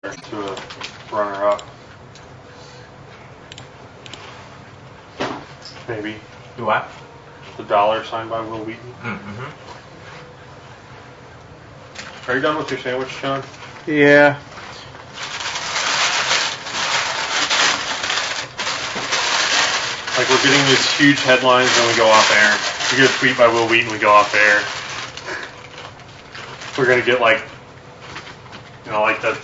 To a runner-up. Maybe. Do what? The dollar signed by Will Wheaton. Mm-hmm. Are you done with your sandwich, John? Yeah. Like, we're getting these huge headlines and we go off air. We get a tweet by Will Wheaton, we go off air. We're going to get, like, you know, like the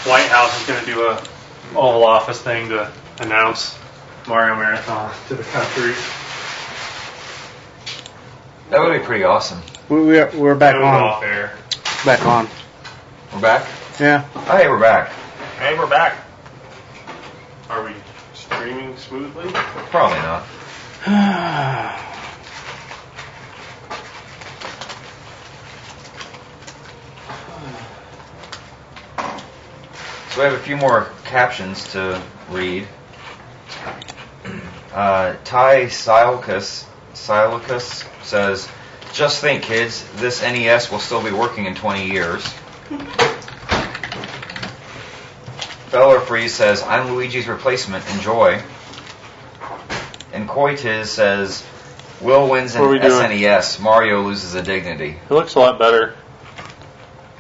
White House is going to do a Oval Office thing to announce Mario Marathon to the country. That would be pretty awesome. We're back We'll go on. off air. Back on. We're back? Yeah. Oh, hey, we're back. Hey, we're back. Are we streaming smoothly? Probably not. So we have a few more captions to read. Ty Silakus says, "Just think, kids, this NES will still be working in 20 years." Feller Freeze says, "I'm Luigi's replacement. Enjoy." And Coitiz says, "Will wins in What are we doing? SNES. Mario loses a dignity." It looks a lot better.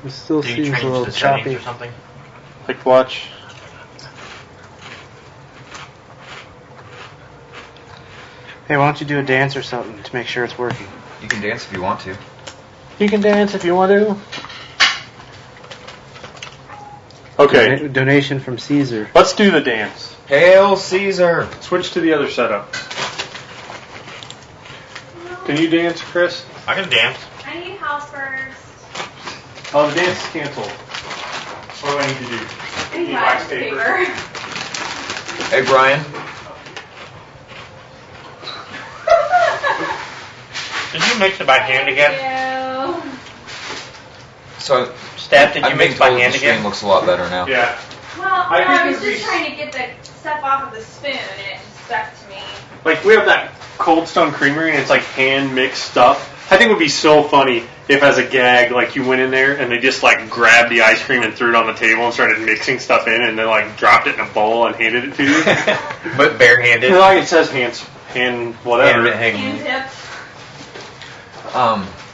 It still Do you seems a change little the settings choppy. or something? Like, watch. Hey, why don't you do a dance or something to make sure it's working? You can dance if you want to. You can dance if you want to. Okay, Donation from Caesar. let's do the dance. Hail Caesar! Switch to the other setup. Can you dance, Chris? I can dance. I need house first. Oh, the dance is canceled. What do I need to do? I need wax paper. Hey, Brian. Did you mix it by hand again? Thank you. So, Steph, did you I'm being mix by told hand the stream again? looks a lot better now. Yeah. Well, I no, think I was it'd be- just trying to get the stuff off of the spoon, and it just stuck to me. Like, we have that Cold Stone Creamery, and it's like hand-mixed stuff. I think it would be so funny if, as a gag, like, you went in there and they just, like, grabbed the ice cream and threw it on the table and started mixing stuff in and then, like, dropped it in a bowl and handed it to you. But barehanded. Like, it says hand whatever. Hand tips.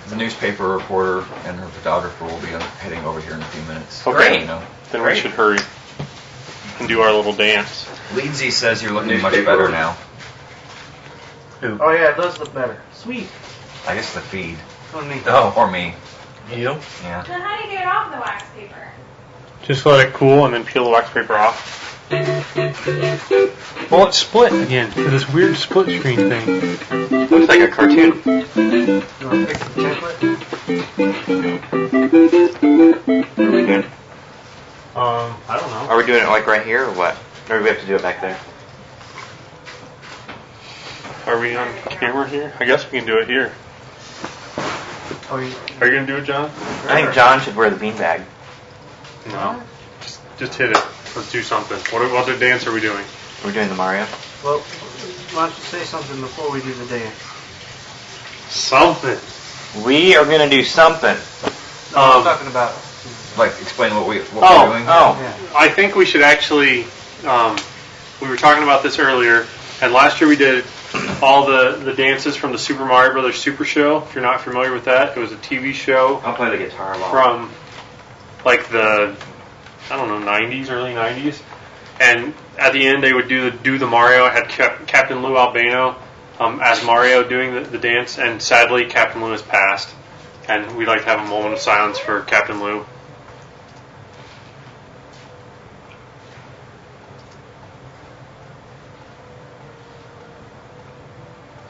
The newspaper reporter and her photographer will be heading over here in a few minutes. Okay. You know. Then we Great. should hurry and do our little dance. Leedsy says you're looking much better now. Oh yeah, it does look better. Sweet. I guess the feed. On me. Oh, or me. You? Yeah. Then how do you get it off the wax paper? Just let it cool and then peel the wax paper off. Well, it's split again. This weird split screen thing. Looks like a cartoon. You want to pick some chocolate? What are we doing? I don't know. Are we doing it like right here or what? Or do we have to do it back there? Are we on camera here? I guess we can do it here. Oh, you, Are you gonna do it, John? I think John should wear the beanbag. No. Just hit it. Let's do something. What other dance are we doing? We're doing the Mario. well, why don't you say something before we do the dance? Something. We are going to do something. I'm talking about. Like, explain what we're doing. Oh. Yeah. I think we should actually. We were talking about this earlier, and last year we did all the dances from the Super Mario Brothers Super Show. If you're not familiar with that, it was a TV show I'll play the guitar while. from like the 90s, early 90s, and at the end they would do the Mario. It had Captain Lou Albano as Mario doing the dance, and sadly Captain Lou has passed, and we'd like to have a moment of silence for Captain Lou.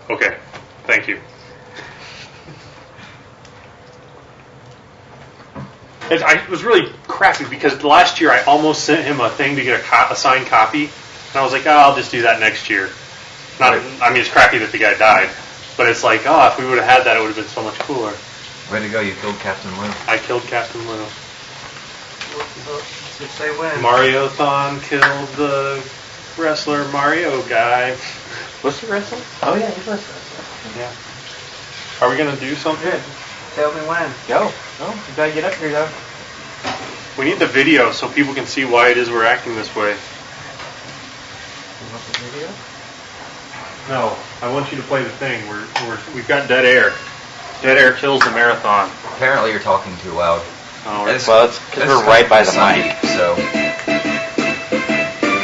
Okay, thank you. It was really crappy because last year I almost sent him a thing to get a signed copy, and I was like, I'll just do that next year. I mean, it's crappy that the guy died, but it's like, if we would have had that, it would have been so much cooler. Way to go, you killed Captain Lou. I killed Captain Lou. So say when. Mario-thon killed the wrestler Mario guy. What's the wrestler? Oh, yeah, he's wrestler. Yeah. Are we going to do something? Good. Tell me when. Go. You gotta get up here, though. We need the video so people can see why it is we're acting this way. You want the video? No, I want you to play the thing. We've got dead air. Dead air kills the marathon. Apparently you're talking too loud. Oh, It's- Well, it's because we're right by the mic. So,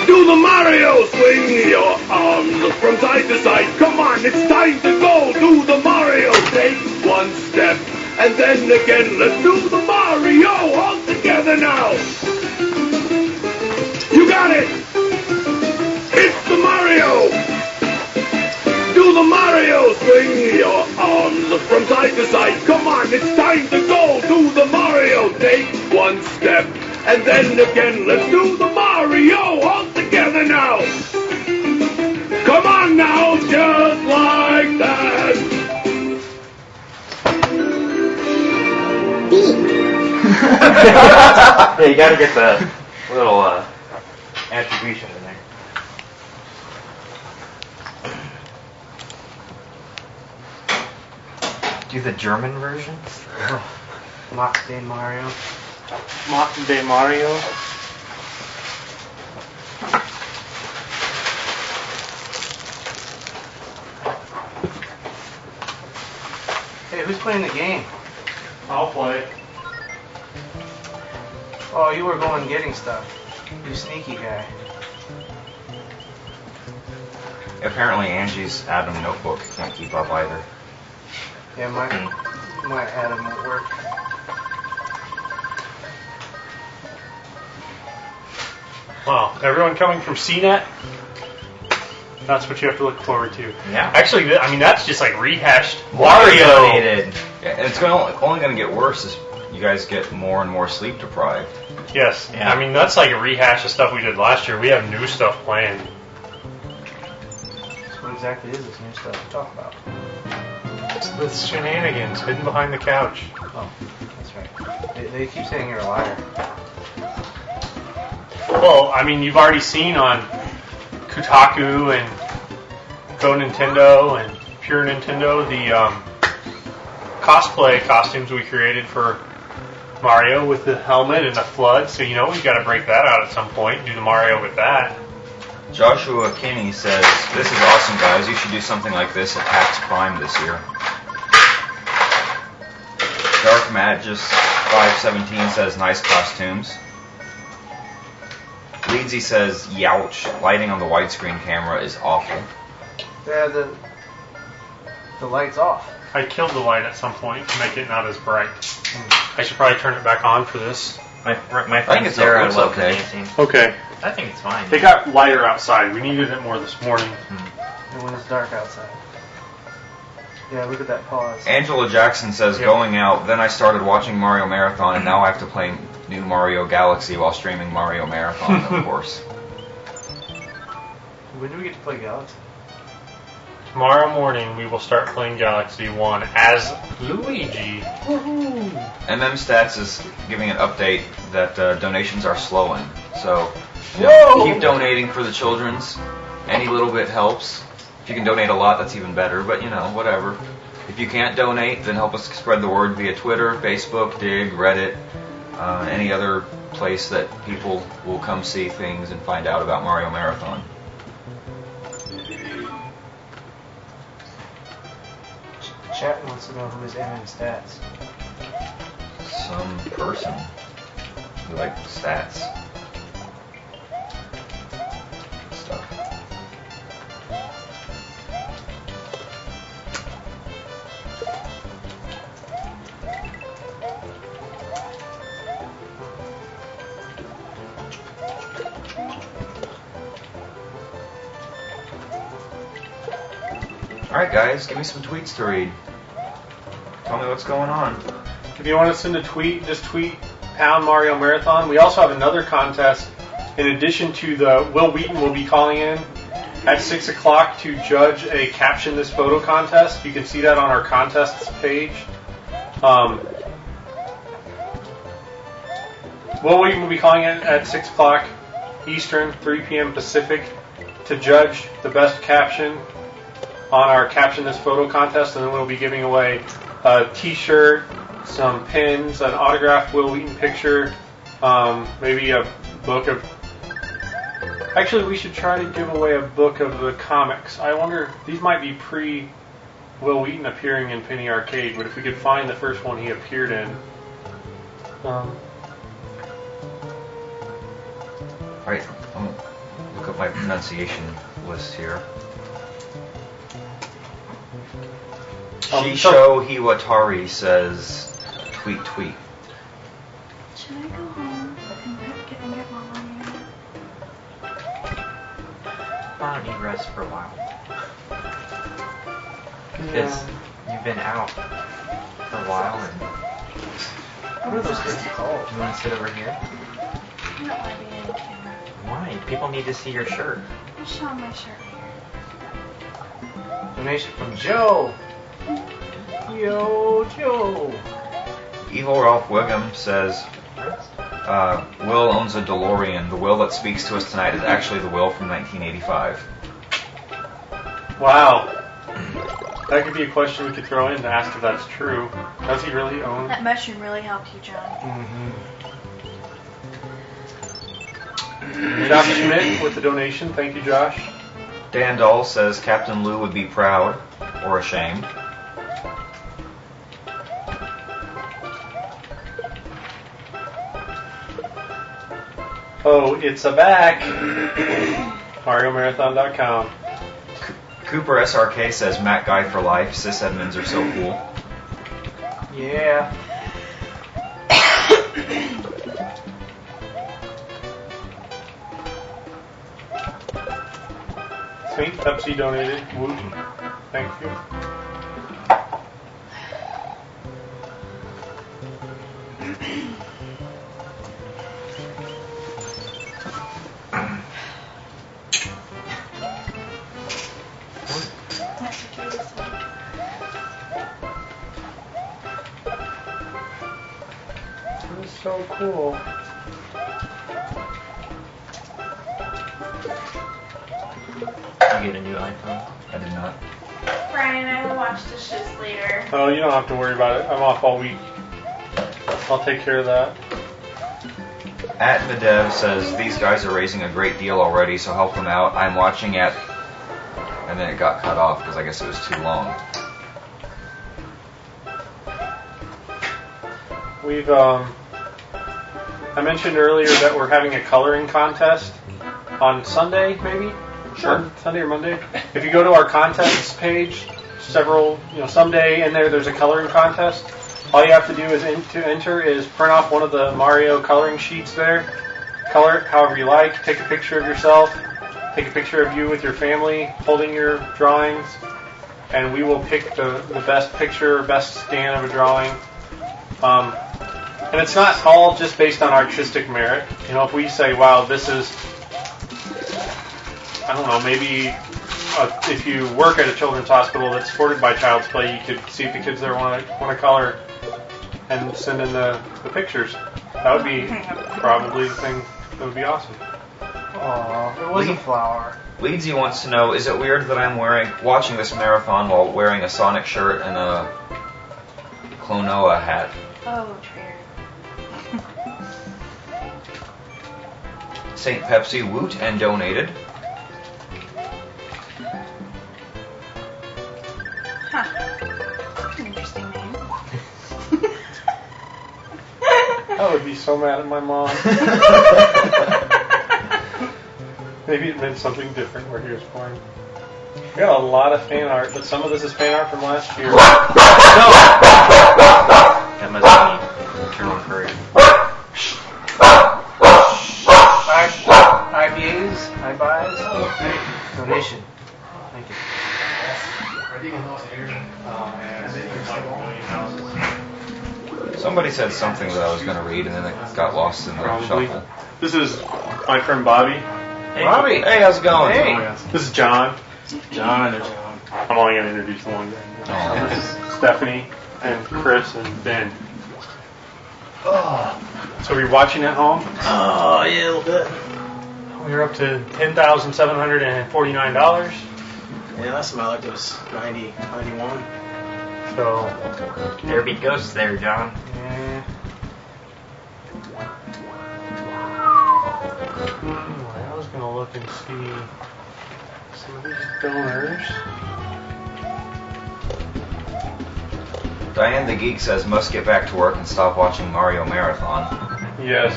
Do the Mario! Swing your arms from side to side. Come on, it's time to go. Do the Mario. Take one step and then again. Let's do the Mario all together now. You got it. It's the Mario. Do the Mario. Swing your arms from side to side. Come on, it's time to go. Do the Mario. Take one step. And then again, let's do the Mario all together now. Come on now, just like that. Yeah, you gotta get the little attribution in there. do the German version? Mock Day Mario. Mock Day Mario. Hey, who's playing the game? I'll play. Oh, you were going getting stuff. You sneaky guy. Apparently Angie's Atom notebook can't keep up either. Yeah, my Adam won't work. Wow, everyone coming from CNET? That's what you have to look forward to. Yeah. Actually, I mean, that's just like rehashed Mario! Mario. Yeah, and it's only going to get worse as you guys get more and more sleep deprived. Yes. Yeah. I mean, that's like a rehash of stuff we did last year. We have new stuff planned. So what exactly is this new stuff to talk about? It's the shenanigans hidden behind the couch. Oh, that's right. They keep saying you're a liar. Well, I mean, you've already seen on Kotaku and Go Nintendo and Pure Nintendo the cosplay costumes we created for Mario with the helmet and the flood. So, you know, we've got to break that out at some point, do the Mario with that. Joshua Kinney says, "This is awesome, guys. You should do something like this at PAX Prime this year." Dark Magus 517 says, "Nice costumes." Leedsy says, "Youch, lighting on the widescreen camera is awful." Yeah, the light's off. I killed the light at some point to make it not as bright. I should probably turn it back on for this. My think friend it's Sarah okay. loves dancing. Okay. I think it's fine. They got lighter outside. We needed it more this morning. And when it's dark outside. Yeah, look at that pause. Angela Jackson says, Yep. "Going out, then I started watching Mario Marathon, and now I have to play new Mario Galaxy while streaming Mario Marathon, of course." When do we get to play Galaxy? Tomorrow morning we will start playing Galaxy 1 as Luigi. MM Stats is giving an update that donations are slowing. So, you know, keep donating for the children's. Any little bit helps. If you can donate a lot, that's even better, but you know, whatever. If you can't donate, then help us spread the word via Twitter, Facebook, Dig, Reddit, any other place that people will come see things and find out about Mario Marathon. Chat wants to know who is MM Stats. Some person who likes stats. Stuff. Alright guys, give me some tweets to read. Tell me what's going on. If you want to send a tweet, just tweet #Mario Marathon. We also have another contest. In addition to the Will Wheaton will be calling in at 6 o'clock to judge a Caption This Photo contest. You can see that on our contests page. Will Wheaton will be calling in at 6 o'clock Eastern, 3 p.m. Pacific to judge the best caption on our Caption This Photo contest, and then we'll be giving away a t-shirt, some pins, an autographed Will Wheaton picture, Maybe a book of... Actually, we should try to give away a book of the comics. I wonder, these might be pre-Will Wheaton appearing in Penny Arcade, but if we could find the first one he appeared in... Alright, I'm gonna look up my pronunciation list here. Shisho Hiwatari says, tweet, tweet. Should I go home and get Mama here? I don't need rest for a while. Because you've been out for a while and What are those things called? you want to sit over here? I don't want to be in the camera. Why? People need to see your shirt. I'll show my shirt here. Donation from Joe. Yo, Joe. Evil Ralph Wiggum says, Will owns a DeLorean. The Will that speaks to us tonight is actually the Will from 1985. Wow. That could be a question we could throw in to ask if that's true. Does he really own? That mushroom really helped you, John. Josh Schmidt with the donation. Thank you, Josh. Dan Dahl says Captain Lou would be proud or ashamed. Oh, it's a back. MarioMarathon.com. Cooper SRK says Matt Guy for life. Sis Edmonds are so cool. Yeah. Sweet Pepsi donated. Woo. Thank you. That's what you just said. That is so cool. You get a new iPhone. I did not. Brian, I will watch the shows later. Oh, you don't have to worry about it. I'm off all week. I'll take care of that. At Medev says these guys are raising a great deal already, so help them out. I'm watching it, and then it got cut off because I guess it was too long. We've, I mentioned earlier that we're having a coloring contest on Sunday, maybe? Sure. Sunday or Monday. If you go to our contests page, someday in there's a coloring contest. All you have to do to enter is print off one of the Mario coloring sheets there. Color it however you like. Take a picture of yourself. Take a picture of you with your family holding your drawings. And we will pick the best picture, best scan of a drawing. And it's not all just based on artistic merit. If we say, wow, this is, I don't know, maybe if you work at a children's hospital that's supported by Child's Play, you could see if the kids there want to color and send in the pictures. That would be probably the thing that would be awesome. Aw, it was a flower. Leedsy wants to know, is it weird that I'm watching this marathon while wearing a Sonic shirt and a Klonoa hat? Oh, traitor. St. Pepsi woot and donated. Huh. That's an interesting name. I would be so mad at my mom. Maybe it meant something different where he was born. We got a lot of fan art, but some of this is fan art from last year. That must be Journal Courier. IPAs, IBUYs, donation. Thank you. Somebody said something that I was going to read and then it got lost in the Probably. shuffle. This is my friend Bobby. Hey, Robbie. Hey, how's it going? Hey. This is John. John. I'm only going to introduce the one guy. Oh. This is Stephanie and Chris and Ben. So we're watching at home. Oh, yeah, a little bit. We're up to $10,749. Yeah, last time I looked it was 90, 91. So, There be ghosts there, John. look and see some of these donors. Diane the Geek says, must get back to work and stop watching Mario Marathon. Yes.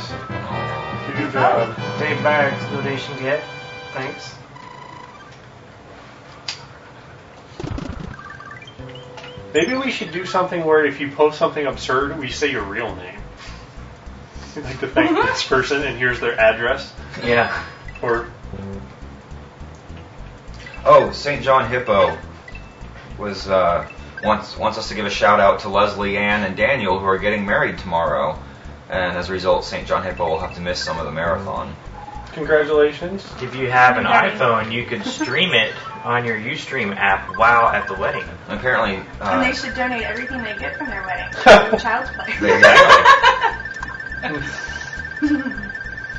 Huge job. Dave Bags donation get. Thanks. Maybe we should do something where if you post something absurd, we say your real name. Like to thank this person, and here's their address. Yeah. Or St. John Hippo was wants us to give a shout out to Leslie Ann and Daniel, who are getting married tomorrow, and as a result, St. John Hippo will have to miss some of the marathon. Congratulations. If you have an iPhone, you could stream it on your Ustream app while at the wedding. And apparently, And they should donate everything they get from their wedding to child's play.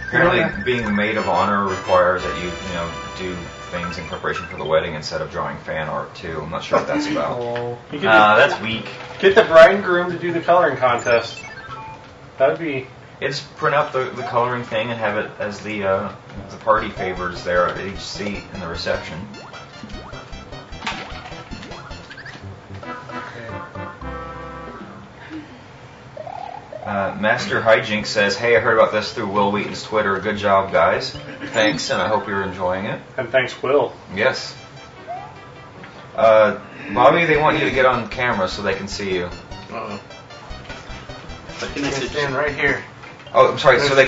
apparently being the maid of honor requires that you do things in preparation for the wedding instead of drawing fan art too. I'm not sure what that's about. Oh, you could That's weak. get the bride and groom to do the coloring contest. That'd be. Just print out the coloring thing and have it as the party favors there at each seat in the reception. Master Hijinks says, hey, I heard about this through Will Wheaton's Twitter. Good job, guys. Thanks, and I hope you're enjoying it. And thanks, Will. Yes. Bobby, they want you to get on camera so they can see you. You can stand right here. Oh, I'm sorry. So they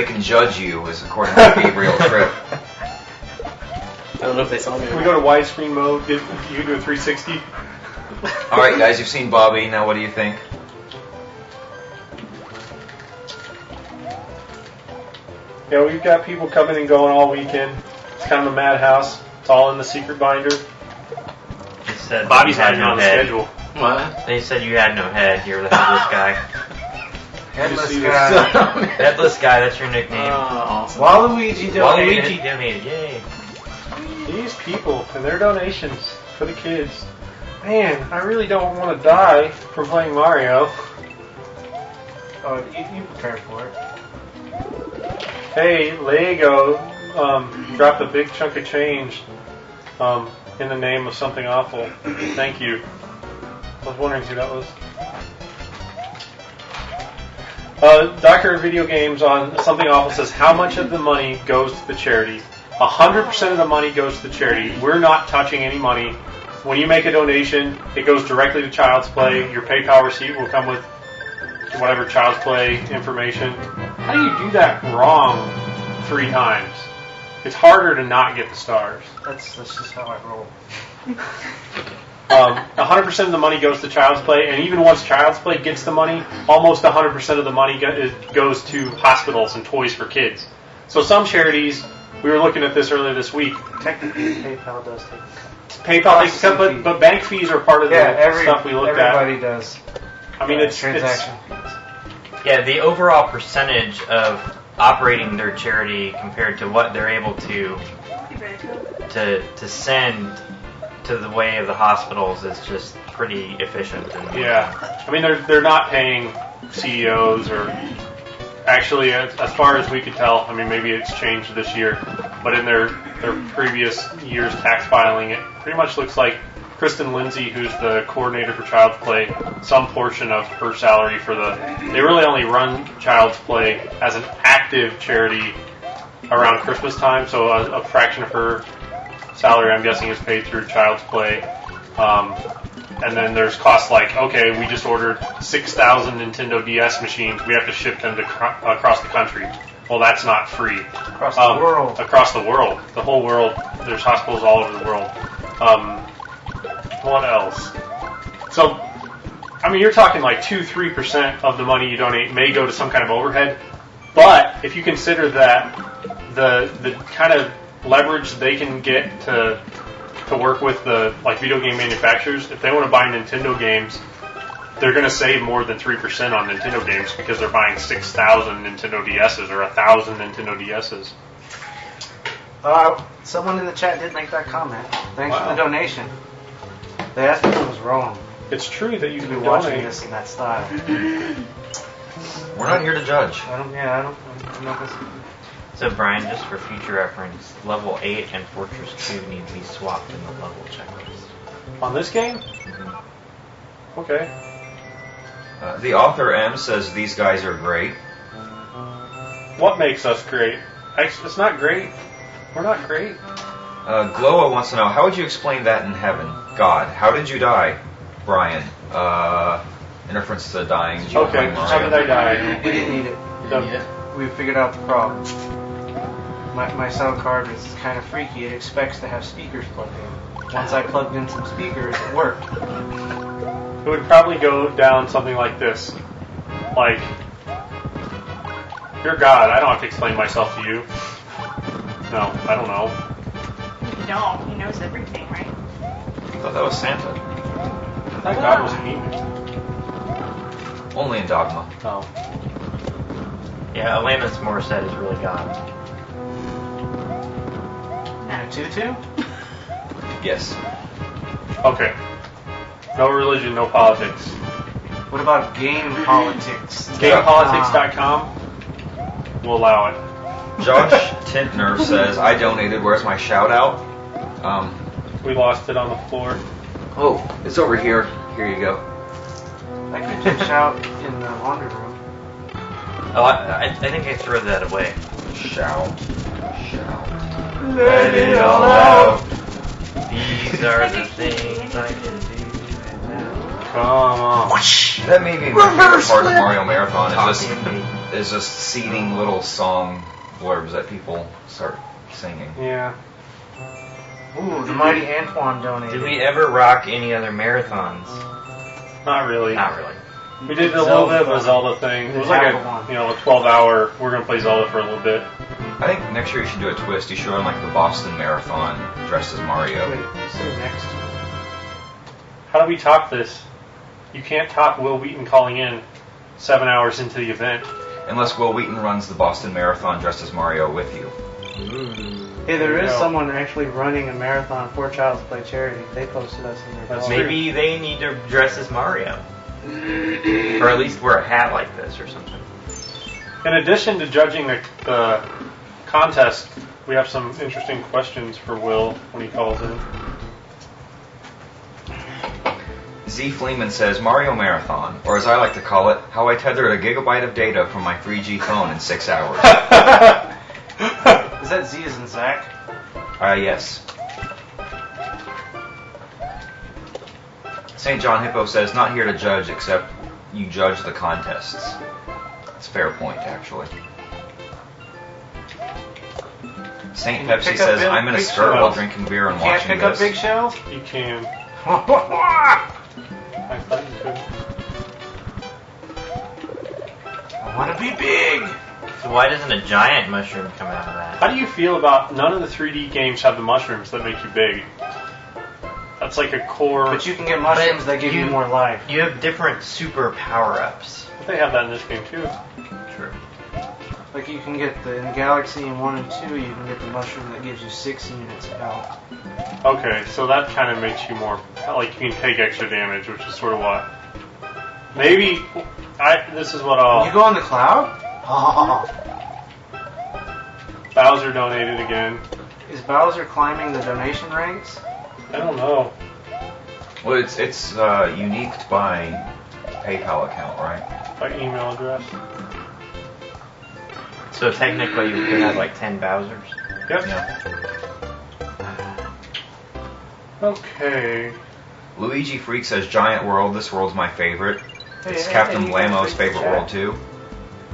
can judge you, is according to Gabriel Tripp. I don't know if they saw me. Can we go to widescreen mode? You can do a 360. All right, guys, you've seen Bobby. Now, what do you think? Yeah, we've got people coming and going all weekend. It's kind of a madhouse. It's all in the secret binder. They said Bobby's you had not no on the head. schedule. What? They said you had no head. You're the headless guy. Headless see guy. Headless guy. That's your nickname. Awesome. Waluigi donated. Waluigi donated. Yay. These people and their donations for the kids. Man, I really don't want to die from playing Mario. Oh, you prepared for it. Hey, Lego dropped a big chunk of change in the name of something awful. Thank you. I was wondering who that was. Doctor of Video Games on Something Awful says, how much of the money goes to the charity? 100% of the money goes to the charity. We're not touching any money. When you make a donation, it goes directly to Child's Play. Your PayPal receipt will come with whatever Child's Play information. How do you do that wrong 3 times? It's harder to not get the stars. That's just how I roll. 100% of the money goes to Child's Play, and even once Child's Play gets the money, almost 100% of the money goes to hospitals and toys for kids. So some charities, we were looking at this earlier this week. Technically, PayPal does take. PayPal takes a cut, but bank fees are part of the stuff we looked at. Everybody does. I mean, it's transaction. Yeah, the overall percentage of operating their charity compared to what they're able to send to the way of the hospitals is just pretty efficient. And yeah. I mean, they're not paying CEOs or actually, as far as we could tell. I mean, maybe it's changed this year, but in their previous year's tax filing, it pretty much looks like Kristen Lindsay, who's the coordinator for Child's Play, some portion of her salary they really only run Child's Play as an active charity around Christmas time, so a fraction of her salary, I'm guessing, is paid through Child's Play. And then there's costs like, okay, we just ordered 6,000 Nintendo DS machines, we have to ship them to across the country. Well, that's not free. Across the world. Across the world. The whole world. There's hospitals all over the world. What else? So, I mean, you're talking like 2-3% of the money you donate may go to some kind of overhead. But if you consider that the kind of leverage they can get to work with the video game manufacturers, if they want to buy Nintendo games, they're going to save more than 3% on Nintendo games because they're buying 6,000 Nintendo DSs or 1,000 Nintendo DSs. Someone in the chat did make that comment. Thanks for the donation. They asked if it was wrong. It's true that you to can be watching donate. this in that style. We're not here to judge. I'm not gonna. So Brian, just for future reference, level 8 and Fortress 2 need to be swapped in the level checklist. On this game? Okay. The author M says these guys are great. What makes us great? It's not great. We're not great. Gloa wants to know, how would you explain that in heaven? God, how did you die? Brian, in reference to dying. Okay, how did I die? We didn't need it. We figured out the problem. My sound card is kind of freaky. It expects to have speakers plugged in. Once I plugged in some speakers, it worked. It would probably go down something like this. Like, you're God. I don't have to explain myself to you. No, I don't know. No, he knows everything, right? I thought that was Santa. I thought God was a demon. Only in Dogma. Oh. Yeah, Alanis Morissette is really God. And a tutu? Yes. Okay. No religion, no politics. What about game politics? GamePolitics.com will allow it. Josh Tintner says, I donated, where's my shout out? We lost it on the floor. Oh, it's over here. Here you go. I could just shout in the laundry room. Oh, I think I threw that away. Shout. Let it all out. These are the things I can do now. Come on. That may be my favorite part of Mario Marathon is just seeding little song blurbs that people start singing. Yeah. Ooh, the mighty Antoine donated. Did we ever rock any other marathons? Not really. Not really. We did a little bit of a Zelda thing. It was like a 12-hour, we're going to play Zelda for a little bit. I think next year you should do a twist. You should run like the Boston Marathon dressed as Mario. Wait, you say next? How do we top this? You can't top Will Wheaton calling in 7 hours into the event. Unless Will Wheaton runs the Boston Marathon dressed as Mario with you. Hey, there is No. someone actually running a marathon for Child's Play charity. They posted us in their That's blog. Maybe they need to dress as Mario. Or at least wear a hat like this or something. In addition to judging the contest, we have some interesting questions for Will when he calls in. Z. Fleeman says, Mario Marathon, or as I like to call it, how I tethered a gigabyte of data from my 3G phone in 6 hours. Is that Z as in Zach? Yes. St. John Hippo says, not here to judge, except you judge the contests. It's a fair point, actually. St. Can you Pepsi pick up says, big- I'm in a big skirt while shells? drinking beer and Can't watching pick this. up big shells? You can. I I thought you could. want to be big. So why doesn't a giant mushroom come out of that? How do you feel about none of the 3D games have the mushrooms that make you big? That's like a core. But you can get mushrooms that give you more life. You have different super power-ups. But they have that in this game too. True. Like you can get in Galaxy in 1 and 2, you can get the mushroom that gives you 6 units of health. Okay, so that kind of makes you more like you can take extra damage, which is sort of what. Maybe this is what I'll. You go on the cloud? Oh. Bowser donated again. Is Bowser climbing the donation ranks? I don't know. Well, it's unique by PayPal account, right? By email address. So technically you could have like 10 Bowsers. Yep. Yeah. Okay. Luigi Freak says, Giant World, this world's my favorite. It's Hey, Captain you guys Blammo's read the favorite chat? world, too.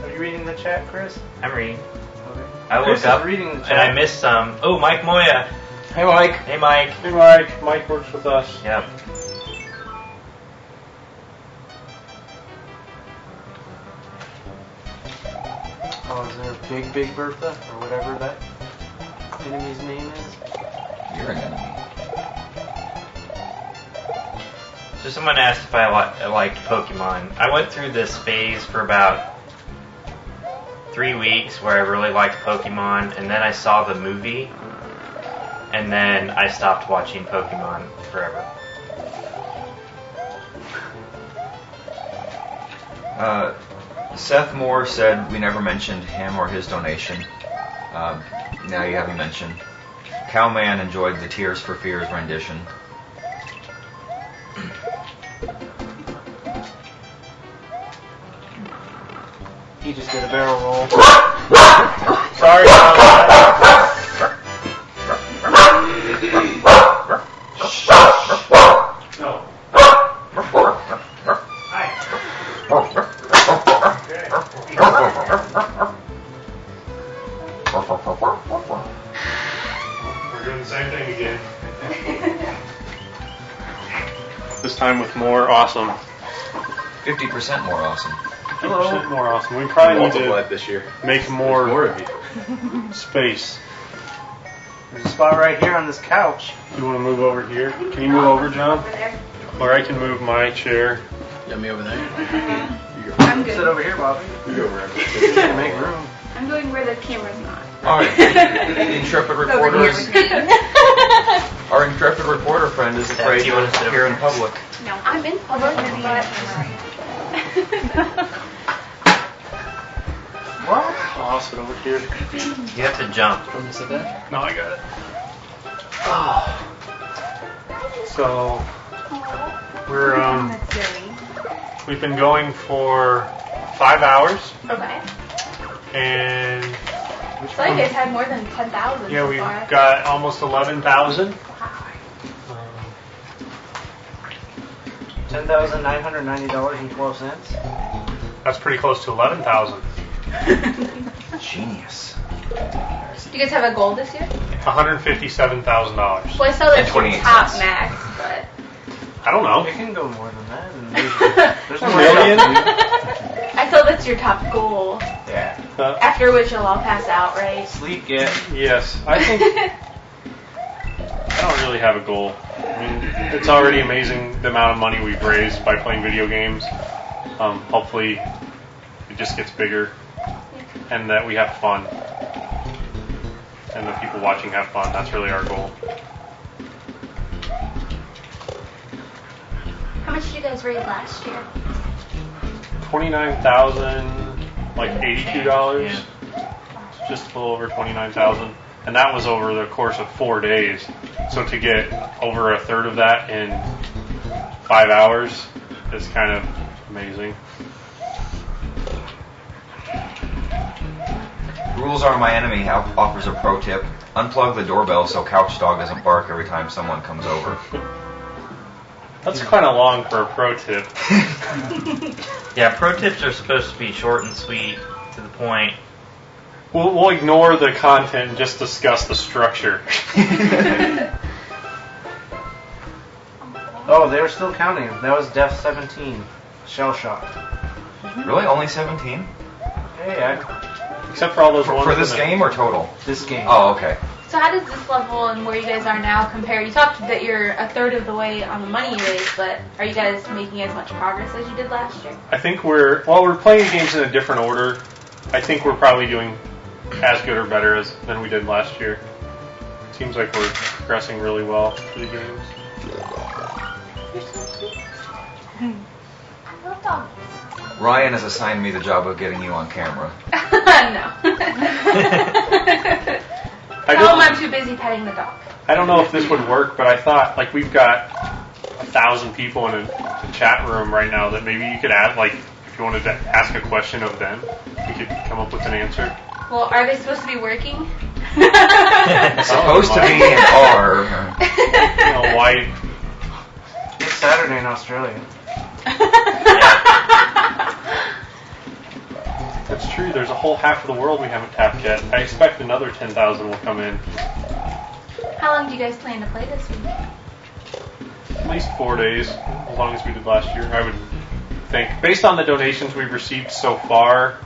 Are you reading the chat, Chris? I'm reading. Okay. I Chris woke up is reading the and chat. I missed some. Oh, Mike Moya. Hey, Mike. Hey, Mike. Hey Mike. Mike works with us. Yep. Oh, is there Big Bertha or whatever that enemy's name is? You're an enemy. So someone asked if I liked Pokemon. I went through this phase for about 3 weeks where I really liked Pokemon, and then I saw the movie, and then I stopped watching Pokemon forever. Seth Moore said we never mentioned him or his donation. Now you have a mention. Cowman enjoyed the Tears for Fears rendition. He just did a barrel roll. Sorry, No. We're doing the same thing again. This time with more awesome. 50% more awesome. 50% more awesome. We probably need Multiplied to this year. make There's more of you. space. There's a spot right here on this couch. You want to move over here? Can you move over, John? Or I can move my chair. You got me over there? I'm Sit good. over here, Bobby. You go wherever. Make room. I'm going where the camera's not. Alright. The intrepid reporter is. Our intrepid reporter friend is afraid you wanna to sit appear over in public. No, I'm in public, but What? I'll sit over here. You have to jump. Want me to sit there? No, I got it. Oh. So we're That's silly. we've been going for 5 hours, Okay. and So you guys had more than 10,000 yeah, so we've far. got almost 11,000. $10,990.12. That's pretty close to 11,000. Genius. Do you guys have a goal this year? $157,000. Well, I saw that And your 28 top cents. max, but I don't know. It can go more than that. And there's A more million? stuff to I saw that's your top goal. do. Yeah. After which you'll all pass out, right? Sleep, get. Yes, I think I don't really have a goal. I mean, it's already amazing the amount of money we've raised by playing video games. Hopefully, it just gets bigger, and that we have fun, and the people watching have fun. That's really our goal. How much did you guys raise last year? $29,000, like $82, just a little over $29,000, and that was over the course of 4 days. So to get over a third of that in 5 hours is kind of amazing. Rules Are My Enemy offers a pro tip. Unplug the doorbell so Couch Dog doesn't bark every time someone comes over. That's kind of long for a pro tip. Yeah, pro tips are supposed to be short and sweet, to the point. We'll ignore the content and just discuss the structure. Oh, they were still counting. That was Death 17. Shell shock. Really? Only 17? Hey, Except for all those ones For this in the- game or total? this game. Oh, okay. So how does this level and where you guys are now compare? You talked that you're a third of the way on the money you raised, but are you guys making as much progress as you did last year? I think we're playing games in a different order. I think we're probably doing as good or better than we did last year. Seems like we're progressing really well through the games. You're so sweet. I love dogs. Ryan has assigned me the job of getting you on camera. No. Tell him I'm too busy petting the dog. I don't know if this would work, but I thought, like, we've got 1,000 people in a chat room right now that maybe you could add, like, if you wanted to ask a question of them, you could come up with an answer. Well, are they supposed to be working? It's supposed to be an R. You know, why? It's Saturday in Australia. That's true. There's a whole half of the world we haven't tapped yet. I expect another 10,000 will come in. How long do you guys plan to play this week? At least 4 days, as long as we did last year, I would think. Based on the donations we've received so far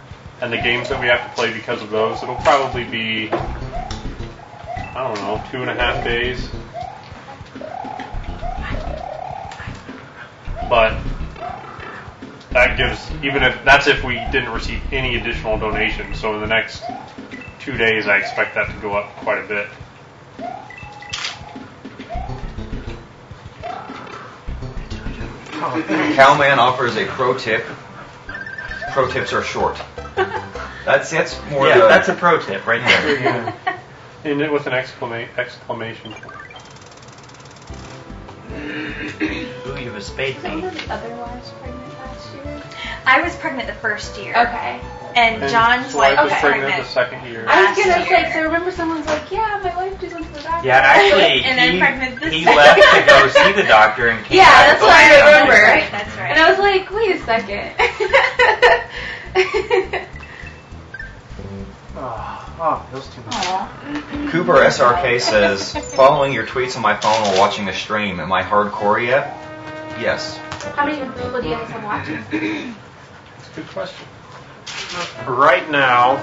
and the games that we have to play because of those, it'll probably be, I don't know, 2.5 days. But that gives, that's if we didn't receive any additional donations. So in the next 2 days, I expect that to go up quite a bit. Cowman offers a pro tip. Pro tips are short. That's more Yeah, the... that's a pro tip right there. Yeah. End it with an exclamation point. Ooh, you have a spade Some thing. of the other wives pregnant last year. I was pregnant the first year. Okay. And John's wife was pregnant the second year. I was gonna Last say, year. so I remember someone's like, yeah, my wife just went to the doctor. Yeah, actually, And then pregnant this he second. left to go see the doctor and came Yeah, back that's with what I something. remember. That's right. And I was like, wait a second. Oh, those two. Aw. Cooper SRK says, following your tweets on my phone while watching a stream. Am I hardcore yet? Yes. How many people do you guys have watching? That's a good question. Right now,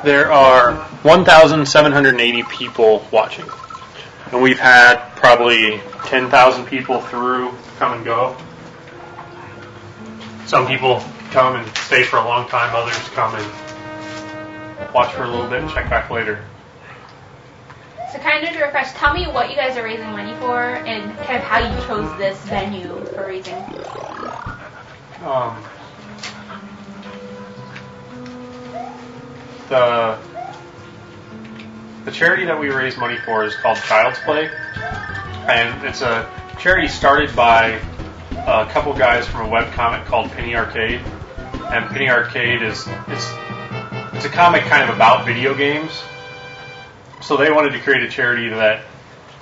there are 1,780 people watching. And we've had probably 10,000 people through come and go. Some people come and stay for a long time, others come and watch for a little bit and check back later. So kind of to refresh, tell me what you guys are raising money for and kind of how you chose this venue for raising. The charity that we raise money for is called Child's Play, and it's a charity started by a couple guys from a webcomic called Penny Arcade. And Penny Arcade it's a comic kind of about video games. So they wanted to create a charity that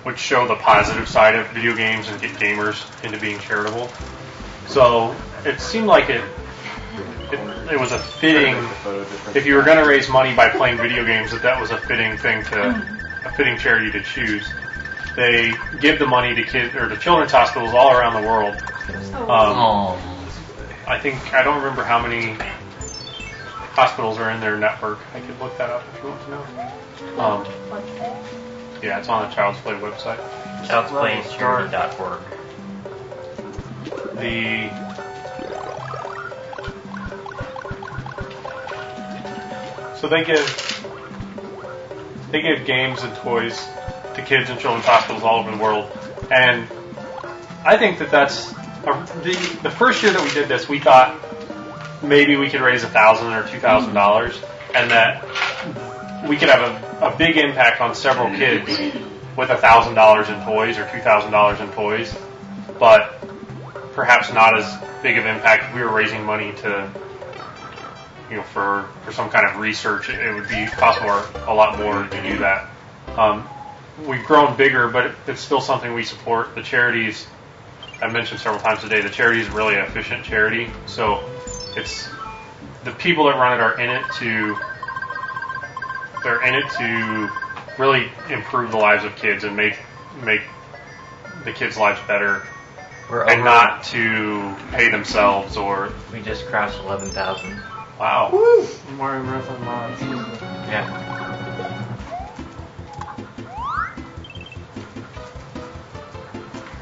would show the positive side of video games and get gamers into being charitable. So it seemed like it was a fitting, if you were going to raise money by playing video games, that was a fitting charity to choose. They give the money to to children's hospitals all around the world. I don't remember how many hospitals are in their network. I could look that up if you want to know. Yeah, it's on the Child's Play website. Child'sPlayCharity.org. So they give games and toys to kids in children's hospitals all over the world, and I think that's the first year that we did this. We thought maybe we could raise $1,000 or $2,000, and that we could have a big impact on several kids with $1,000 in toys or $2,000 in toys, but perhaps not as big of impact if we were raising money to, for some kind of research. It would cost a lot more to do that. We've grown bigger, but it's still something we support. The charities, I mentioned several times today, the charity is really an efficient charity. So it's the people that run it are in it to really improve the lives of kids and make the kids' lives better, and not to pay themselves or. We just crossed 11,000. Wow. Woo! Mario Marathon mods. Yeah.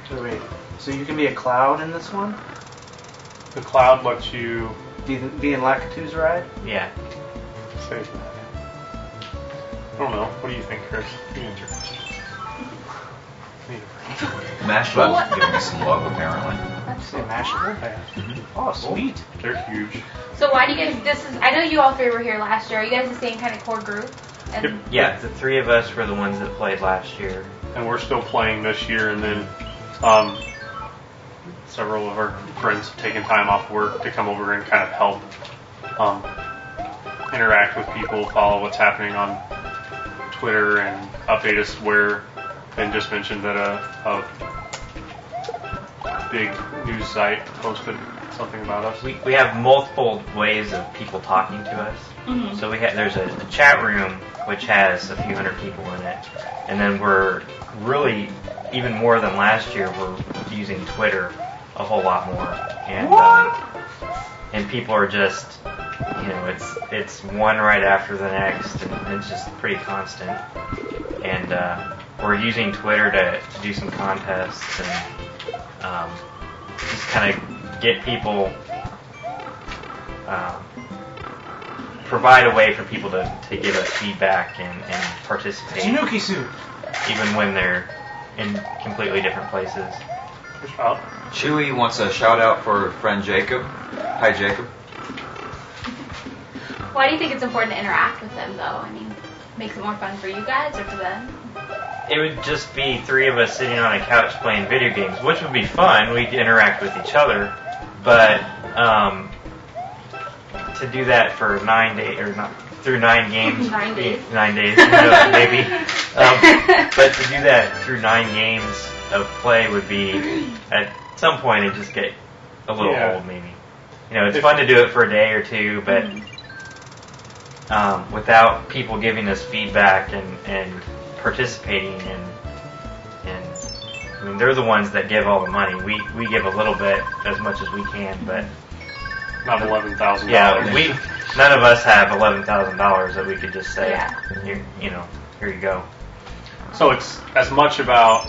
So wait, so you can be a cloud in this one? The cloud lets you Be in Lakitu's ride? Yeah. say that. I don't know. What do you think, Chris? You answer question. Mashbut's giving me some love, apparently. Say Mashable? Oh, sweet. They're huge. So why do you guys, I know you all three were here last year. Are you guys the same kind of core group? And Yep. Yeah, the three of us were the ones that played last year. And we're still playing this year, and then several of our friends have taken time off work to come over and kind of help interact with people, follow what's happening on Twitter, and update us where Ben just mentioned that a big news site posted something about us. We have multiple ways of people talking to us. Mhm. So there's a chat room which has a few hundred people in it, and then we're really even more than last year. We're using Twitter a whole lot more, and people are just it's one right after the next, and it's just pretty constant. And we're using Twitter to do some contests and just kind of get people. Provide a way for people to give us feedback and participate, Tanuki suit. even when they're in completely different places. Chewy wants a shout out for friend Jacob. Hi, Jacob. Why do you think it's important to interact with them, though? I mean, makes it more fun for you guys or for them? It would just be three of us sitting on a couch playing video games, which would be fun. We'd interact with each other, but to do that for 9 days, or not through 9 games, 9 days. 9 days, maybe. But to do that through 9 games of play would be, at some point, it just get a little old, maybe. You know, it's fun to do it for a day or two, but without people giving us feedback and participating and I mean, they're the ones that give all the money. We give a little bit, as much as we can, but Not $11,000. yeah, none of us have $11,000 that we could just say, here you go. So it's as much about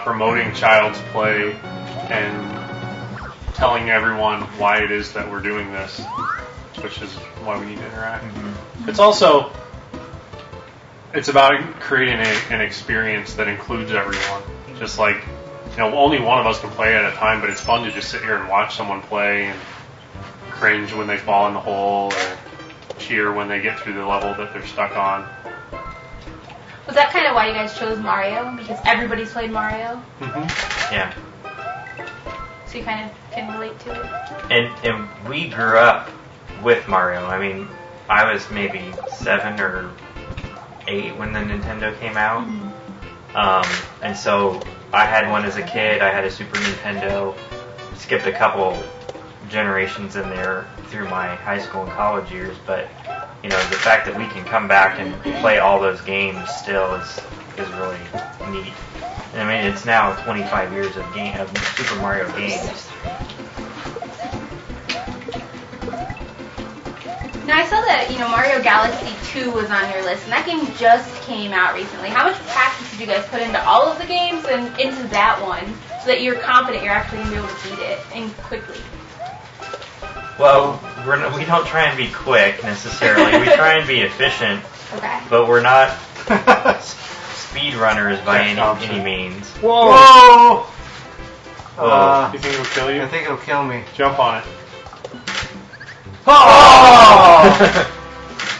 promoting child's play and telling everyone why it is that we're doing this, which is why we need to interact. Mm-hmm. It's about creating an experience that includes everyone. Just like, only one of us can play at a time, but it's fun to just sit here and watch someone play and cringe when they fall in the hole or cheer when they get through the level that they're stuck on. Was that kind of why you guys chose Mario? Because everybody's played Mario? Mm-hmm. Yeah. So you kind of can relate to it? And we grew up with Mario. I mean, I was maybe 7 or 8 when the Nintendo came out. And so I had one as a kid. I had a Super Nintendo. Skipped a couple generations in there through my high school and college years, but the fact that we can come back and play all those games still is really neat. And I mean, it's now 25 years of Super Mario games. Now I saw that Mario Galaxy 2 was on your list, and that game just came out recently. How much practice did you guys put into all of the games and into that one, so that you're confident you're actually gonna be able to beat it and quickly? Well, we don't try and be quick necessarily. We try and be efficient, Okay. but we're not speed runners by any means. Whoa! You think it'll kill you? I think it'll kill me. Jump on it. Oh!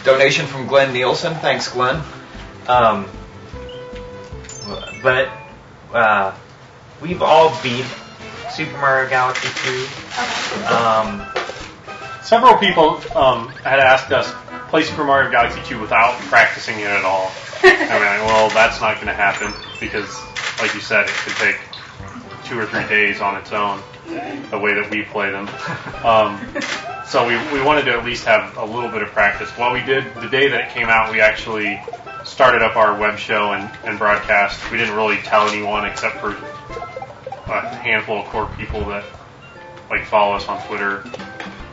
Donation from Glenn Nielsen. Thanks, Glenn. But we've all beat Super Mario Galaxy 2. Okay. Several people had asked us play Super Mario Galaxy 2 without practicing it at all. I mean, well, that's not going to happen because, like you said, it could take 2 or 3 days on its own, the way that we play them. So we wanted to at least have a little bit of practice. What we did, the day that it came out, we actually started up our web show and broadcast. We didn't really tell anyone except for a handful of core people that follow us on Twitter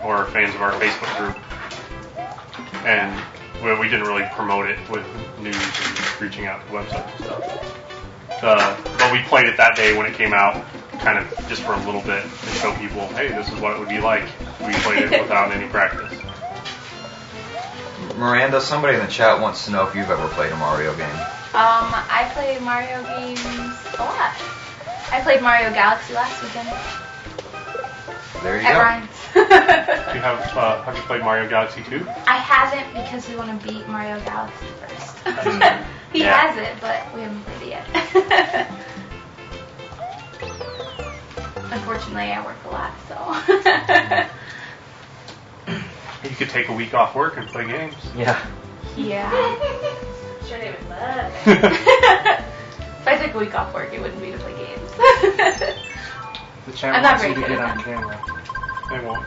or are fans of our Facebook group. And we didn't really promote it with news and reaching out to websites and stuff. But we played it that day when it came out, kind of just for a little bit to show people, hey, this is what it would be like. We played it without any practice. Miranda, somebody in the chat wants to know if you've ever played a Mario game. I play Mario games a lot. I played Mario Galaxy last weekend. There you At go. Ryan's. Have you played Mario Galaxy 2? I haven't because we want to beat Mario Galaxy first. He Yeah. has it, but we haven't played it yet. Unfortunately, I work a lot, so. You could take a week off work and play games. Yeah. Yeah. Sure, they would love it. If I took a week off work, it wouldn't be to play games. The chat I'm not wants you very to good get at on that. camera. They won't.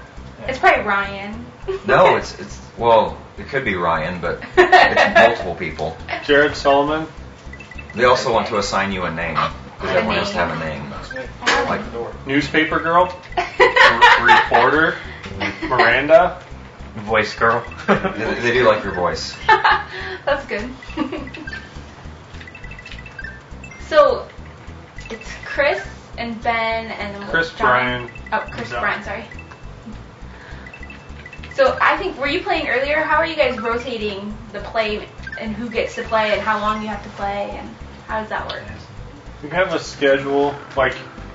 It's probably Ryan. No, it's well, it could be Ryan, but it's multiple people. Jared Solomon. They also want to assign you a name because everyone has to have a name. Like Newspaper girl. Reporter. Miranda. Voice girl. they do like your voice. That's good. So, it's Chris and Ben and then Chris, John. Brian. Oh, Chris, John. Brian, sorry. So I think, were you playing earlier? How are you guys rotating the play and who gets to play and how long you have to play and how does that work? We have a schedule.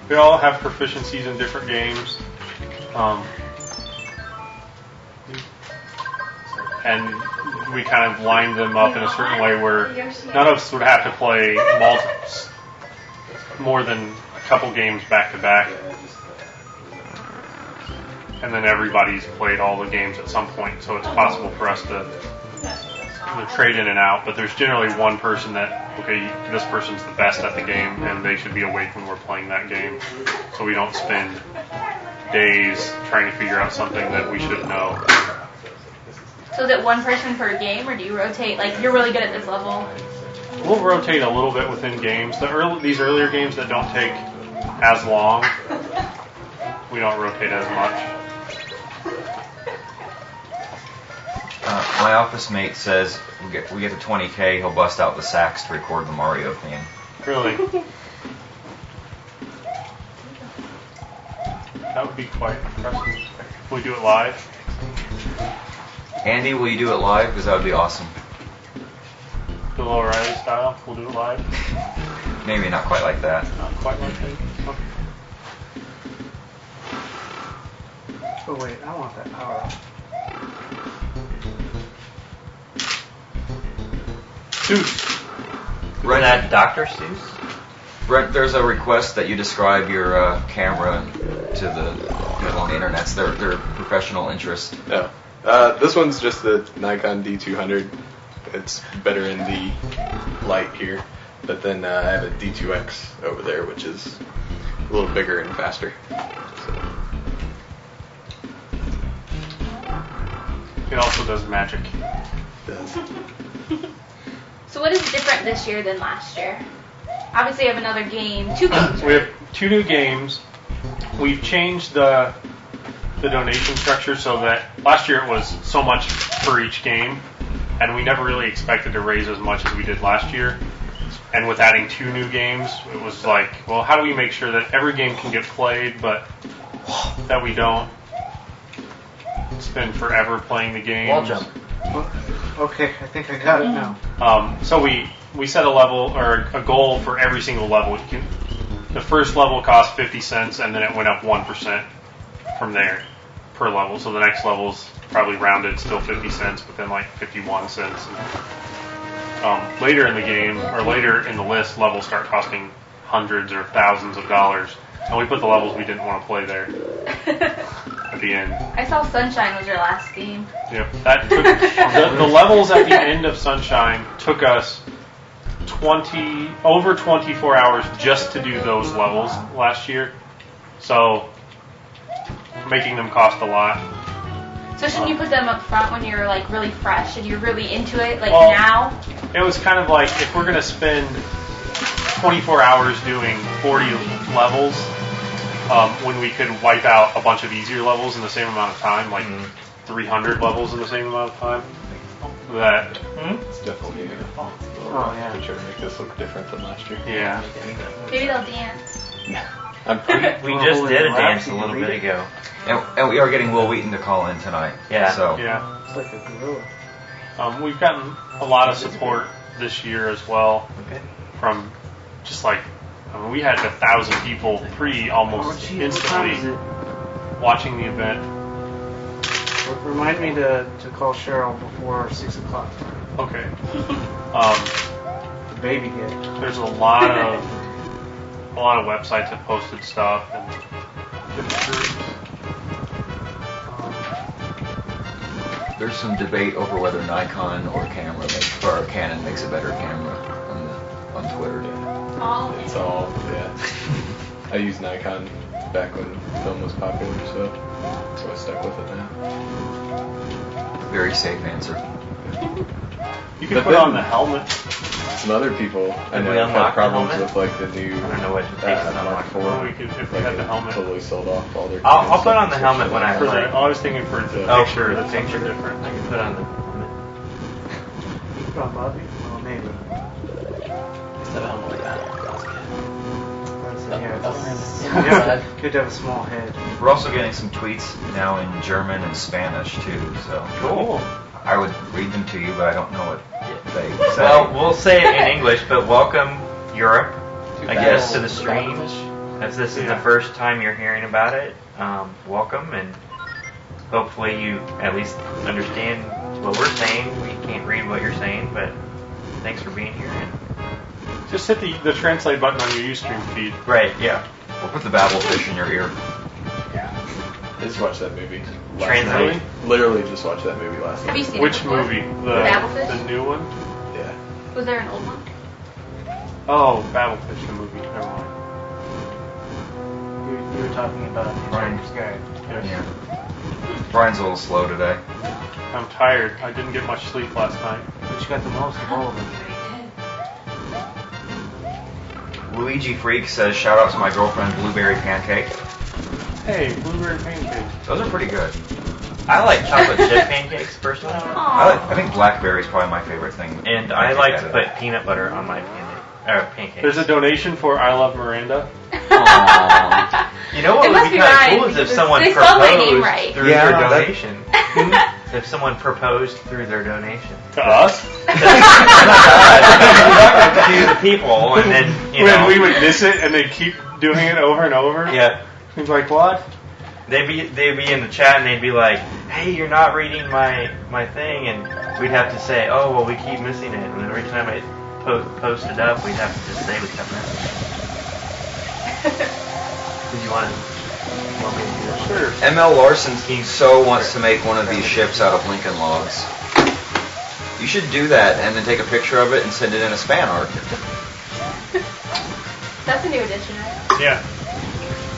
We all have proficiencies in different games. and we kind of lined them up in a certain way where none of us would have to play more than a couple games back to back. And then everybody's played all the games at some point, so it's possible for us to trade in and out. But there's generally one person that, okay, this person's the best at the game, and they should be awake when we're playing that game, so we don't spend days trying to figure out something that we should know. So is it one person per game, or do you rotate? Like, you're really good at this level. We'll rotate a little bit within games. These earlier games that don't take as long, we don't rotate as much. My office mate says we get to 20K, he'll bust out the sax to record the Mario theme. Really? That would be quite impressive. If we do it live. Andy, will you do it live? Because that would be awesome. Bill O'Reilly style. We'll do it live. Maybe not quite like that. Not quite like that. Okay. Oh wait, I want that power up. Seuss. Run that Dr. Seuss? Brent, there's a request that you describe your camera to the people on the internet. They're professional interest. Yeah. This one's just the Nikon D200. It's better in the light here. But then I have a D2X over there, which is a little bigger and faster. So. It also does magic. It does. So what is different this year than last year? Obviously, you have another game, 2 games. We have 2 new games. We've changed the donation structure so that last year it was so much for each game, and we never really expected to raise as much as we did last year. And with adding 2 new games, it was like, well, how do we make sure that every game can get played, but that we don't spend forever playing the games? Wall jump. Okay, I think I got it now. So we set a level or a goal for every single level. The first level cost 50 cents, and then it went up 1% from there per level. So the next level's probably rounded, still 50 cents, but then like 51 cents. And, later in the game, or later in the list, levels start costing hundreds or thousands of dollars. And we put the levels we didn't want to play there at the end. I saw Sunshine was your last game. Yep. That took, the levels at the end of Sunshine took us over 24 hours just to do those levels last year. So making them cost a lot. So shouldn't you put them up front when you're like really fresh and you're really into it, like Well, now? It was kind of like if we're going to spend 24 hours doing 40 levels, when we could wipe out a bunch of easier levels in the same amount of time, like 300 levels in the same amount of time. That It's definitely Oh, yeah. try to make this look different than last year. yeah. Maybe they'll dance. I'm pretty. We just did a dance a little bit ago. And we are getting Will Wheaton to call in tonight. Yeah. So Yeah. It's like a gorilla. We've gotten a lot of support this year as well Okay. from just like we had 1,000 people almost Gee, what time is instantly it? watching the event. Remind me to call Cheryl before 6 o'clock. Okay. The baby did. There's a lot of websites that posted stuff and different groups. there's some debate over whether Nikon or Canon makes a better camera on Twitter. It's all, yeah. I used Nikon back when film was popular, so I stuck with it now. Very safe answer. You can But put then- on the helmet. Some other people I Did know we have unlock had the problems helmet? with like the new I don't know what it takes to unlock Mark the IV. Well, we could, if we had the helmet. Totally sold off all their. I'll put on the Canon helmet when I For play. the, I was thinking for the Oh, picture, for the that's something picture. different. I can put on the helmet. Oh, Bobby? Well, maybe. Yeah, good to have a small head. We're also getting some tweets now in German and Spanish too. So Cool. I would read them to you, but I don't know what they say. Well, we'll say it in English, but welcome Europe, I guess, to the stream. As this is the first time you're hearing about it, welcome, and hopefully you at least understand what we're saying. We can't read what you're saying, but thanks for being here. And Just hit the translate button on your Ustream feed. right, yeah. Or put the Babelfish in your ear. I just watched that movie. last Translate? night. Literally just watched that movie last Have you night. seen Which it before? movie? Babelfish? The new one? Yeah. Was there an old one? Oh, Babelfish, the movie. Never mind. You were talking about Hitchhiker's Guide. Yes. Brian's a little slow today. I'm tired. I didn't get much sleep last night. But you got the most of all of them. Luigi Freak says, shout out to my girlfriend Blueberry Pancake. Hey, blueberry pancake. Those are pretty good. I like chocolate chip pancakes personally, I think blackberry is probably my favorite thing. and I like to put peanut butter on my pancakes. There's a donation for I Love Miranda. Aww. You know what It would must be be kind of Ryan, cool is if because someone they spelled my name proposed right. through Yeah, their that- donation. If someone proposed through their donation. To us? To the people, and then, you When know. we would miss it and they'd keep doing it over and over. Yeah. He's like, what? They'd be in the chat and they'd be like, hey, you're not reading my thing, and we'd have to say, oh, well, we keep missing it. And then every time I post it up, we'd have to just say we kept missing it. Did you want me to do that? Sure. ML Larson, he so wants to make one of these ships out of Lincoln Logs. You should do that and then take a picture of it and send it in a span art. That's a new addition, right? Yeah.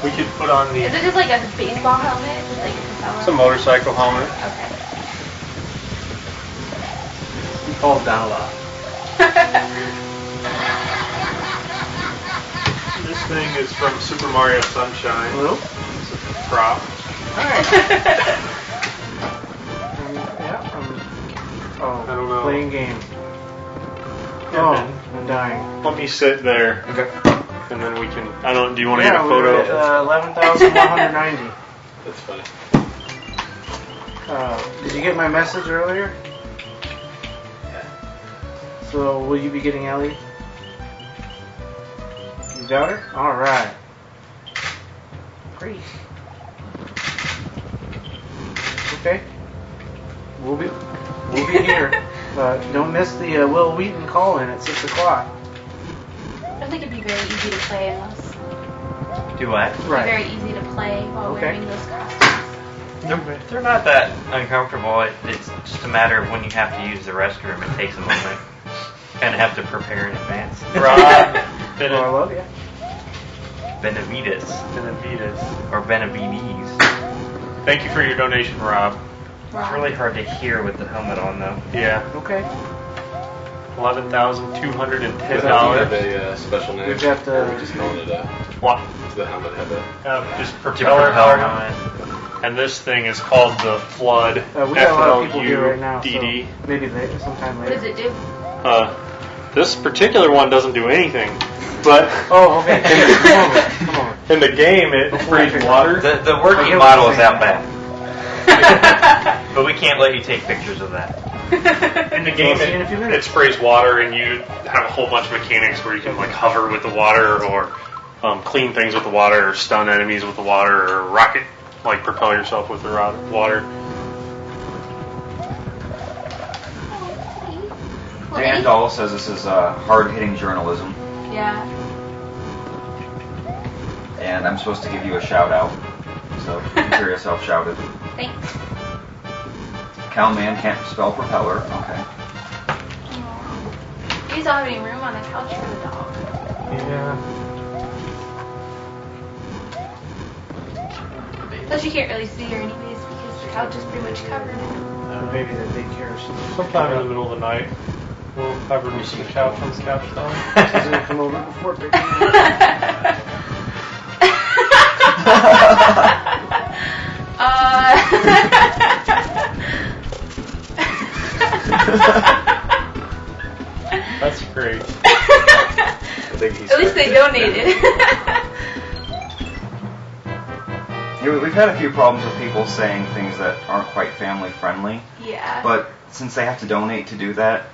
We could put on Is the... it just like a baseball helmet? Like a propeller? It's a motorcycle helmet. Okay. Called Dala. This thing is from Super Mario Sunshine. Hello? It's a prop. I don't know. Playing games. Yeah, Oh, man. I'm dying. Let me sit there, Okay. and then we can... I don't... Do you want to Yeah, get a we were photo? at 11,190. That's funny. Did you get my message earlier? So, will you be getting Ellie? You got her? Alright. Great. Okay. We'll be here. Don't miss the Will Wheaton call-in at 6 o'clock. I don't think it'd be very easy to play unless... Do what? It'd be very easy to play while Okay. wearing those costumes. They're not that uncomfortable. It's just a matter of when you have to use the restroom. It takes a moment. Kind of have to prepare in advance. Rob, Oh, I love you. Benavides. Benavides. Or Benavides. Thank you for your donation, Rob. It's really hard to hear with the helmet on, though. Yeah. Okay. $11,210. Does that have a special name? We've got Or are we just calling it a... What? Does the helmet have a... Just Propeller propeller helmet. And this thing is called the Flood. We got a lot of people here right now, so FLUDD. maybe later, sometime What later. does it do? This particular one doesn't do anything, but Oh, okay. Come over. in the game it sprays water. The working I model get is what out you're back. But we can't let you take pictures of that. In the game see you in a few it minutes. sprays water, and you have a whole bunch of mechanics where you can like hover with the water, or clean things with the water, or stun enemies with the water, or rocket like propel yourself with the water. Well, Dan Dahl says this is hard-hitting journalism, Yeah. and I'm supposed to give you a shout-out. So consider yourself shouted. Thanks. Cowman can't spell propeller. Okay. You guys don't have any room on the couch for the dog. Yeah. Plus, you can't really see her anyways because the couch is pretty much covered. Maybe the daycare or something. Sometime in the middle of the night, we'll have her see the couch on the couch down. She's gonna come over before picking me up. That's great. I think he's At least they donated. Yeah, we've had a few problems with people saying things that aren't quite family-friendly, Yeah. but since they have to donate to do that,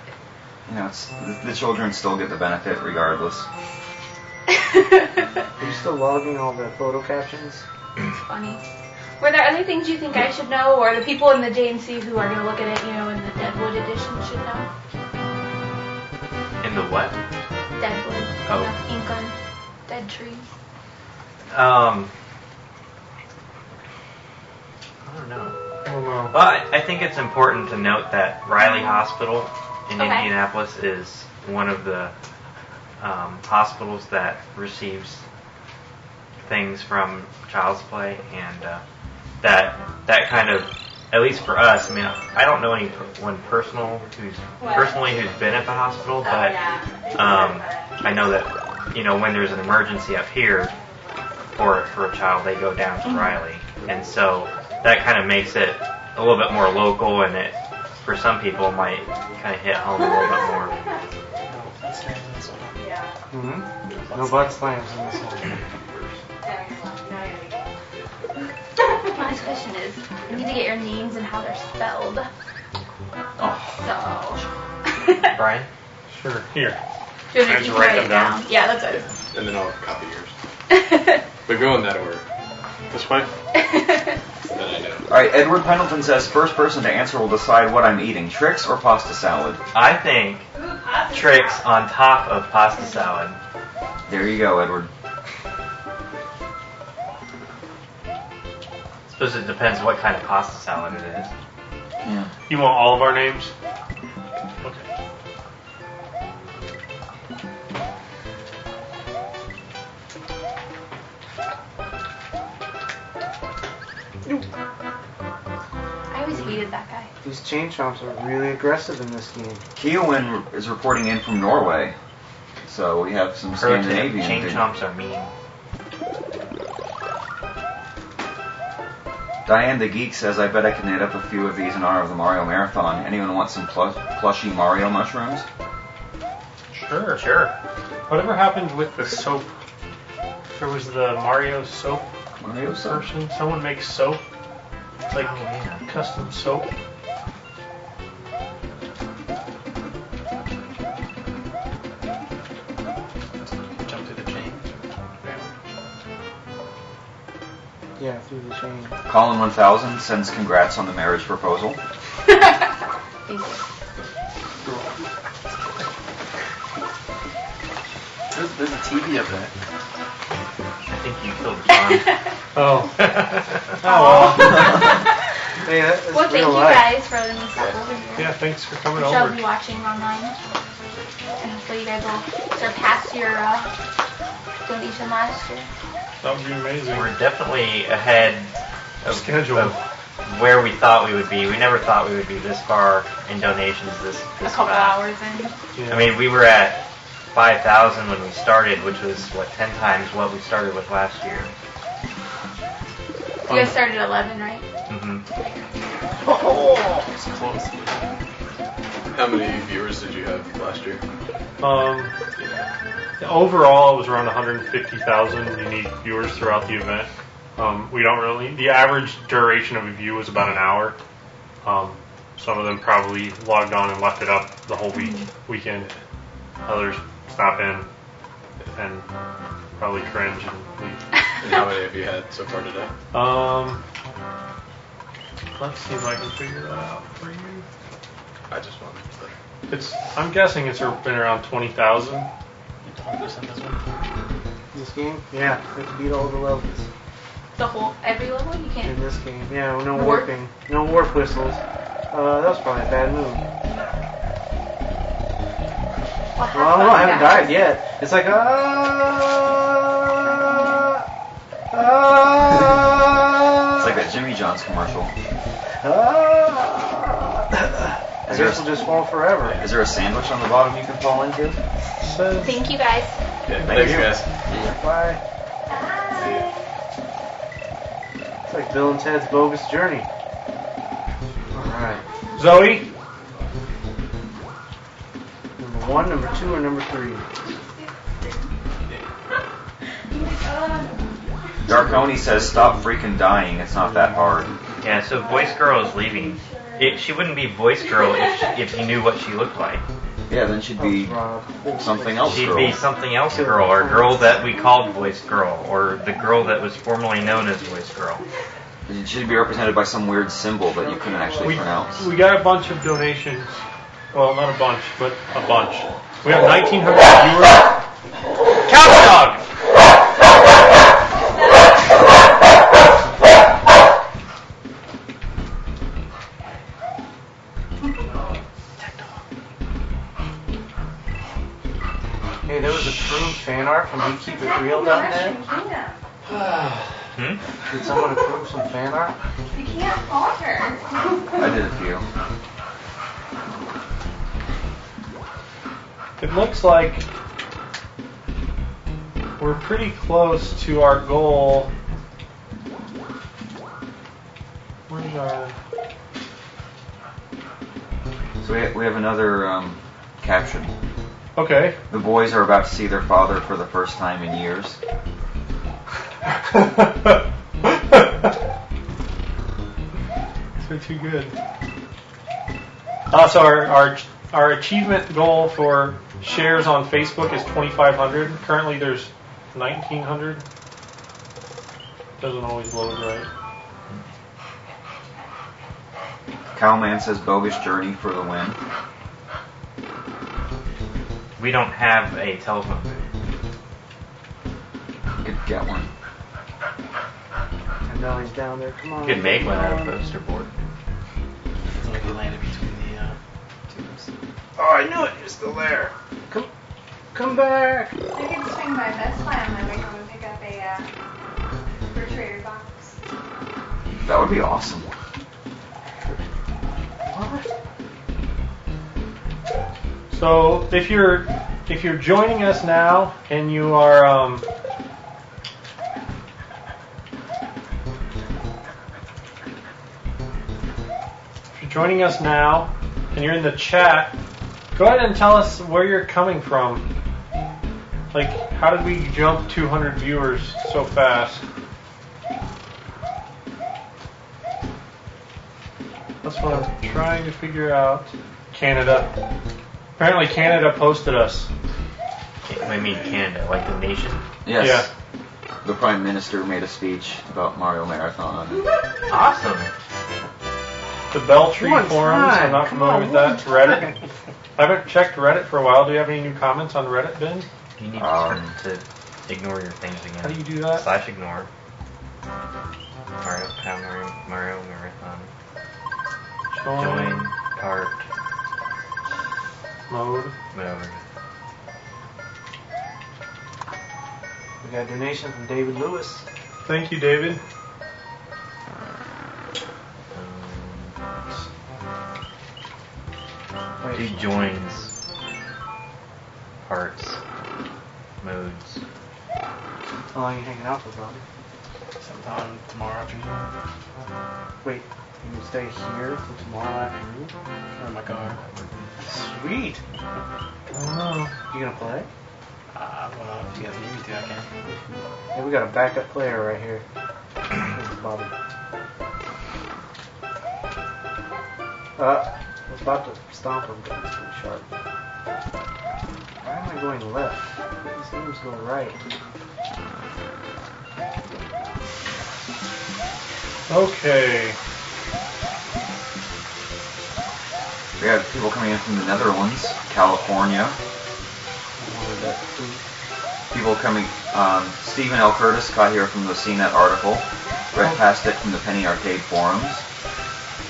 you know, it's the children still get the benefit regardless. Are you still logging all the photo captions? It's funny. Were there other things you think I should know, or the people in the JMC who are going to look at it, in the Deadwood edition should know? In the what? Deadwood. Oh. Ink on dead trees. I don't know. Well, I think it's important to note that Riley Hospital in Okay. Indianapolis is one of the hospitals that receives things from Child's Play, and that kind of, at least for us, I mean, I don't know anyone personally who's been at the hospital, but I know that when there's an emergency up here for a child, they go down to Riley, and so that kind of makes it a little bit more local, and it for some people might kind of hit home a little bit more. Mm-hmm. No butt slams in this one. My next question is, I need to get your names and how they're spelled. So. Brian? Sure. Here. Do you I want just to write write them it down. down? Yeah, that's it. And then I'll copy yours. But go in that order. This way? Then I know. All right, Edward Pendleton says first person to answer will decide what I'm eating: Trix or pasta salad. I think Trix on top of pasta salad. There you go, Edward. I suppose it depends what kind of pasta salad it is. Yeah. You want all of our names? Okay. I always hated that guy. These chain chomps are really aggressive in this game. Keowin is reporting in from Norway, so we have some Pro tip, Scandinavian. chain thing. chomps are mean. Diane the Geek says, I bet I can knit up a few of these in honor of the Mario Marathon. Anyone want some plushy Mario mushrooms? Sure. Sure. Whatever happened with the soap? There was the Mario soap Mario sauce? version. Someone makes soap. It's like Oh, yeah. custom soap. Jump through the chain. Yeah, through the chain. Colin 1000 sends congrats on the marriage proposal. Thank you. There's a TV up there. I think you killed John. Oh. Hey, that's Well, thank real you life. guys for letting me stop over here. Yeah, thanks for coming Which I'll over. be watching online. And hopefully you guys will surpass your donation last year. That would be amazing. We're definitely ahead of Schedule. of where we thought we would be. We never thought we would be this far in donations this A couple fast. hours in. Yeah. I mean, we were at 5,000 when we started, which was, 10 times what we started with last year. You guys started at 11, right? Mm-hmm. It's close. How many viewers did you have last year? Overall, it was around 150,000 unique viewers throughout the event. We don't really. The average duration of a view was about an hour. Some of them probably logged on and left it up the whole weekend. Others stop in and probably cringe and leave. And how many have you had so far today? Let's see if I can figure that out for you. I just wanted to. I'm guessing it's been around 20,000. 20% this one. This game? Yeah, you have to beat all the levels The whole, every level? You in can't. this game. Yeah, no Warp? warping. No warp whistles. That was probably a bad move. Well, have Well, I don't know, fun, I haven't guys. died yet. It's like, It's like that Jimmy John's commercial. I guess we'll just fall forever. Is there a sandwich on the bottom you can fall into? Thank you guys. Yeah, Thank thanks, you. guys. Bye. It's like Bill and Ted's Bogus Journey. Alright. Zoe? Number 1, number 2, or number 3? Darkoni says, stop freaking dying. It's not that hard. Yeah, so Voice Girl is leaving. She wouldn't be Voice Girl if you knew what she looked like. Yeah, then she'd be something else She'd girl. be something else girl, or girl that we called Voice Girl, or the girl that was formerly known as Voice Girl. It should be represented by some weird symbol that you couldn't actually pronounce. We got a bunch of donations. Well, not a bunch, but a bunch. We have 1,900 viewers. Couch dog! Hey, there was approved fan art from We Keep It Real down there. Did someone approve some fan art? You can't falter. I did a few. It looks like we're pretty close to our goal. Where's our... So we have another caption. Okay. The boys are about to see their father for the first time in years. So too good. So our achievement goal for shares on Facebook is 2,500. Currently there's 1,900. Doesn't always load right. Cowman says bogus journey for the win. We don't have a telephone booth. You could get one. I know he's down there. Come on. You could make one out of poster board. It's like we landed between the tubes. Oh, I knew it. You're still there. Come back. I can swing by Best Buy on my way home and pick up a refrigerator box. That would be awesome. So if you're joining us now and you are if you're joining us now and you're in the chat, go ahead and tell us where you're coming from. Like, how did we jump 200 viewers so fast? That's what I'm trying to figure out. Canada. Apparently Canada posted us. I mean Canada, like the nation. Yes. Yeah. The Prime Minister made a speech about Mario Marathon. Awesome. The Beltree One forums, time. I'm not Come familiar on, with that. one Reddit. I haven't checked Reddit for a while. Do you have any new comments on Reddit, Ben? You need to turn to ignore your things again. How do you do that? / ignore. Mario Marathon. Join cart Mode. mode. We got a donation from David Lewis. Thank you, David. He joins parts modes. How long are you hanging out for, Bobby? Sometime tomorrow afternoon. Wait, you can stay here till tomorrow afternoon? Or in my car. Sweet. I don't know. You gonna play? Well, if you guys need me to, I can. Hey, we got a backup player right here. This is Bobby. I was about to stomp him, but he's pretty sharp. Why am I going left? These games go right. Okay. We have people coming in from the Netherlands, California. People coming, Stephen L. Curtis got here from the CNET article. Read past it from the Penny Arcade forums.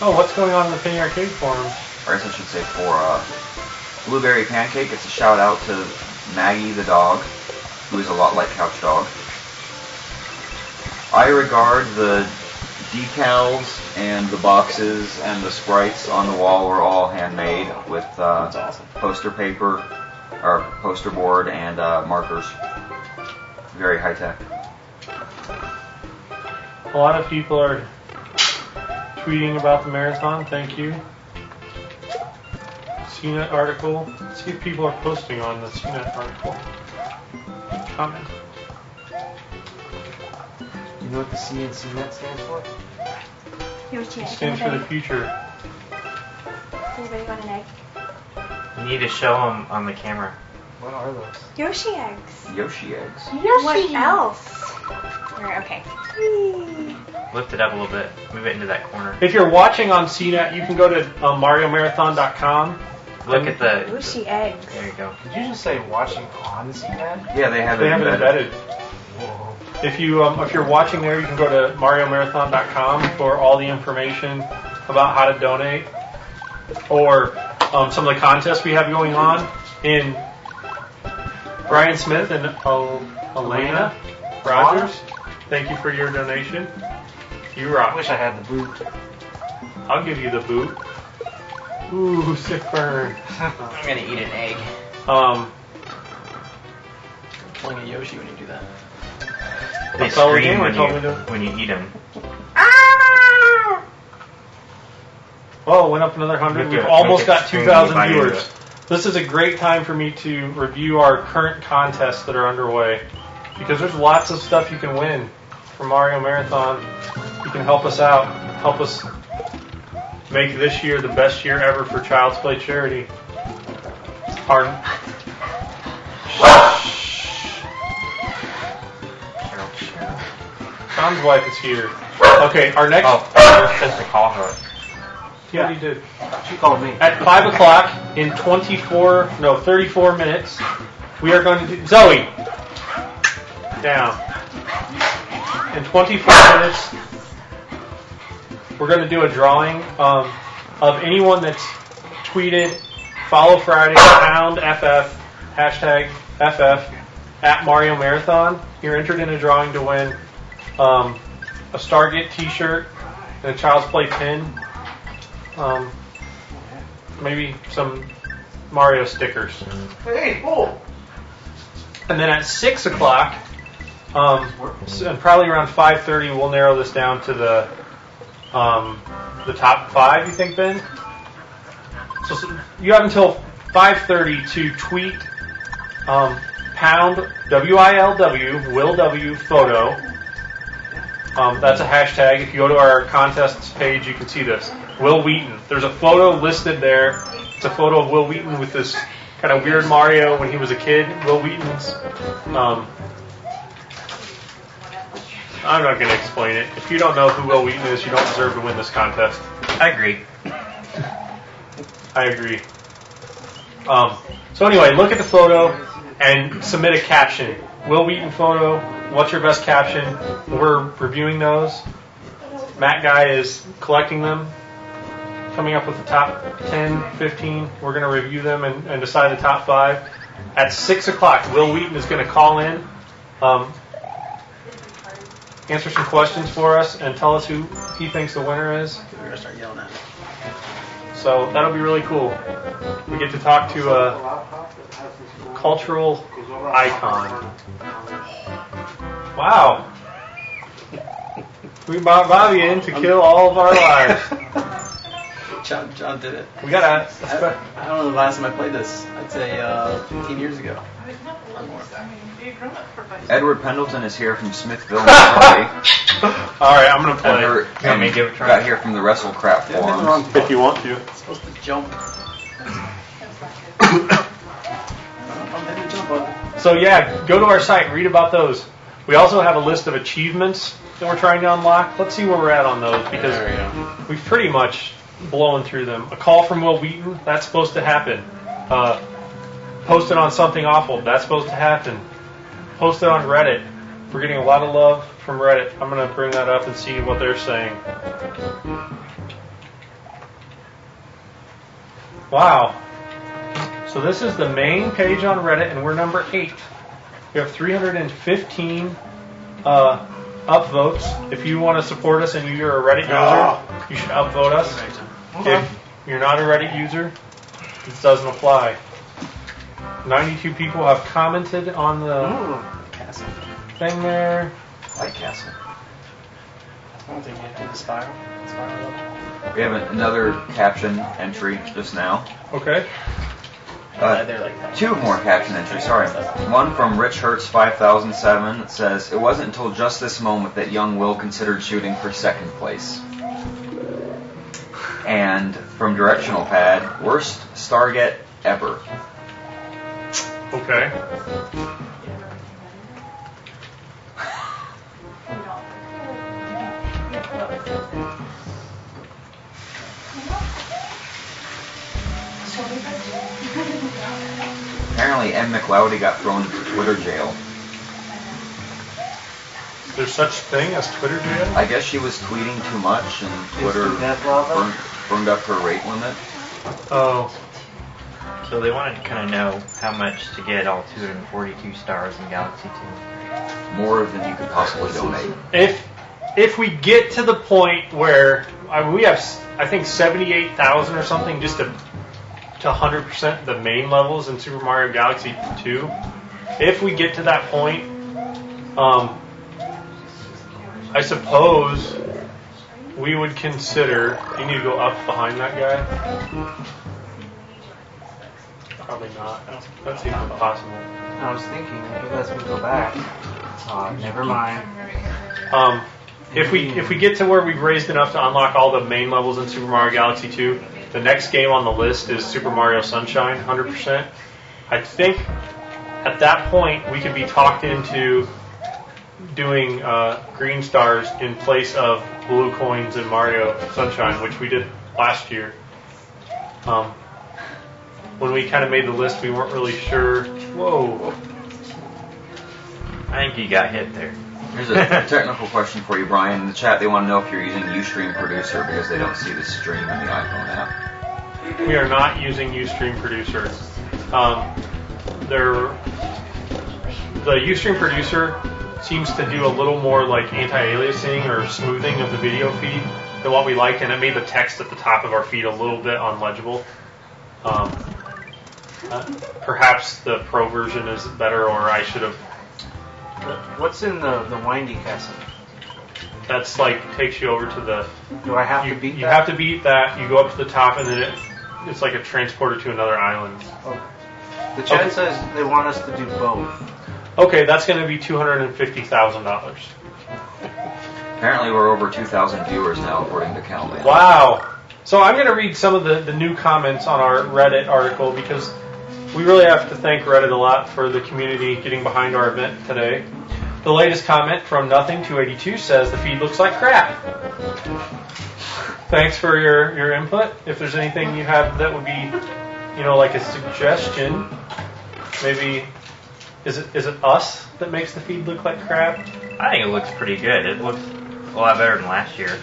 Oh, what's going on in the Penny Arcade forums? Or I guess I should say for Blueberry Pancake. It's a shout out to Maggie the dog, who is a lot like Couch Dog. I regard the decals and the boxes and the sprites on the wall were all handmade with That's awesome. poster paper, or poster board and markers. Very high tech. A lot of people are tweeting about the marathon. Thank you. CNET article. Let's see if people are posting on the CNET article. Comment. You know what the C in CNET stands for? Here's It Chad. stands for the future. Anybody want an egg? You need to show them on the camera. What are those? Yoshi eggs. Yoshi eggs. What else? Okay. Lift it up a little bit. Move it into that corner. If you're watching on CNET, you can go to MarioMarathon.com. Look at the. Yoshi eggs. There you go. Did you just say watching on CNET? Yeah, they have it They have it embedded. embedded. Whoa. If you're watching there, you can go to MarioMarathon.com for all the information about how to donate, or some of the contests we have going on. In Brian Smith and Elena Rogers, thank you for your donation. You I rock. wish I had the boot. I'll give you the boot. Ooh, sick burn. I'm gonna eat an egg. Killing a Yoshi when you do that. They fellow scream gamer when told me you, to. when you eat them. Oh, it went up another 100. Make We've it- almost make it got scream 2,000 when you bite into viewers. This is a great time for me to review our current contests that are underway, because there's lots of stuff you can win from Mario Marathon. You can help us out, help us make this year the best year ever for Child's Play charity. Our Sean's wife is here. Okay, our next. Oh, you're supposed to call her. He already did. She called me. At 5 o'clock in 34 minutes, we are going to do, Zoe, down. In 24 minutes, we're going to do a drawing of anyone that's tweeted Follow Friday, pound FF, hashtag FF, at Mario Marathon. You're entered in a drawing to win a Stargate t-shirt and a Child's Play pin. Maybe some Mario stickers. Hey, oh! And then at 6 o'clock, and probably around 5:30, we'll narrow this down to the top 5. You think, Ben? So you have until 5:30 to tweet pound WILW Will W photo. That's a hashtag. If you go to our contests page, you can see this. Will Wheaton. There's a photo listed there. It's a photo of Will Wheaton with this kind of weird Mario when he was a kid. Will Wheaton's. I'm not going to explain it. If you don't know who Will Wheaton is, you don't deserve to win this contest. I agree. I agree. So anyway, look at the photo and submit a caption. Will Wheaton photo. What's your best caption? We're reviewing those. Matt Guy is collecting them, coming up with the top 10, 15. We're going to review them and decide the top 5. At 6 o'clock, Will Wheaton is going to call in, answer some questions for us, and tell us who he thinks the winner is. We're gonna start yelling at him. So that'll be really cool. We get to talk to a cultural icon. Wow. We brought Bobby in to kill all of our lives. John did it. We got I don't know the last time I played this. I'd say 15 years ago. Or more. Edward Pendleton is here from Smithville, Missouri. Alright, I'm going to play. Want me to give it a try? Got here from the WrestleCrap Yeah, I'm in the wrong forums. spot. If you want to. It's supposed to jump. I'm hitting the jump button. So yeah, go to our site, read about those. We also have a list of achievements that we're trying to unlock. Let's see where we're at on those, because There we go. we've pretty much blown through them. A call from Will Wheaton, that's supposed to happen. Posted on Something Awful, that's supposed to happen. Posted on Reddit. We're getting a lot of love from Reddit. I'm going to bring that up and see what they're saying. Wow. So this is the main page on Reddit, and we're number 8. We have 315 upvotes. If you want to support us and you're a Reddit user, you should upvote us. If you're not a Reddit user, this doesn't apply. 92 people have commented on the Castle. thing there. White Castle. I don't think you have to do the spiral. Spiral level. We have another caption entry just now. Okay. They're like that. 2 more caption entries, sorry. One from Rich Hertz 5007 that says, "It wasn't until just this moment that young Will considered shooting for 2nd place." And from Directional Pad, "Worst Stargate ever." The Okay. Apparently, M. McLeody got thrown into Twitter jail. There's such thing as Twitter jail? I guess she was tweeting too much, and Twitter Instant death lava? burned up her rate limit. Oh. So they wanted to kind of know how much to get all 242 stars in Galaxy 2. More than you could possibly donate. If we get to the point where we have, I think, 78,000 or something just to 100% the main levels in Super Mario Galaxy 2. If we get to that point, I suppose we would consider. You need to go up behind that guy. Probably not. That seems impossible. I was thinking if it lets me go back. Never mind. If we get to where we've raised enough to unlock all the main levels in Super Mario Galaxy 2, the next game on the list is Super Mario Sunshine, 100%. I think at that point we could be talked into doing green stars in place of blue coins in Mario Sunshine, which we did last year. When we kind of made the list, we weren't really sure. Whoa. I think you got hit there. Here's a technical question for you, Brian. In the chat, they want to know if you're using Ustream Producer because they don't see the stream in the iPhone app. We are not using Ustream Producer. The Ustream Producer seems to do a little more like anti-aliasing or smoothing of the video feed than what we like, and it made the text at the top of our feed a little bit unlegible. Perhaps the Pro version is better, or I should have. What's in the windy castle? That's like takes you over to the. Do I have to beat You that? have to beat that. You go up to the top, and then it's like a transporter to another island. Okay. The chat says they want us to do both. Okay, that's going to be $250,000. Apparently, we're over 2,000 viewers now, according to Countdown. Wow. So I'm going to read some of the new comments on our Reddit article because we really have to thank Reddit a lot for the community getting behind our event today. The latest comment from Nothing282 says the feed looks like crap. Thanks for your input. If there's anything you have that would be, like a suggestion, maybe is it us that makes the feed look like crap? I think it looks pretty good. It looks a lot better than last year.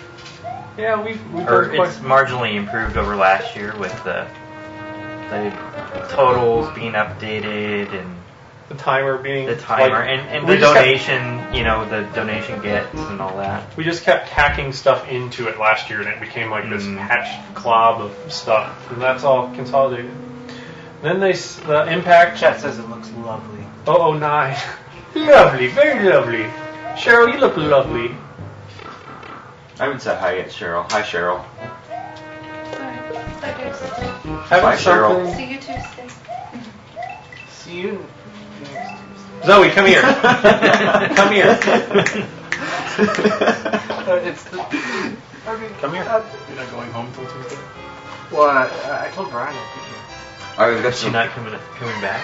Yeah, we've Or it's marginally improved over last year with the totals being updated and the timer being the timer and the donation, the donation gets and all that. We just kept hacking stuff into it last year, and it became like this hatched glob of stuff, and that's all consolidated. Then the impact. Chat says it looks lovely. 009. Lovely, very lovely. Cheryl, you look lovely. I haven't said hi yet, Cheryl. Hi, Cheryl. Having Bye, Cheryl. something- See you Tuesday. See you. Zoe, come here. Come here. It's the. Come here. You're not going home till Tuesday? Well, I told Brian I'd be here. All right, we've got Is she some. not coming back?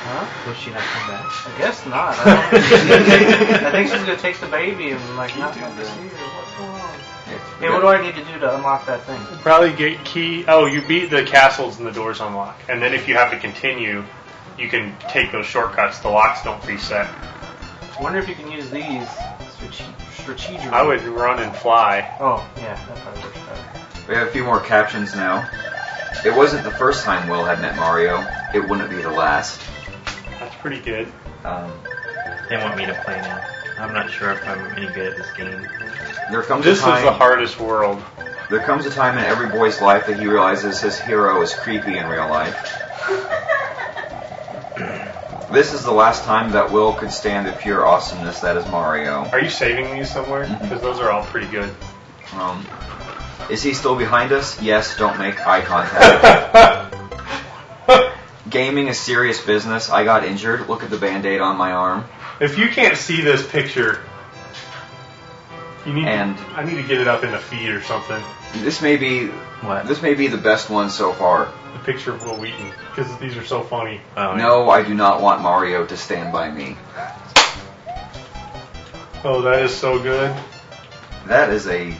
Huh? Will she not come back? I guess not. I think she's gonna take the baby and not come to see her. What's going on? Hey, what do I need to do to unlock that thing? Probably get key. Oh, you beat the castles and the doors unlock. And then if you have to continue, you can take those shortcuts. The locks don't reset. I wonder if you can use these strategically. I would run and fly. Oh, yeah, that probably works better. We have a few more captions now. It wasn't the first time Will had met Mario. It wouldn't be the last. That's pretty good. They want me to play now. I'm not sure if I'm any good at this game. There comes This a time. is the hardest world. There comes a time in every boy's life that he realizes his hero is creepy in real life. This is the last time that Will could stand the pure awesomeness that is Mario. Are you saving these somewhere? Because those are all pretty good. Is he still behind us? Yes, don't make eye contact. Gaming is serious business. I got injured. Look at the Band-Aid on my arm. If you can't see this picture, You need. And- I need to get it up in a feed or something. This may be What? this may be the best one so far. The picture of Will Wheaton, because these are so funny. Oh, No, I do not want Mario to stand by me. Oh, that is so good. That is a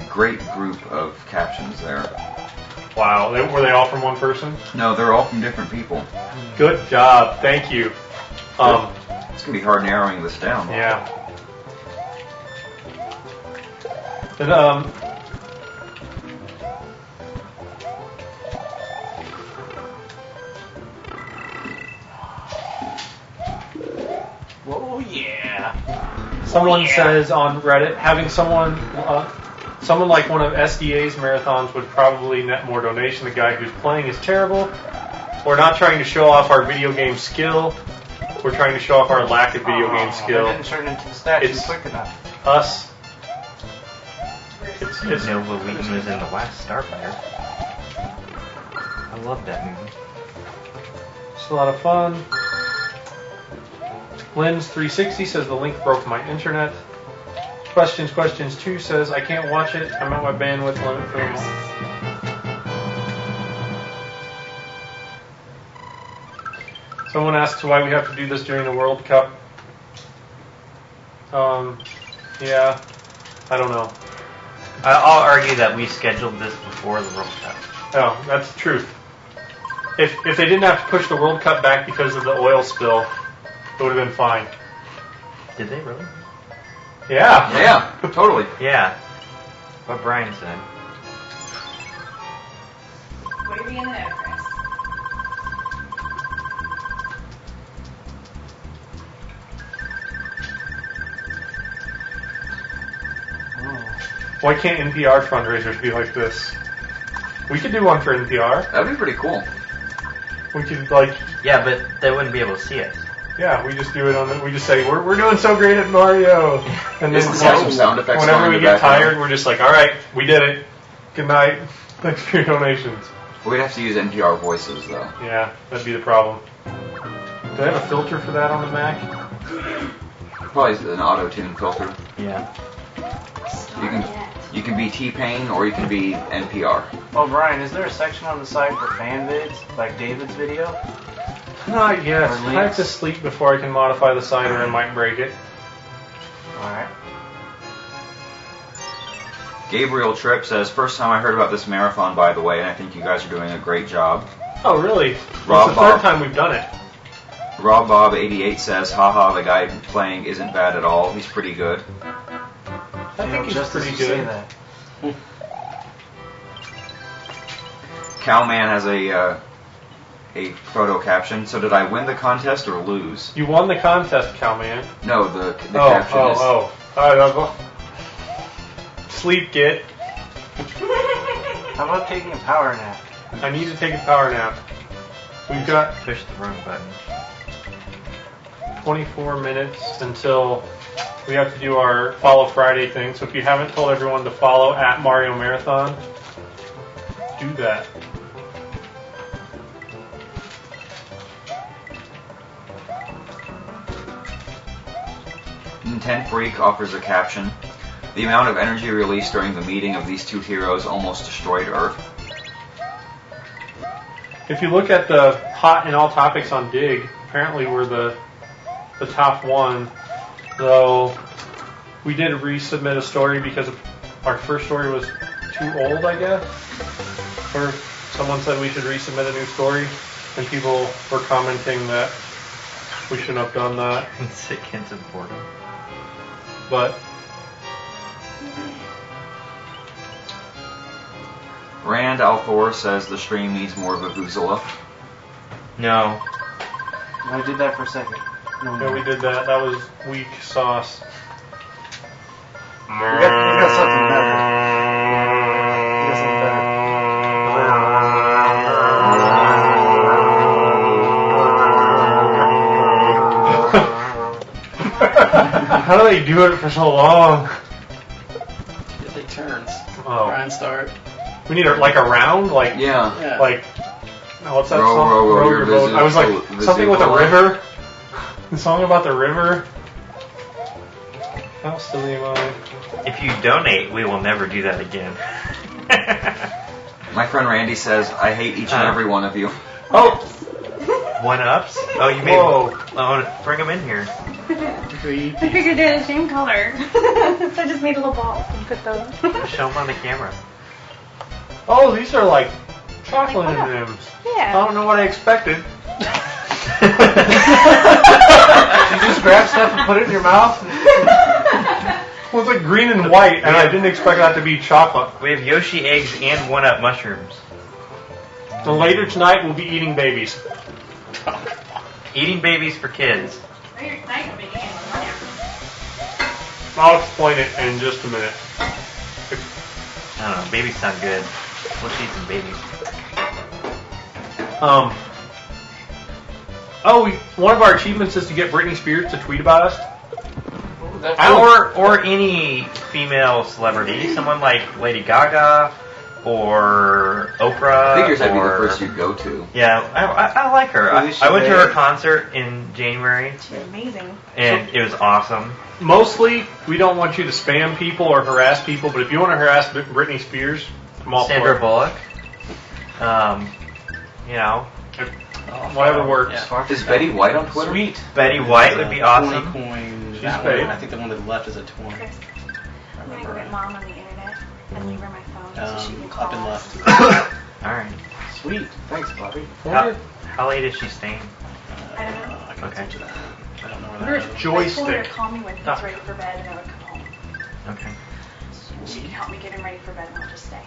great group of captions there. Wow, were they all from one person? No, they're all from different people. Good job, thank you. It's gonna be hard narrowing this down. Yeah. And Whoa, yeah. someone says on Reddit, having someone like one of SDA's marathons would probably net more donation. The guy who's playing is terrible. We're not trying to show off our video game skill. We're trying to show off our lack of video game skill. That didn't turn into the statue It's- quick enough. Us. It's Will Wheaton was in the last Starfire. I love that movie. It's a lot of fun. Lynn's360 says the link broke my internet. Questions 2 says I can't watch it. I'm at my bandwidth limit for the moment. Someone asks why we have to do this during the World Cup. Yeah, I don't know. I'll argue that we scheduled this before the World Cup. Oh, that's the truth. If they didn't have to push the World Cup back because of the oil spill, it would have been fine. Did they really? Yeah. Yeah, totally. Yeah. What Brian said. What are we in the know, Chris? Why can't NPR fundraisers be like this? We could do one for NPR. That'd be pretty cool. We could like, Yeah, but they wouldn't be able to see us. yeah, we just do it on the. We just say we're doing so great at Mario, and then Isn't there some sound effects whenever going we in the get background? tired, we're just like, all right, we did it. Good night. Thanks for your donations. We'd have to use NPR voices though. Yeah, that'd be the problem. Do I have a filter for that on the Mac? Probably an auto-tune filter. Yeah. You can be T-Pain or you can be NPR. Oh, Brian, is there a section on the site for fan vids, like David's video? Not yet. Or I have links? to sleep before I can modify the site, or I might break it. Alright. Gabriel Tripp says, first time I heard about this marathon, by the way, and I think you guys are doing a great job. Oh, really? Rob It's the third Bob. time we've done it. Rob Bob 88 says, haha, the guy playing isn't bad at all. He's pretty good. I think he's just pretty as you say good. that. Cowman has a photo caption. So did I win the contest or lose? You won the contest, Cowman. No, the caption is. I don't know. Sleep, git. How about taking a power nap? I need to take a power nap. We've got Push the wrong button. 24 minutes until we have to do our Follow Friday thing. So if you haven't told everyone to follow at Mario Marathon, do that. Nintendo Freak offers a caption. The amount of energy released during the meeting of these two heroes almost destroyed Earth. If you look at the hot and all topics on Dig, apparently we're the top one. Though we did resubmit a story because our first story was too old, I guess. Or someone said we should resubmit a new story, and people were commenting that we shouldn't have done that. Sick hints of boredom. But Rand Althor says the stream needs more Vuvuzela. No. I did that for a second. No, yeah, we did that. That was weak sauce. We got something better. We got something How do they do it for so long? You take turns. Oh. Try and start. We need a round, like Yeah. like what's that Row, song? row, row your boat. I was like Vizzy something with a boat. river. The song about the river. How silly am I? If you donate, we will never do that again. My friend Randy says, I hate each and every one of you. Oh! 1-ups? Oh, you made. Whoa. Oh, bring them in here. I figured they're the same color. So I just made little balls and put those. Show them on the camera. Oh, these are like chocolate Like what? M&Ms. I Yeah. don't know what I expected. You just grab stuff and put it in your mouth? Well, it's like green and white, and I didn't expect that to be chocolate. We have Yoshi eggs and 1-up mushrooms. And later tonight, we'll be eating babies. Eating babies for kids. I'll explain it in just a minute. I don't know. Babies sound good. Let's eat some babies. One of our achievements is to get Britney Spears to tweet about us. Or any female celebrity. Someone like Lady Gaga or Oprah. Figures I'd be the or- first you'd go to. Yeah, I like her. I went to her concert in January, She's amazing. and it was awesome. Mostly, we don't want you to spam people or harass people, but if you want to harass Britney Spears, I'm all Sandra for Bullock. You know, it. Whatever works. Yeah. Is Betty White on Twitter? Sweet. Betty White would be 20 awesome. coins. She's That paid. one, I think the one to the left is a 20. Chris, I'm gonna go get Mom on the internet and leave her my phone so she can call Up and us. left. All right. Sweet. Thanks, Bobby. How late is she staying? I don't know. I can Okay. send you that. I don't know where Where's that is. I told her to joystick? call me when he's ready for bed and I would come home. Okay. She can help me get him ready for bed and I'll just stay.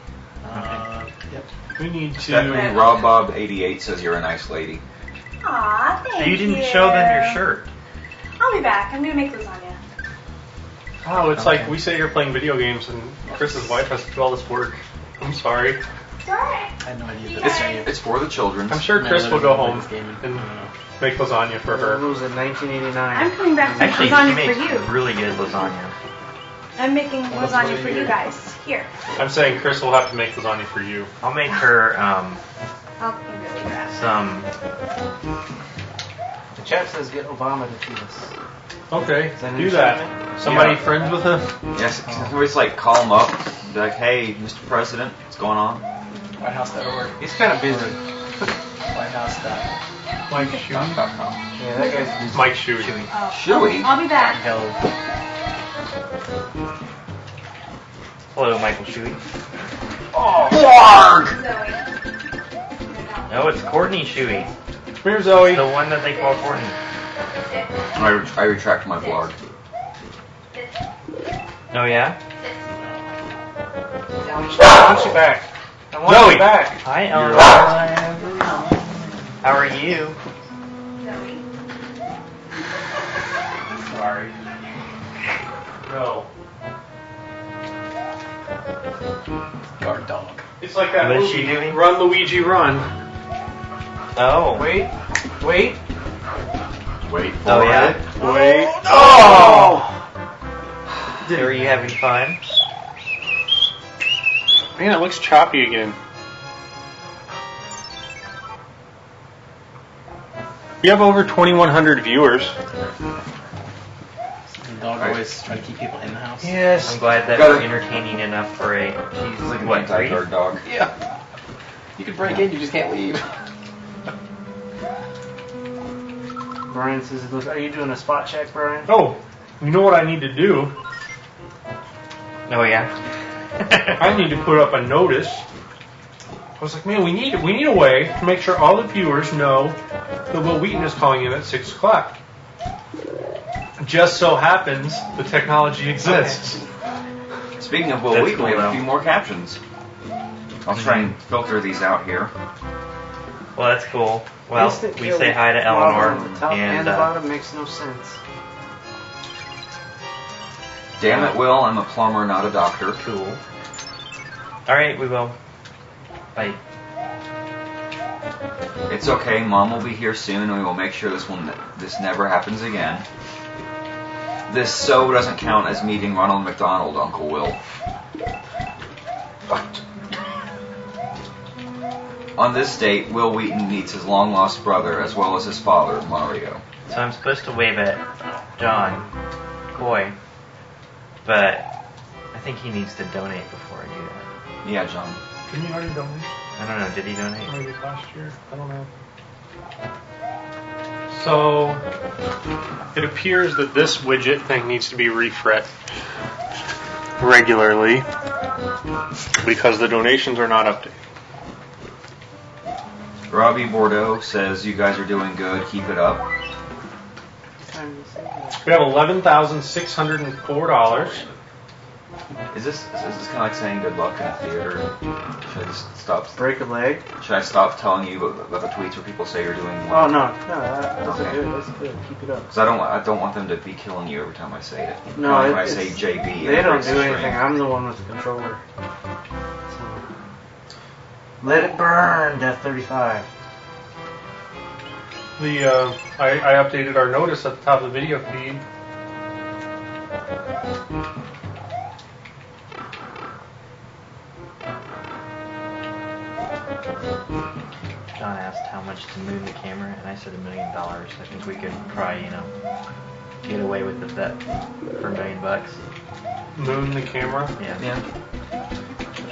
Yep. We need Stephanie to. RobBob88 says you're a nice lady. Aw, thank So you didn't show them your shirt. I'll be back. I'm gonna make lasagna. Oh, it's like we sit here playing video games, and Chris's wife has to do all this work. I'm sorry. It's alright. I had no idea It's- that It's for the children. I'm sure No, Chris will go home gaming. and make lasagna for It her. was in 1989. I'm coming back to make Actually, she lasagna makes for you. really good lasagna. I'm making lasagna for you guys. Here. I'm saying Chris will have to make lasagna for you. I'll make her I'll really grab. some. The chat says get Obama to tweet us. Okay, Is that an do that. instrument? Somebody Yeah. friends with us? Yes, always like call them up, be like, hey, Mr. President, what's going on? WhiteHouse.org. He's kind of busy. Whitehouse. Mike Shuey. Yeah, that guy's busy. Mike Shuey. Oh, Shuey? I'll be back. Hello, Michael Shuey. Warg! No, it's Courtney Shuey. Come here, Zoe. The one that they call Courtney. I retract my blog. Oh, yeah? I want you back. I want Zoe. you back. Hi, Eleanor. How are you? Sorry. No. Guard dog. It's like that What is movie, she doing? Run, Luigi, Run. Oh. Wait. Wait. Wait for Oh, yeah? it. Wait. Oh! Are you having fun? Man, it looks choppy again. We have over 2,100 viewers. The dog always trying to keep people in the house. Yes. I'm glad that Gotta- we're entertaining enough for a. He's like an What, three? anti-guard dog. Yeah. You can break in, you just can't leave. Brian says, are you doing a spot check, Brian? Oh, you know what I need to do? Oh, yeah? I need to put up a notice. I was like, man, we need a way to make sure all the viewers know that Will Wheaton is calling in at 6 o'clock. Just so happens the technology exists. Speaking of Will That's Wheaton, we cool, have a though. few more captions. I'll try and filter these out here. Well, that's cool. Well, Instant we kill say hi to bottom, Eleanor. The top and And the bottom makes no sense. Damn it, Will, I'm a plumber, not a doctor. cool. Alright, we will. Bye. It's okay, Mom will be here soon, and we will make sure this never happens again. This so doesn't count as meeting Ronald McDonald, Uncle Will. On this date, Will Wheaton meets his long-lost brother as well as his father, Mario. So I'm supposed to wave at John. Boy. but I think he needs to donate before I do that. Yeah, John. Didn't you already donate? I don't know. Did he donate? Maybe last year? I don't know. So, it appears that this widget thing needs to be refreshed regularly because the donations are not updated. Robbie Bordeaux says you guys are doing good. Keep it up. We have $11,604. Is this kind of like saying good luck in a theater? Should I just stop? Break a leg? Should I stop telling you about the tweets where people say you're doing well? Oh no, that's Okay. good. That's good. Keep it up. Because I don't want them to be killing you every time I say it. No, when I say JB, they don't it's do a anything. string. I'm the one with the controller. So, let it burn, Death 35. I updated our notice at the top of the video feed. John asked how much to move the camera, and I said $1 million. I think we could probably, get away with the bet for $1 million. Moon the camera. Yeah.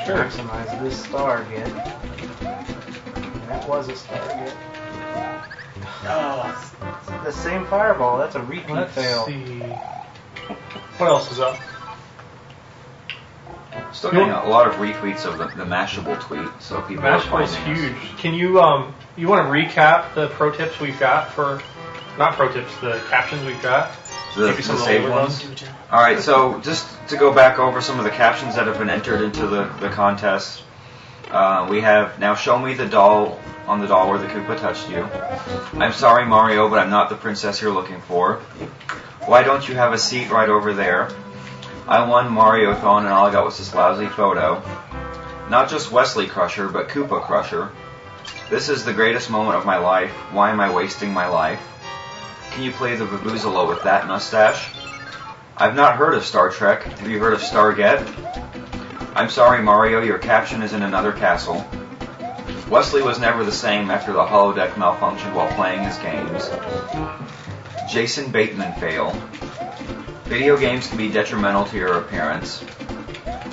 Sure. Maximize this star get. That was a star get. Oh, the same fireball. That's a repeat Let's fail. see. What else is up? Still getting a lot of retweets of the Mashable tweet, so people are Mashable's finding us. huge. Can you you want to recap the pro tips we've got for, not pro tips, the captions we've got? The Maybe some of the saved older ones? Alright, so just to go back over some of the captions that have been entered into the contest. We have, now show me the doll on the doll where the Koopa touched you. I'm sorry, Mario, but I'm not the princess you're looking for. Why don't you have a seat right over there? I won Mario-thon and all I got was this lousy photo. Not just Wesley Crusher, but Koopa Crusher. This is the greatest moment of my life. Why am I wasting my life? Can you play the Vuvuzela with that mustache? I've not heard of Star Trek. Have you heard of Stargate? I'm sorry, Mario, your caption is in another castle. Wesley was never the same after the holodeck malfunctioned while playing his games. Jason Bateman fail. Video games can be detrimental to your appearance.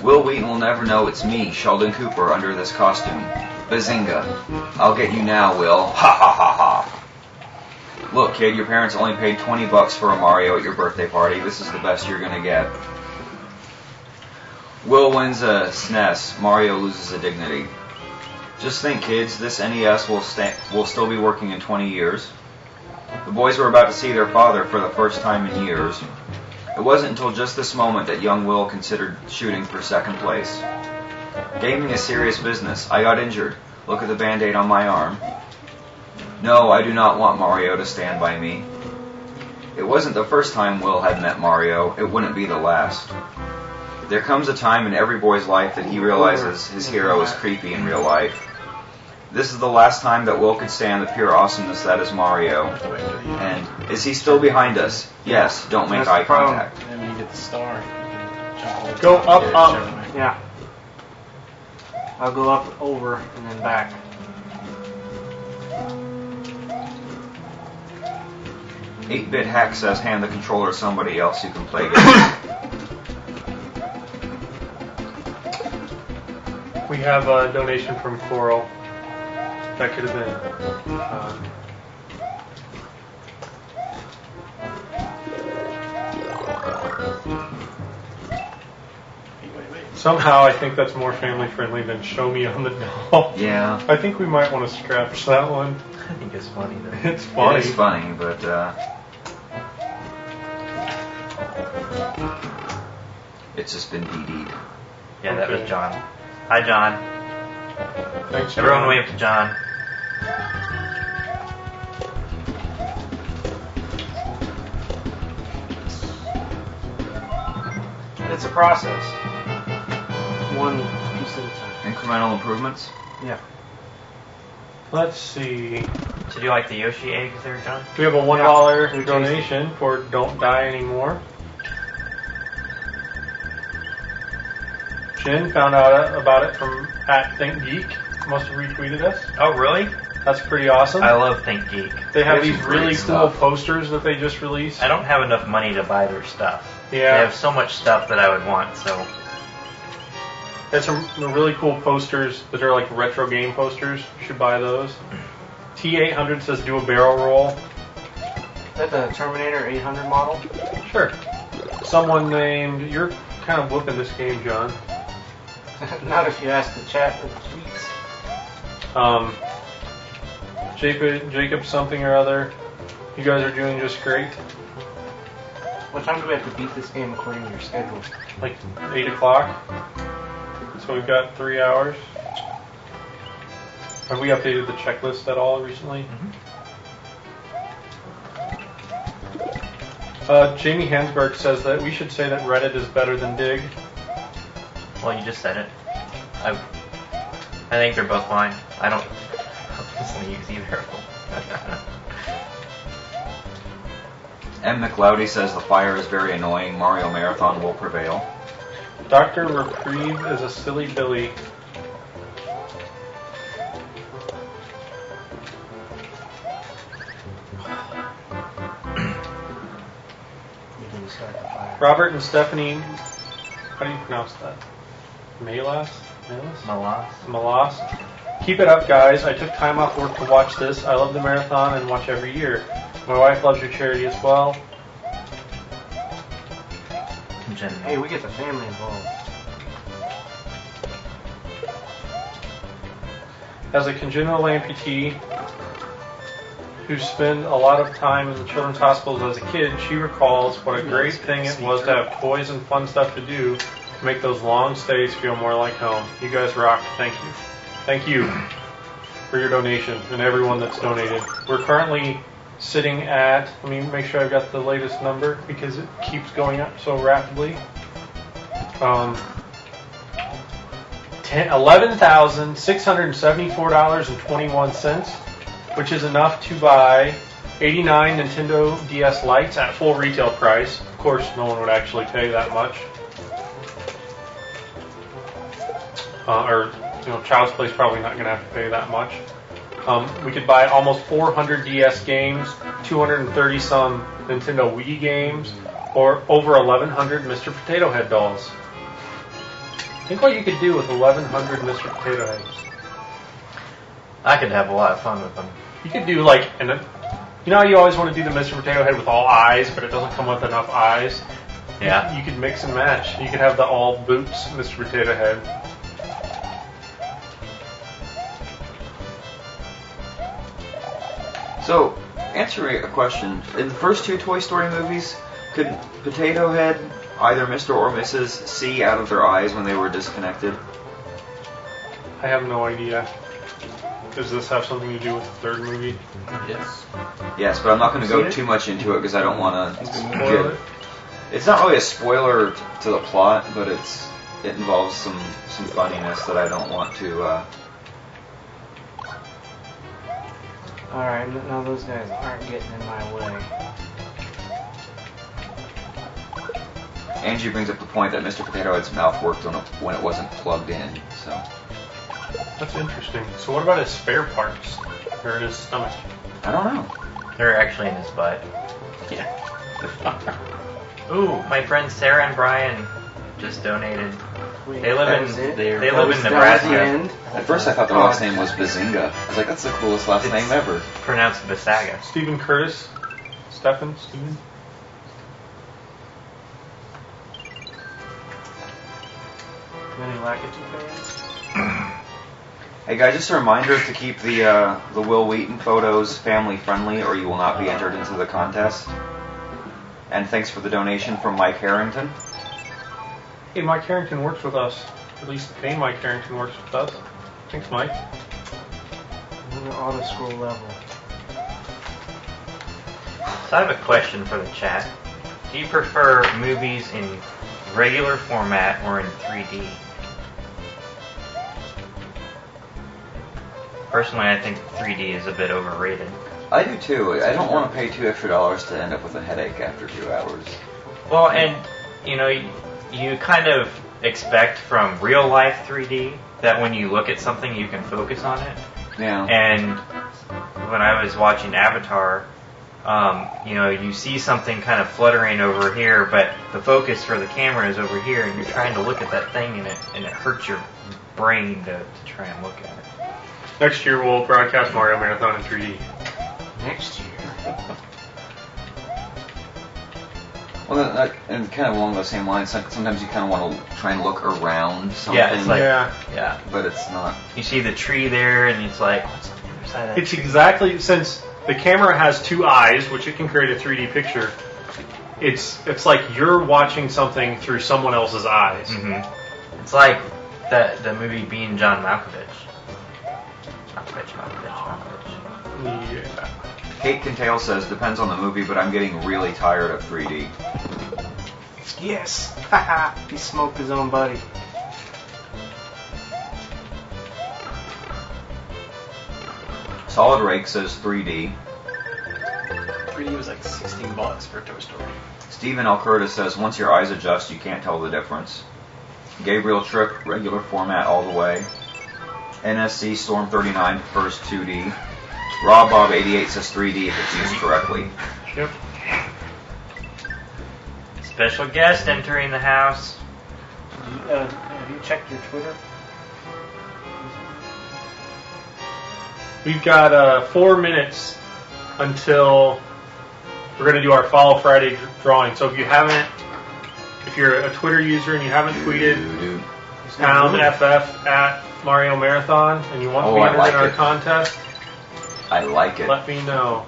Will Wheaton will never know it's me, Sheldon Cooper, under this costume. Bazinga. I'll get you now, Will. Ha ha ha ha. Look, kid, your parents only paid $20 for a Mario at your birthday party. This is the best you're gonna get. Will wins a SNES. Mario loses a dignity. Just think, kids, this NES will still be working in 20 years. The boys were about to see their father for the first time in years. It wasn't until just this moment that young Will considered shooting for second place. Gaming is serious business. I got injured. Look at the Band-Aid on my arm. No, I do not want Mario to stand by me. It wasn't the first time Will had met Mario. It wouldn't be the last. There comes a time in every boy's life that he realizes his hero is creepy in real life. This is the last time that Will could stand the pure awesomeness that is Mario. And is he still behind us? Yes, don't make eye contact. And then when you get the star, you can jump Go up, over up. Yeah. I'll go up, over, and then back. "8-Bit Hack says hand the controller to somebody else who can play games." We have a donation from Coral. That could have been. Somehow I think that's more family friendly than Show Me on the Doll. Yeah. I think we might want to scratch that one. I think it's funny though. It's funny. It is funny, but it's just been DD'd. Yeah, that Okay. was John. Hi, John. Thanks, Everyone John. wave to John. It's a process. One piece at a time. Incremental improvements. Yeah. Let's see. So do you like the Yoshi eggs there, John? We have a $1 they're donation for Don't Die Anymore. Jen found out about it from @ThinkGeek. Must have retweeted us. Oh, really? That's pretty awesome. I love ThinkGeek. They have They have these some great really cool stuff. posters that they just released. I don't have enough money to buy their stuff. They Yeah. have so much stuff that I would want. So There's some really cool posters that are like retro game posters. You should buy those. T800 says do a barrel roll. Is that the Terminator 800 model? Sure. Someone named, you're kind of whooping this game, John. Not if you ask the chat for the tweets. Jacob something or other. You guys are doing just great. What time do we have to beat this game according to your schedule? Like 8 o'clock. So we've got 3 hours. Have we updated the checklist at all recently? Jamie Hansberg says that we should say that Reddit is better than Dig. well, you just said it. I think they're both fine. I don't listen to use either of them. M. McLeody says the fire is very annoying. Mario Marathon will prevail. Dr. Reprieve is a silly Billy. You didn't start the fire. Robert and Stephanie, how do you pronounce that? Malas? Malas? Keep it up, guys. I took time off work to watch this. I love the marathon and watch every year. My wife loves your charity as well. Hey, we get the family involved. As a congenital amputee who spent a lot of time in the children's hospitals as a kid, she recalls what a great thing it was to have toys and fun stuff to do to make those long stays feel more like home. You guys rock. Thank you. Thank you for your donation and everyone that's donated. We're currently sitting at, let me make sure I've got the latest number because it keeps going up so rapidly. $11,674.21, which is enough to buy 89 Nintendo DS Lites at full retail price. Of course, no one would actually pay that much. Child's Play's probably not going to have to pay that much. We could buy almost 400 DS games, 230 some Nintendo Wii games, or over 1,100 Mr. Potato Head dolls. Think what you could do with 1,100 Mr. Potato Heads. I could have a lot of fun with them. You could do like, you know how you always want to do the Mr. Potato Head with all eyes, but it doesn't come with enough eyes? Yeah. You could mix and match. You could have the all boots Mr. Potato Head. So, answering a question, in the first two Toy Story movies, could Potato Head, either Mr. or Mrs., see out of their eyes when they were disconnected? I have no idea. Does this have something to do with the third movie? Yes. Yes, but I'm not going to Seen go it? too much into it because I don't want to Spoil it? It's not really a spoiler to the plot, but it involves some funniness that I don't want to. Alright, now those guys aren't getting in my way. Angie brings up the point that Mr. Potato Head's mouth worked when it wasn't plugged in. So That's interesting. So what about his spare parts? Or in his stomach? I don't know. They're actually in his butt. Yeah. Ooh, my friends Sarah and Brian just donated. Wait, They live that in was it? they That live was- in that was the Nebraska. end? At first, I thought the last name was Bazinga. I was like, that's the coolest last It's- name ever. Pronounced Basaga. Stephen Curtis? Stephen? Any Lakitu fans? Hey guys, just a reminder to keep the Will Wheaton photos family friendly, or you will not be entered into the contest. And thanks for the donation from Mike Harrington. Hey, Mike Harrington works with us. At least the name Mike Harrington works with us. Thanks, Mike. On the auto scroll level. So I have a question for the chat. Do you prefer movies in regular format or in 3D? Personally, I think 3D is a bit overrated. I do too. I don't want to pay $2 extra to end up with a headache after 2 hours. Well, and you kind of expect from real life 3D that when you look at something, you can focus on it. Yeah. And when I was watching Avatar, you see something kind of fluttering over here, but the focus for the camera is over here, and you're trying to look at that thing, and it hurts your brain to try and look at it. Next year we'll broadcast Mario Marathon in 3D. Next year. Well, and kind of along those same lines, sometimes you kind of want to try and look around something. Yeah, it's like, Yeah. But it's not. You see the tree there, and it's like, what's on the other side of that It's tree? exactly, since the camera has two eyes, which it can create a 3D picture, it's like you're watching something through someone else's eyes. Mm-hmm. It's like the movie Being John Malkovich. Malkovich. Yeah. Kate Kintail says, depends on the movie, but I'm getting really tired of 3D. Yes. Haha. He smoked his own buddy. Solid Rake says 3D. 3D was like $16 for Toy Story. Stephen Alcurta says, once your eyes adjust, you can't tell the difference. Gabriel Tripp, regular format all the way. NSC Storm 39 prefers 2D. Rob Bob 88 says 3D if it's used correctly. Yep. Special guest entering the house. Have you checked your Twitter? We've got 4 minutes until we're going to do our Follow Friday drawing. So if you're a Twitter user and you haven't tweeted pound FF at Mario Marathon and you want to be entered in our contest, I like it. let me know.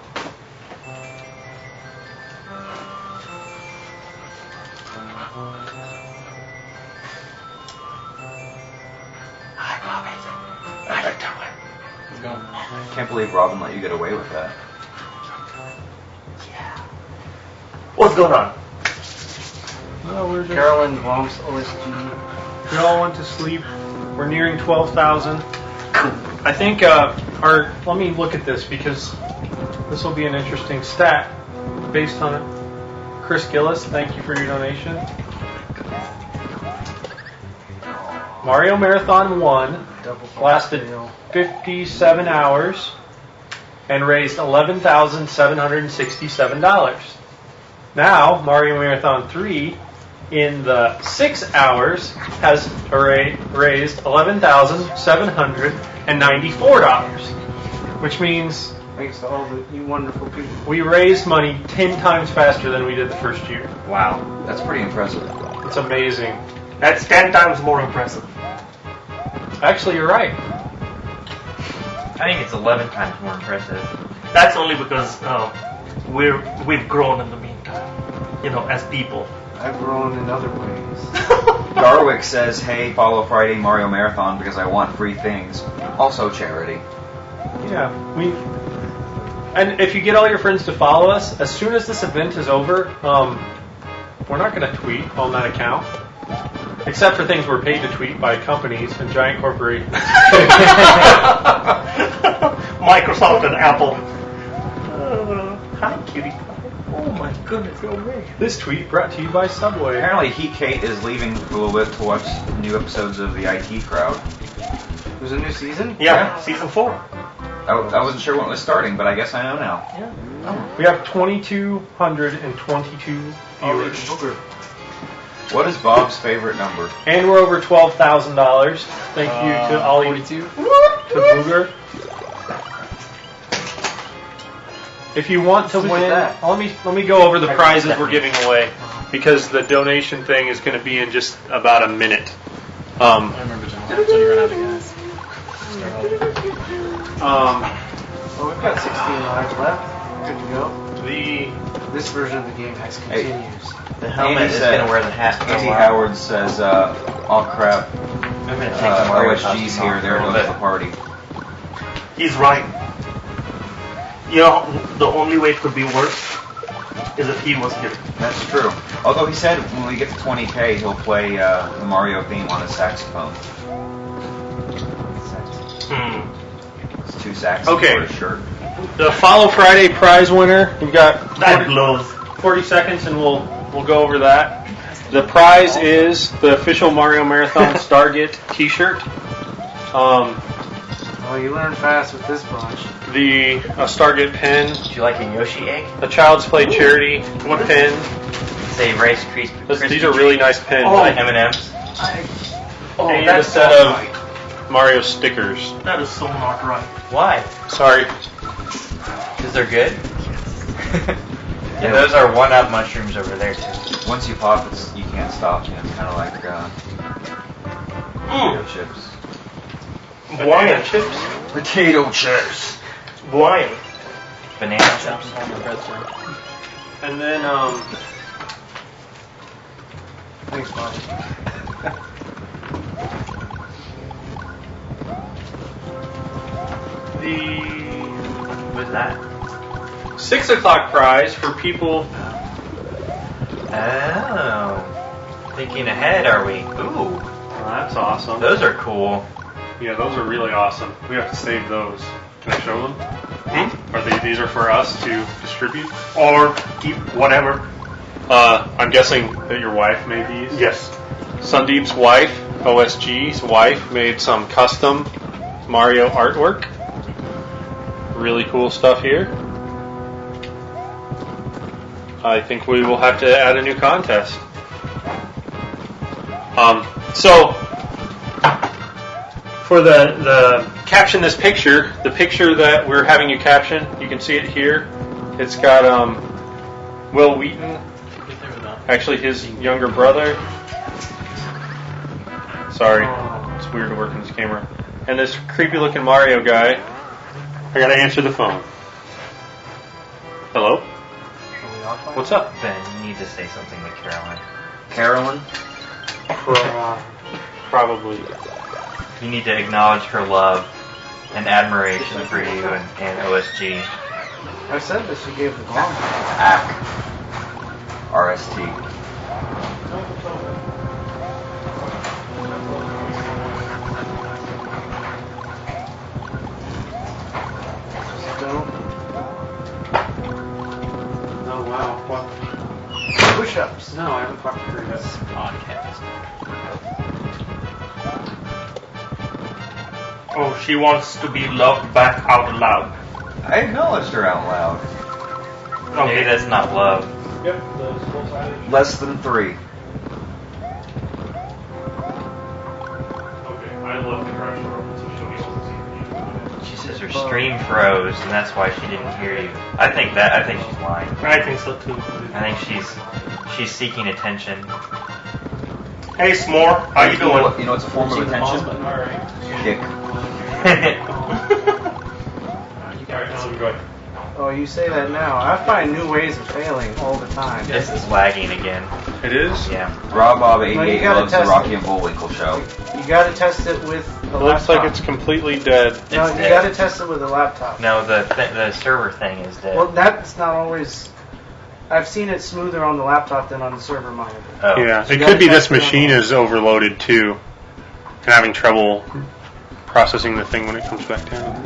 Can't believe Robin let you get away with that. What's going on? No, we're just, Carolyn wants OSG. we all went to sleep. We're nearing 12,000. I think let me look at this because this will be an interesting stat based on it. Chris Gillis, thank you for your donation. Mario Marathon 1 lasted 57 hours and raised $11,767. Now, Mario Marathon 3 in the 6 hours has raised $11,794, which means Thanks to all you wonderful people. we raised money 10 times faster than we did the first year. Wow. That's pretty impressive. It's amazing. That's 10 times more impressive. Actually, you're right. I think it's 11 times more impressive. That's only because we've grown in the meantime, as people. I've grown in other ways. Darwick says, hey, follow Friday Mario Marathon because I want free things. Also charity. Yeah, and if you get all your friends to follow us, as soon as this event is over, we're not going to tweet on that account, except for things we're paid to tweet by companies and giant corporations. Microsoft and Apple. Hi, cutie. Oh my goodness, go away. This tweet brought to you by Subway. Apparently, Heat Kate is leaving for a little bit to watch new episodes of the IT Crowd. There's a new season? Yeah, season 4. I wasn't sure when it was starting, but I guess I know now. Yeah. We have 2,222 viewers. What is Bob's favorite number? And we're over $12,000. Thank you to Ollie 42. to Booger. If you want to win, let me go over the prizes we're giving away because the donation thing is going to be in just about a minute. I remember John. Until you run out of gas. Well, we've got 16 lives left. Good to go. This version of the game has continues. The helmet Andy is said- going to wear the hat for a Andy while. Howard says, oh crap, I'm going to take the Mario OSG's costume here, off there a little goes bit. the party. He's right. The only way it could be worse is if he was here. That's true. Although he said when we get to 20K, he'll play the Mario theme on his saxophone. It's 2 saxophones Okay. for his shirt. The Follow Friday prize winner. We've got That blows. 40 seconds, and we'll go over that. The prize is the official Mario Marathon Stargate T-shirt. Oh, you learn fast with this bunch. The Stargate pen, Do you like a Yoshi egg? a Child's Play charity pen. Say Rice Krispie. These are really nice pens. Like M&M's. And a set of Mario stickers. That is so not right. Why? Sorry. Because they're good? And those are 1-up mushrooms over there, too. Once you pop, you can't stop. You know, it's kind of like potato chips. Hawaiian chips? Potato chips. Hawaiian. Banana chips. And then, Thanks, Bob. What's that? 6 o'clock prize for people. Oh. Thinking ahead, are we? Ooh. Oh, that's awesome. Those are cool. Yeah, those are really awesome. We have to save those. Can I show them? Are these are for us to distribute or keep? Whatever. I'm guessing that your wife made these. Yes. Sandeep's wife, OSG's wife, made some custom Mario artwork. Really cool stuff here. I think we will have to add a new contest. So for the caption this picture, the picture that we're having you caption, you can see it here. It's got Will Wheaton, actually his younger brother. Sorry, it's weird to work in this camera. And this creepy looking Mario guy. I gotta answer the phone. Hello? What's up? Ben, you need to say something to Caroline. Carolyn? Probably. You need to acknowledge her love and admiration for you and OSG. I said that she gave the glom. ACK. RST. Oh wow. What? Push-ups. No, I haven't talked to her yet. Podcast. Oh, she wants to be loved back out loud. I acknowledged her out loud. Maybe that's not love. Yep, the full-sided. Less than 3. Okay, I love the crash room, so she'll be able to see She says her stream froze, and that's why she didn't hear you. I think she's lying. I think so too. I think she's seeking attention. Hey, S'more, how you doing? You know what's a form of attention? Kick. Oh, you say that now. I find new ways of failing all the time. This is lagging again. It is? Yeah. Rob Bob No, you 88 gotta loves the test Rocky it. and Bullwinkle show. You gotta test it with a It looks laptop. like it's completely dead. No, It's you dead. gotta test it with a laptop. No, the server thing is dead. Well, that's not always. I've seen it smoother on the laptop than on the server monitor. Oh. Yeah, So it you could be gotta this test it machine on- is overloaded too, and having trouble processing the thing when it comes back down.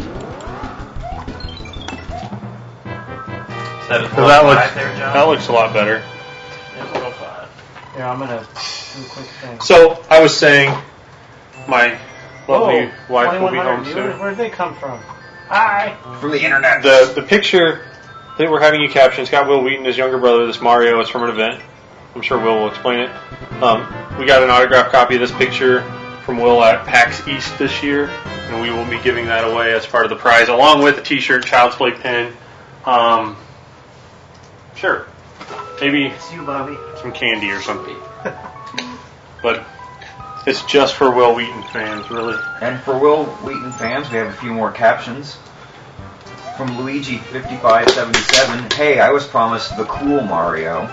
So that was So that 1.5 looks there, John? that looks a lot better. Yeah, I'm gonna do a quick thing. So I was saying, my lovely Oh, wife will be 2100 home viewers? soon. Where'd they come from? Hi. From the internet. The picture that we're having you caption, it's got Will Wheaton, his younger brother, this Mario. It's from an event. I'm sure Will will explain it. We got an autographed copy of this picture from Will at PAX East this year, and we will be giving that away as part of the prize, along with a T-shirt, Child's Play pen. Sure. Maybe It's you, Bobby. some candy or something. But it's just for Will Wheaton fans, really. And for Will Wheaton fans, we have a few more captions. From Luigi5577, hey, I was promised the cool Mario.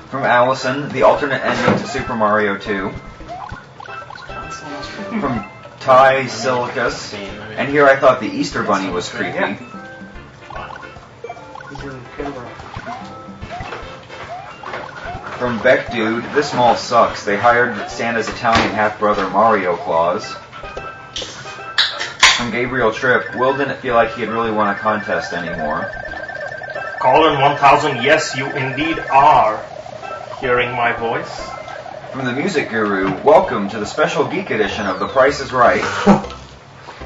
From Allison, the alternate ending to Super Mario 2. From Ty Silicus, and here I thought the Easter Bunny was creepy. Yeah. He's in Kimber. From Beck Dude, this mall sucks. They hired Santa's Italian half-brother Mario Claus. From Gabriel Tripp, Will didn't feel like he'd really won a contest anymore. Colin 1000, yes, you indeed are hearing my voice. From the Music Guru, welcome to the special geek edition of The Price is Right.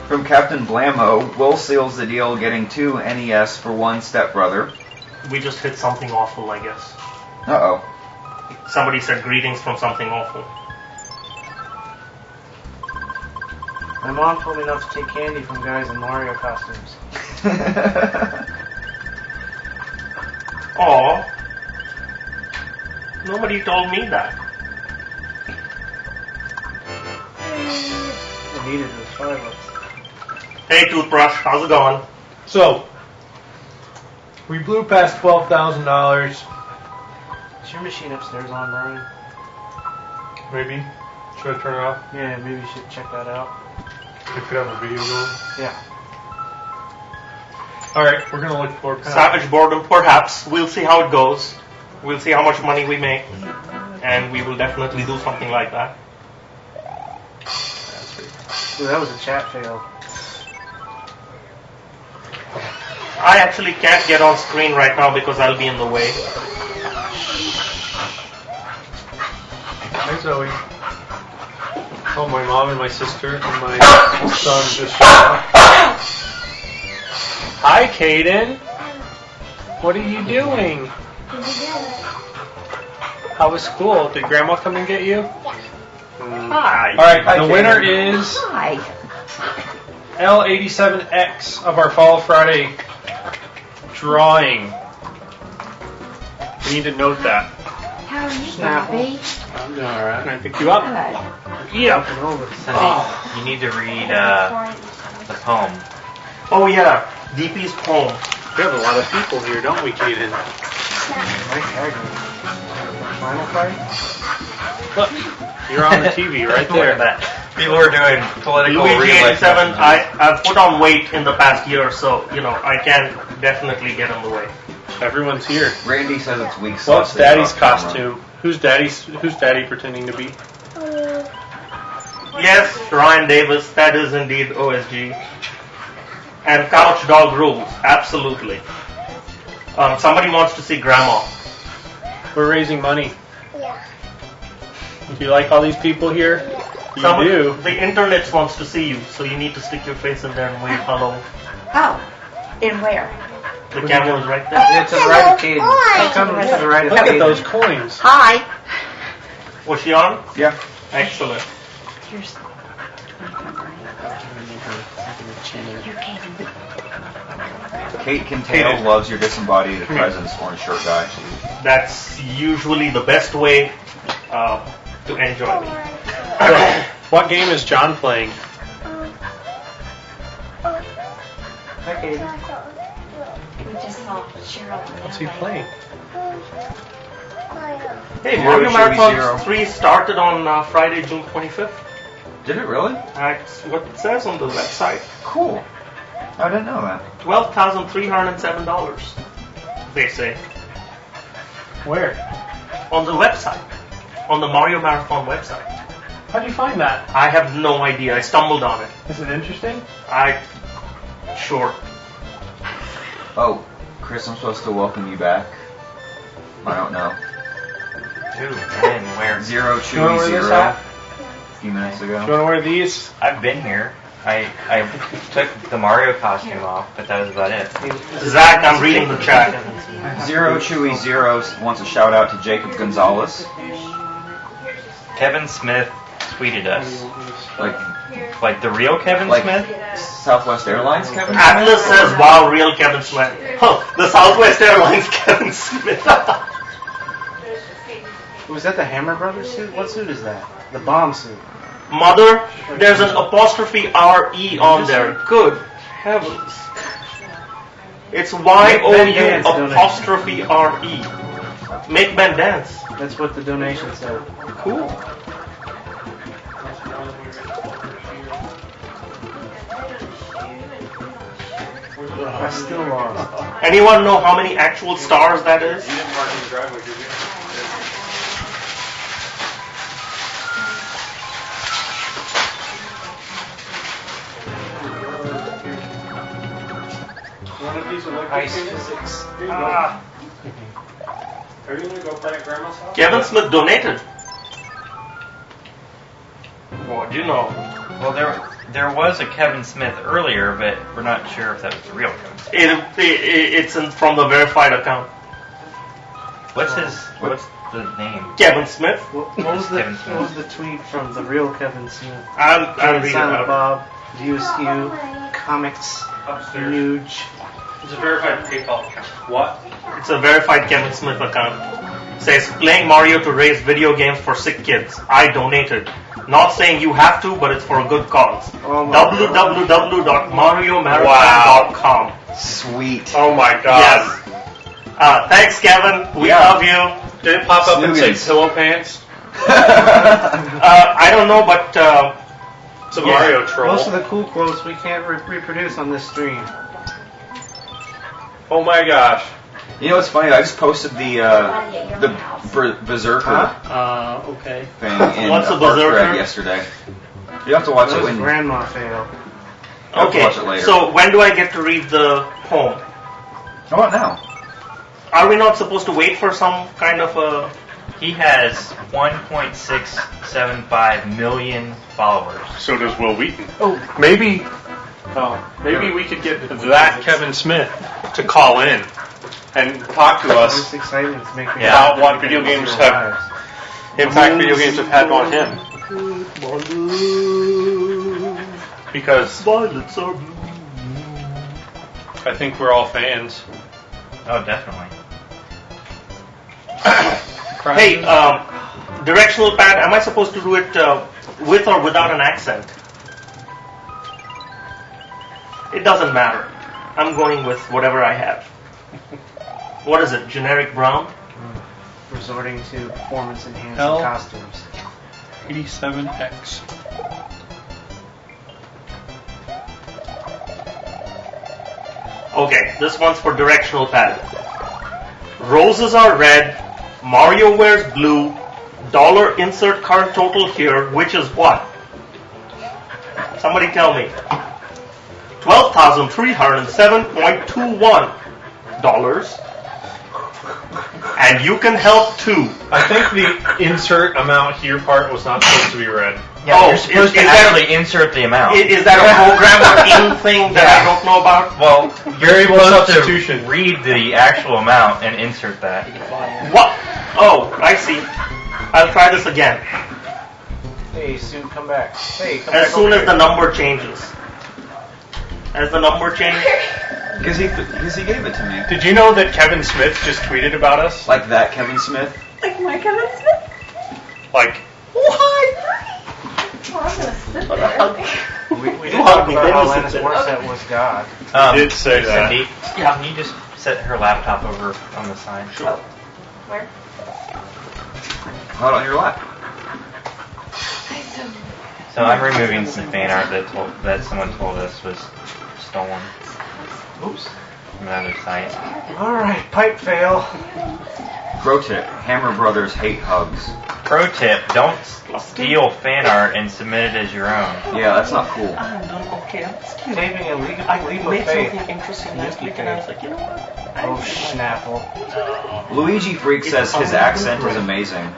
From Captain Blammo, Will seals the deal getting 2 NES for 1 stepbrother. We just hit something awful, I guess. Uh-oh. Somebody said greetings from something awful. My mom told me not to take candy from guys in Mario costumes. Aw. Nobody told me that. I needed those $5. Hey, Toothbrush, how's it going? So, we blew past $12,000. Is your machine upstairs on, Brian? Maybe. Should I turn it off? Yeah, maybe you should check that out. We could have a video going. Yeah. Alright, we're gonna look for Savage boredom, perhaps. We'll see how it goes. We'll see how much money we make. And we will definitely do something like that. Dude, that was a chat fail. I actually can't get on screen right now because I'll be in the way. Hi, Zoe. Oh, my mom and my sister and my son just showed up. Hi, Caden. What are you doing? How was school? Did Grandma come and get you? Hi. All right, Hi, the Caden. winner is L87X of our Fall Friday drawing. We need to note that. How are you, Snapple. Bobby? I'm doing all right. Can I pick you up? Yeah. Cindy, you need to read the poem. Oh yeah, DP's poem. We have a lot of people here, don't we, Caden? Final fight? Look, you're on the TV right Look at there. that. People are doing political Luigi real-life 87, messages. I've put on weight in the past year, so, I can definitely get in the way. Everyone's here. Randy says it's weak sauce. What's Daddy's costume? Who's Daddy pretending to be? Yes, Ryan Davis, that is indeed OSG. And Couch Dog rules, absolutely. Somebody wants to see Grandma. We're raising money. Do you like all these people here? You do. The internet wants to see you, so you need to stick your face in there and wave hello. Oh, in where? The camera is right there. Yeah, to the right of Caden. Come to the right of Look at Caden. those coins. Hi. Was she on? Yeah. Excellent. Here's 25, right? You're Caden. Kate Kintail loves your disembodied presence, orange shirt guy. That's usually the best way to enjoy me. What game is John playing? Hi, Caden. We just saw Cheryl. What's he playing? Hey, Zero Mario should be Marathon zero. 3 started on Friday, June 25th. Did it really? That's what it says on the website. Cool. I didn't know that. $12,307, they say. Where? On the website. On the Mario Marathon website. How'd you find that? I have no idea. I stumbled on it. Is it interesting? Sure. Oh, Chris, I'm supposed to welcome you back. I don't know. Dude, when, where? Zero Do you want to Chewy wear this Zero. hat? A few minutes Do you ago. want to wear these? I've been here. I took the Mario costume off, but that was about it. Zach, I'm reading the chat. Zero Chewy Zero wants a shout out to Jacob Gonzalez. Kevin Smith tweeted us. Like Like the real Kevin Like- Smith? Southwest Airlines Kevin Atlas Smith? says, wow, real Kevin Smith. Huh, the Southwest Airlines Kevin Smith. Was that the Hammer Brothers suit? What suit is that? The bomb suit. Mother, there's an apostrophe R-E on there. Good heavens. It's Y-O-U apostrophe R-E. Make Ben dance. That's what the donation said. Cool. I still lost. Anyone know how many actual stars that is? You didn't park in the driveway, did you? One of these electric Ice cables? physics. Here you go. Are you going to go play at Grandma's house? Kevin Smith donated. board, you know. Well, there was a Kevin Smith earlier, but we're not sure if that was the real Kevin Smith. It's from the verified account. What's the name? Kevin Smith. What was the Kevin Smith. what was the tweet from the real Kevin Smith? I'll read it Silent out. Bob, View Askew, Comics, Nuge. It's a verified PayPal account. What? It's a verified Kevin Smith account. Says playing Mario to raise video games for sick kids. I donated. Not saying you have to, but it's for a good cause. Oh my www.mariomarathon.com. Sweet. Oh my god. Yes. Thanks, Kevin. We Yeah. love you. Did it pop up and say Snoogans. pillow pants? I don't know, but It's a Mario troll. Most of the cool quotes we can't reproduce on this stream. Oh my gosh. You know what's funny? I just posted the Berserker okay. thing in What's a a Park Berserker? thread yesterday. You have to watch That it was when grandma fail. I'll Okay. watch it later. So when do I get to read the poem? How about now? Are we not supposed to wait for some kind of a? He has 1.675 million followers. So does Will Wheaton. Oh. Maybe we could get that Kevin Smith to call in and talk to us This excitement's making about what video games have impact video games have had on him. Because Violets are blue. I think we're all fans. Oh, definitely. Hey, directional pad. Am I supposed to do it with or without an accent? It doesn't matter. I'm going with whatever I have. What is it? Generic brown? resorting to performance-enhancing L. costumes. 87X. Okay, this one's for directional pad. Roses are red, Mario wears blue, dollar insert current total here, which is what? Somebody tell me. $12,307.21. And you can help too. I think the insert amount here part was not supposed to be read. Yeah, Oh, you're supposed to is that- actually insert the amount. Is that a program or in thing that I don't know about? Well, you're Variable supposed substitution. to read the actual amount and insert that. What? Oh, I see. I'll try this again. Hey, Sue, come back. Hey, come As back soon over as the here. number changes. As the number changes. Because he gave it to me. Did you know that Kevin Smith just tweeted about us? Like that, Kevin Smith. Like my Kevin Smith? Like, Oh, hi. Well, I'm gonna sit there. We You didn't hug talk me, about then how you sit Alanis there. Morissette was God. He did say that. Cindy, can you just set her laptop over on the side? Sure. Where? Out on your lap. So I'm removing some fan art that someone told us was stolen. Oops. From another site. Alright, pipe fail. Pro tip: Hammer Brothers hate hugs. Pro tip: don't steal fan art and submit it as your own. Yeah, that's not cool. Okay, Taping a leap I of made faith. something interesting last week and I was like, you know what? Oh, Schnapple. Luigi Freak says his accent is amazing.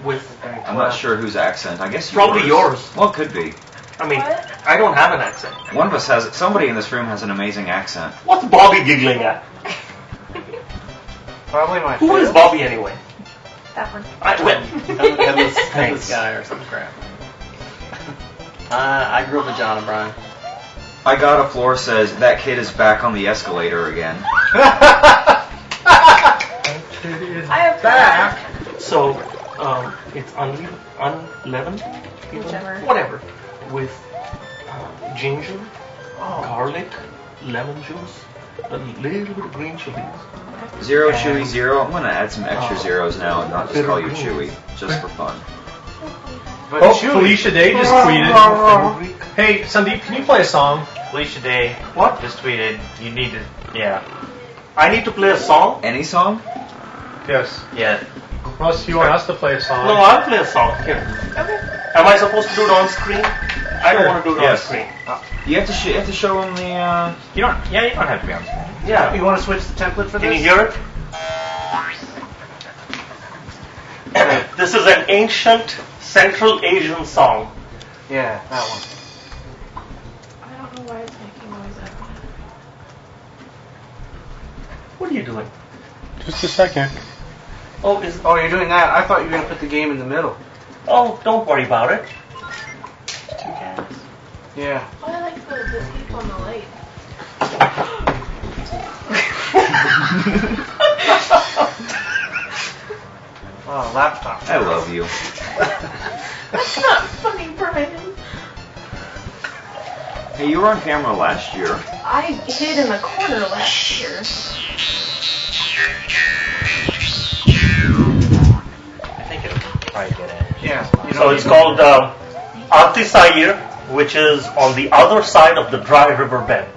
With, I'm not sure whose accent. I guess Probably yours. Well, it could be. I mean, I don't have an accent. One of us has. Somebody in this room has an amazing accent. What's Bobby giggling at? Probably my Who is fail. Bobby anyway? That one. Headless guy or some crap. I grew up with John O'Brien. I got a floor says that kid is back on the escalator again. I have back. So, it's unleavened? Whichever. Whatever. With ginger, garlic, lemon juice, a little bit of green chilies. Zero Chewy Zero. I'm gonna add some extra zeros now and not just call you Chewy, just for fun. But oh, Chewy- Felicia Day just tweeted. Hey, Sandeep, can you play a song? Felicia Day What? just tweeted, you need to, yeah. I need to play a song? Any song? Yes. Yeah. Russ, you want us to play a song? No, I'll play a song. Here. Am I supposed to do it on screen? I don't want to do it Yes. on screen. You have to show him the. You don't have to be on screen. Yeah. You want to switch the template for Can this? you hear it? This is an ancient Central Asian song Yeah, that one. I don't know why it's making noise out. What are you doing? Just a second. Oh, you're doing that. I thought you were going to put the game in the middle. Oh, don't worry about it. Yeah. Oh, I like the tape on the light. Oh, laptop. I love you. That's not funny, Brian. Hey, you were on camera last year. I hid in the corner last year. I think it'll probably get it. Yeah. So it's called Artisair, which is on the other side of the dry river bed.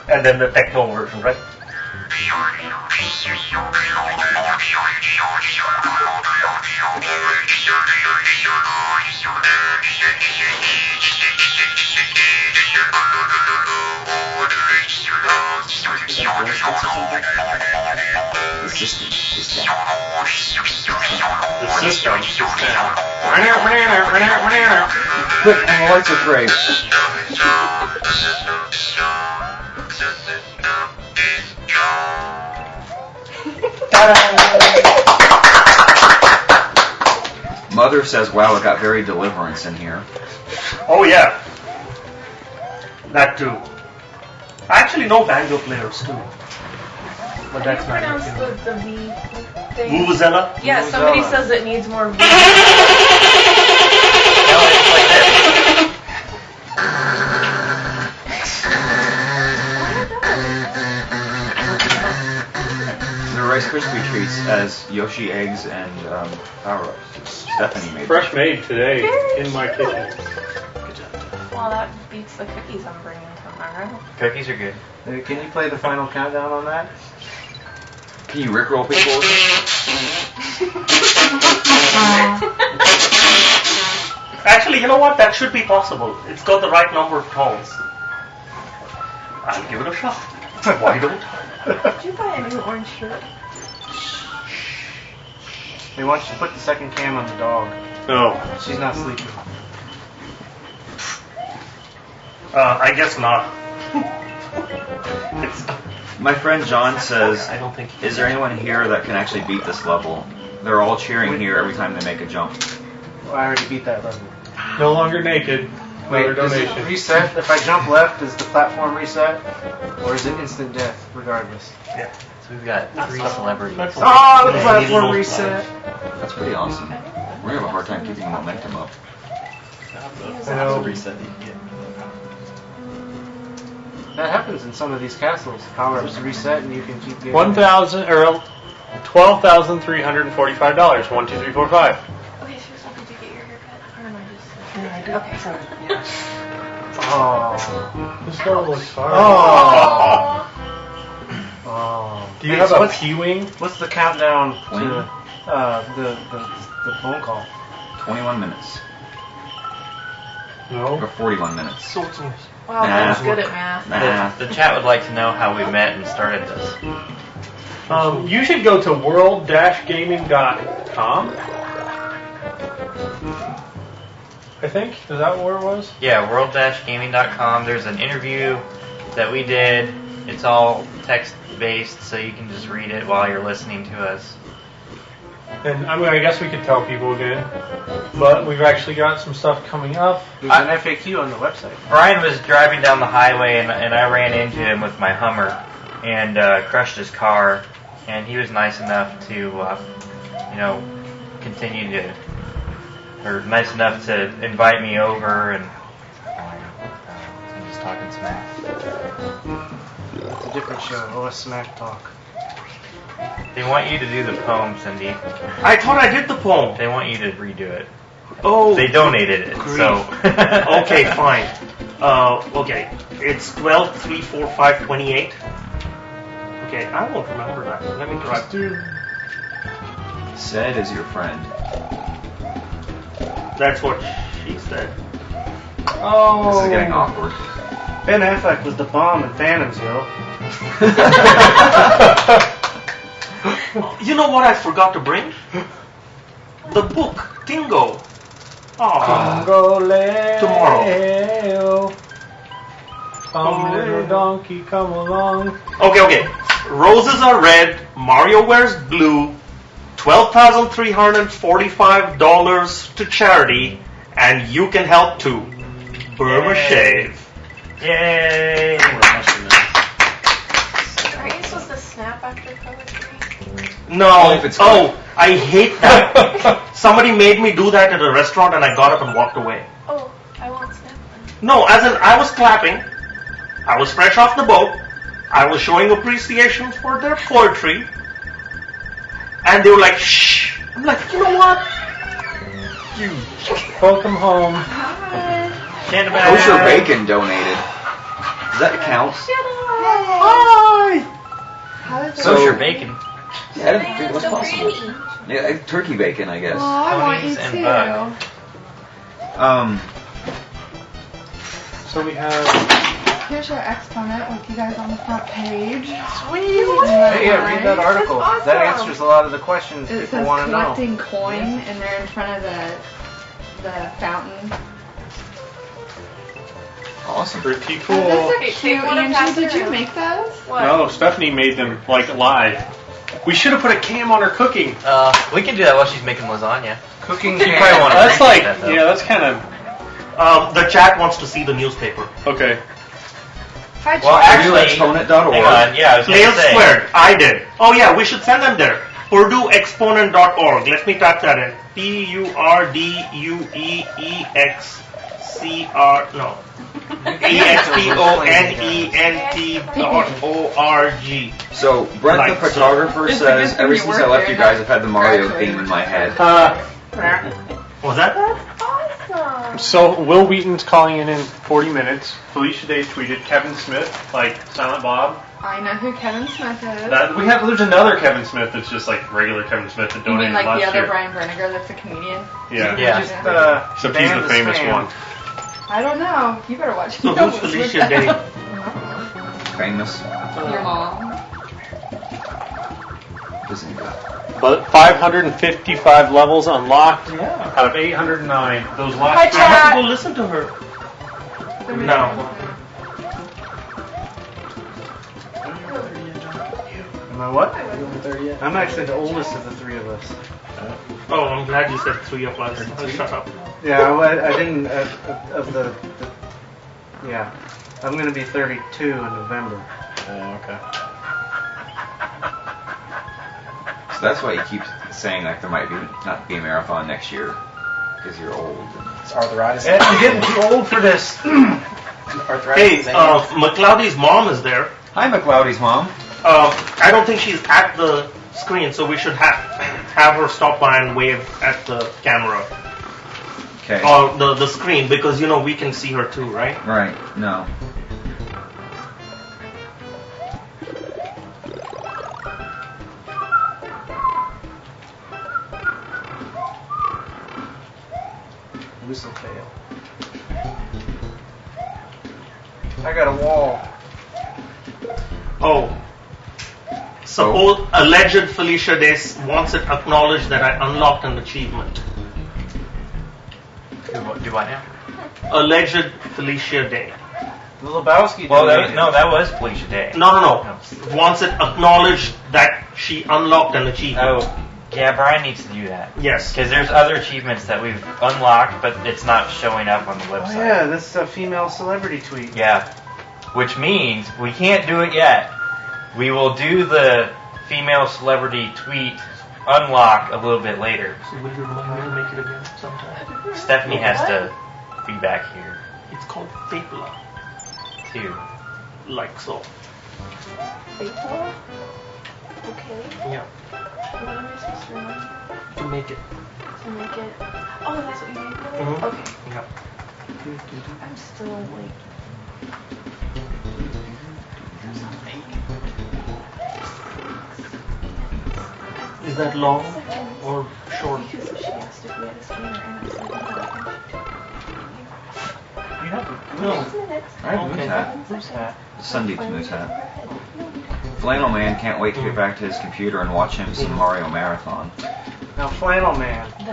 And then the techno version, right? The system. Quick, and the lights are gray. Mother says, wow, it got very deliverance in here. Oh yeah. That too. I actually know banjo players too. But How do that's you not pronounce it. the V thing? Vuvuzela? Yeah, somebody says it needs more V. The Rice Krispie treats as Yoshi eggs and power-ups. Stephanie made Fresh made today in my kitchen. Well, that beats the cookies I'm bringing tomorrow. Cookies are good. Can you play the final countdown on that? Can you rickroll people? Actually, you know what? That should be possible. It's got the right number of tones. I'll give it a shot. Why don't I? Did you buy a new orange shirt? They want you to put the second cam on the dog. No. She's not sleeping. I guess not. My friend John says, I don't think is there anyone here that can actually beat this level? They're all cheering here every time they make a jump. Well, I already beat that level. No longer naked. Wait, Another does it donation. reset? If I jump left, does the platform reset? Or is it instant death, regardless? Yeah. So we've got three celebrities. Oh, the platform reset! That's pretty awesome. We're gonna have a hard time keeping momentum up. I know. Reset that you get. That happens in some of these castles. Power-ups reset and you can keep getting... $1,000 or $12,345. 1, 2, 3, 4, 5. Okay, so did you get your haircut? Or am I just... Yeah, I did. Okay, sorry. Oh. This girl looks hard. Oh. Oh. Do you have a P-wing? What's the countdown Wing? to the phone call? 21 minutes. No. Or 41 minutes. So it's nice. Wow, Ben's good at math. Nah. The chat would like to know how we met and started this. You should go to world-gaming.com. I think. Is that where it was? Yeah, world-gaming.com. There's an interview that we did. It's all text-based, so you can just read it while you're listening to us. And I mean, I guess we could tell people again, but we've actually got some stuff coming up. There's an FAQ on the website. Brian was driving down the highway, and I ran into him with my Hummer and crushed his car. And he was nice enough to, continue to, or nice enough to invite me over, and I'm just talking smack. It's a different show. Oh, a smack talk. They want you to do the poem, Cindy. I thought I did the poem. They want you to redo it. Oh. They donated it, grief. so. Okay, fine. Okay. It's 12, 3, 4, 5, 28. Okay, I won't remember that. Let me try. Said is your friend. That's what she said. Oh. This is getting awkward. Ben Affleck was the bomb in Phantoms, yo. You know what I forgot to bring? The book, Tingo. Oh, tomorrow. Come little donkey, come along. Okay. Roses are red, Mario wears blue, $12,345 to charity, and you can help too. Burma Shave. Yay! Are you supposed to snap after poetry? No. If it's good. I hate that. Somebody made me do that at a restaurant and I got up and walked away. Oh, I won't snap then. No, as in I was clapping. I was fresh off the boat. I was showing appreciation for their poetry. And they were like, shh. I'm like, you know what? Welcome home. Kosher Bacon donated. Does that count? How is it? So- Kosher bacon. Yeah, I didn't think it was possible. Yeah, turkey bacon, I guess. Oh, I want you Ponies and too. bugs. So we have. Here's your exponent with you guys on the front page. Hey, yeah, read that article. That's That awesome. answers a lot of the questions It people says want to know. collecting coin, and they're in front of the fountain. Awesome. Pretty Oh, cool. those are Okay, cute, take one and pass Angie. it Did you around. make those? What? No, Stephanie made them like live. We should have put a cam on her cooking. We can do that while she's making lasagna. Cooking You probably want to That's like, that, though. yeah, that's kind of The chat wants to see the newspaper. okay. Hi, Well, Charlie. actually, PurdueExponent.org. hang on. Yeah, I was going Snail to say. squared. I did. Oh yeah, we should send them there. PurdueExponent.org. Let me type that in. PurdueExcr. No. EXPONENT.org. So, Brent Like the photographer It's a says, good thing ever you since work I left there, you guys, I've had the Mario graduated. theme in my head. Was that bad? Awesome. So Will Wheaton's calling in 40 minutes. Felicia Day tweeted Kevin Smith, like Silent Bob. I know who Kevin Smith is. There's another Kevin Smith that's just like regular Kevin Smith that You donated mean like last the other year. Brian Brenniger that's a comedian? Yeah. Yeah. Just, Except he's the famous one. I don't know. You better watch So who's Felicia Day? Famous. Your mom. Doesn't even. But 555 levels unlocked out of 809. Those I last have to go listen to her. No. Am I what? I'm actually the oldest of the three of us. Oh, I'm glad you said 3 of us. Shut up. Yeah, I didn't. Of the. Yeah. I'm going to be 32 in November. okay. So that's why you keep saying like there might not be a marathon next year because you're old. It's arthritis. Ed, you're getting too old for this. Hey, McCloudy's mom is there. Hi, McCloudy's mom. I don't think she's at the screen, so we should have her stop by and wave at the camera. Okay. Or the screen, because, you know, we can see her too, right? Right. No. This will fail. I got a wall. Oh. Suppose alleged Felicia Day wants it acknowledged that I unlocked an achievement. Do I now? Alleged Felicia Day. The Lebowski. Well, donated. that was Felicia Day. No. Wants it acknowledged that she unlocked an achievement. Oh, yeah, Brian needs to do that. Yes. Because there's other achievements that we've unlocked, but it's not showing up on the Oh website. yeah, this is a female celebrity tweet. Yeah. Which means we can't do it yet. We will do the female celebrity tweet unlock a little bit later. So will you remind me to make it again sometime? Stephanie has to be back here It's called Fabula. too. Like so. Okay. Yeah. What am I supposed to remind you? To make it. To make it. Oh, that's what you made for me? Mhm. Okay. Yeah. I'm still like. Is that long or short? Because she asked if we had a scanner, and I said no. You have No. Minutes. I have Moose hat. Who's that? Sundeep's Moose hat. Flannel Man can't wait to get back to his computer and watch him some Mario Marathon. Now, Flannel Man, if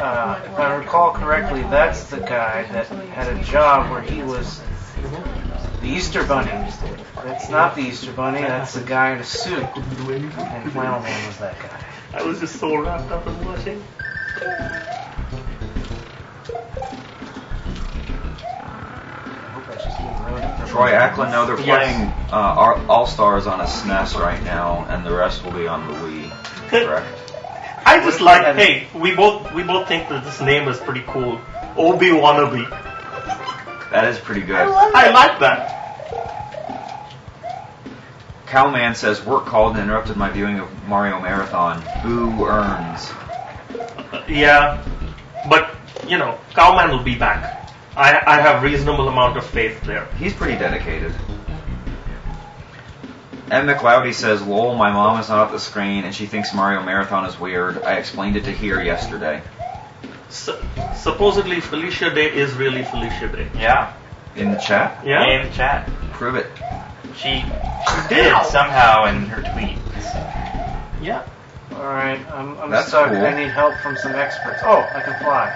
I recall correctly, that's the guy that had a job where he was the Easter Bunny. That's not the Easter Bunny, that's the guy in a suit. And Flannel Man was that guy. I was just so wrapped up in watching. Troy Acklin, no, they're Yes. playing All Stars on a SNES right now, and the rest will be on the Wii. Correct. I just like. Hey, we both think that this name is pretty cool. Obi Wannabe. That is pretty good. I like that. Cowman says work called and interrupted my viewing of Mario Marathon. Boo earns. Yeah, but you know, Cowman will be back. I have reasonable amount of faith there. He's pretty dedicated. M. McLeody says, lol, my mom is not at the screen and she thinks Mario Marathon is weird. I explained it to her yesterday. Supposedly Felicia Day is really Felicia Day. Yeah. In the chat? Yeah. In the chat. Prove it. She did somehow in her tweets. Yeah. Alright, I'm That's stuck. cool. I need help from some experts. Oh, I can fly.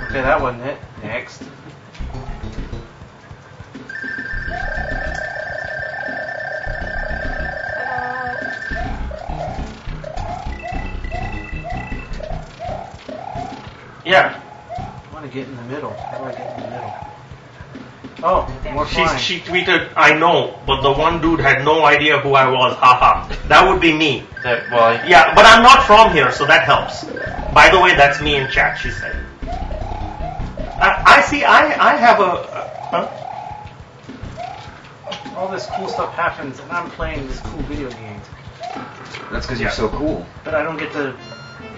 Okay, that wasn't it. Next. Yeah. I want to get in the middle. How do I get in the middle? Oh, more flying. She tweeted, I know, but the one dude had no idea who I was. Haha. That would be me. Well, Yeah, but I'm not from here, so that helps. By the way, that's me in chat, she said. I see, I have huh? All this cool stuff happens, and I'm playing this cool video game. That's because you're so cool. But I don't get to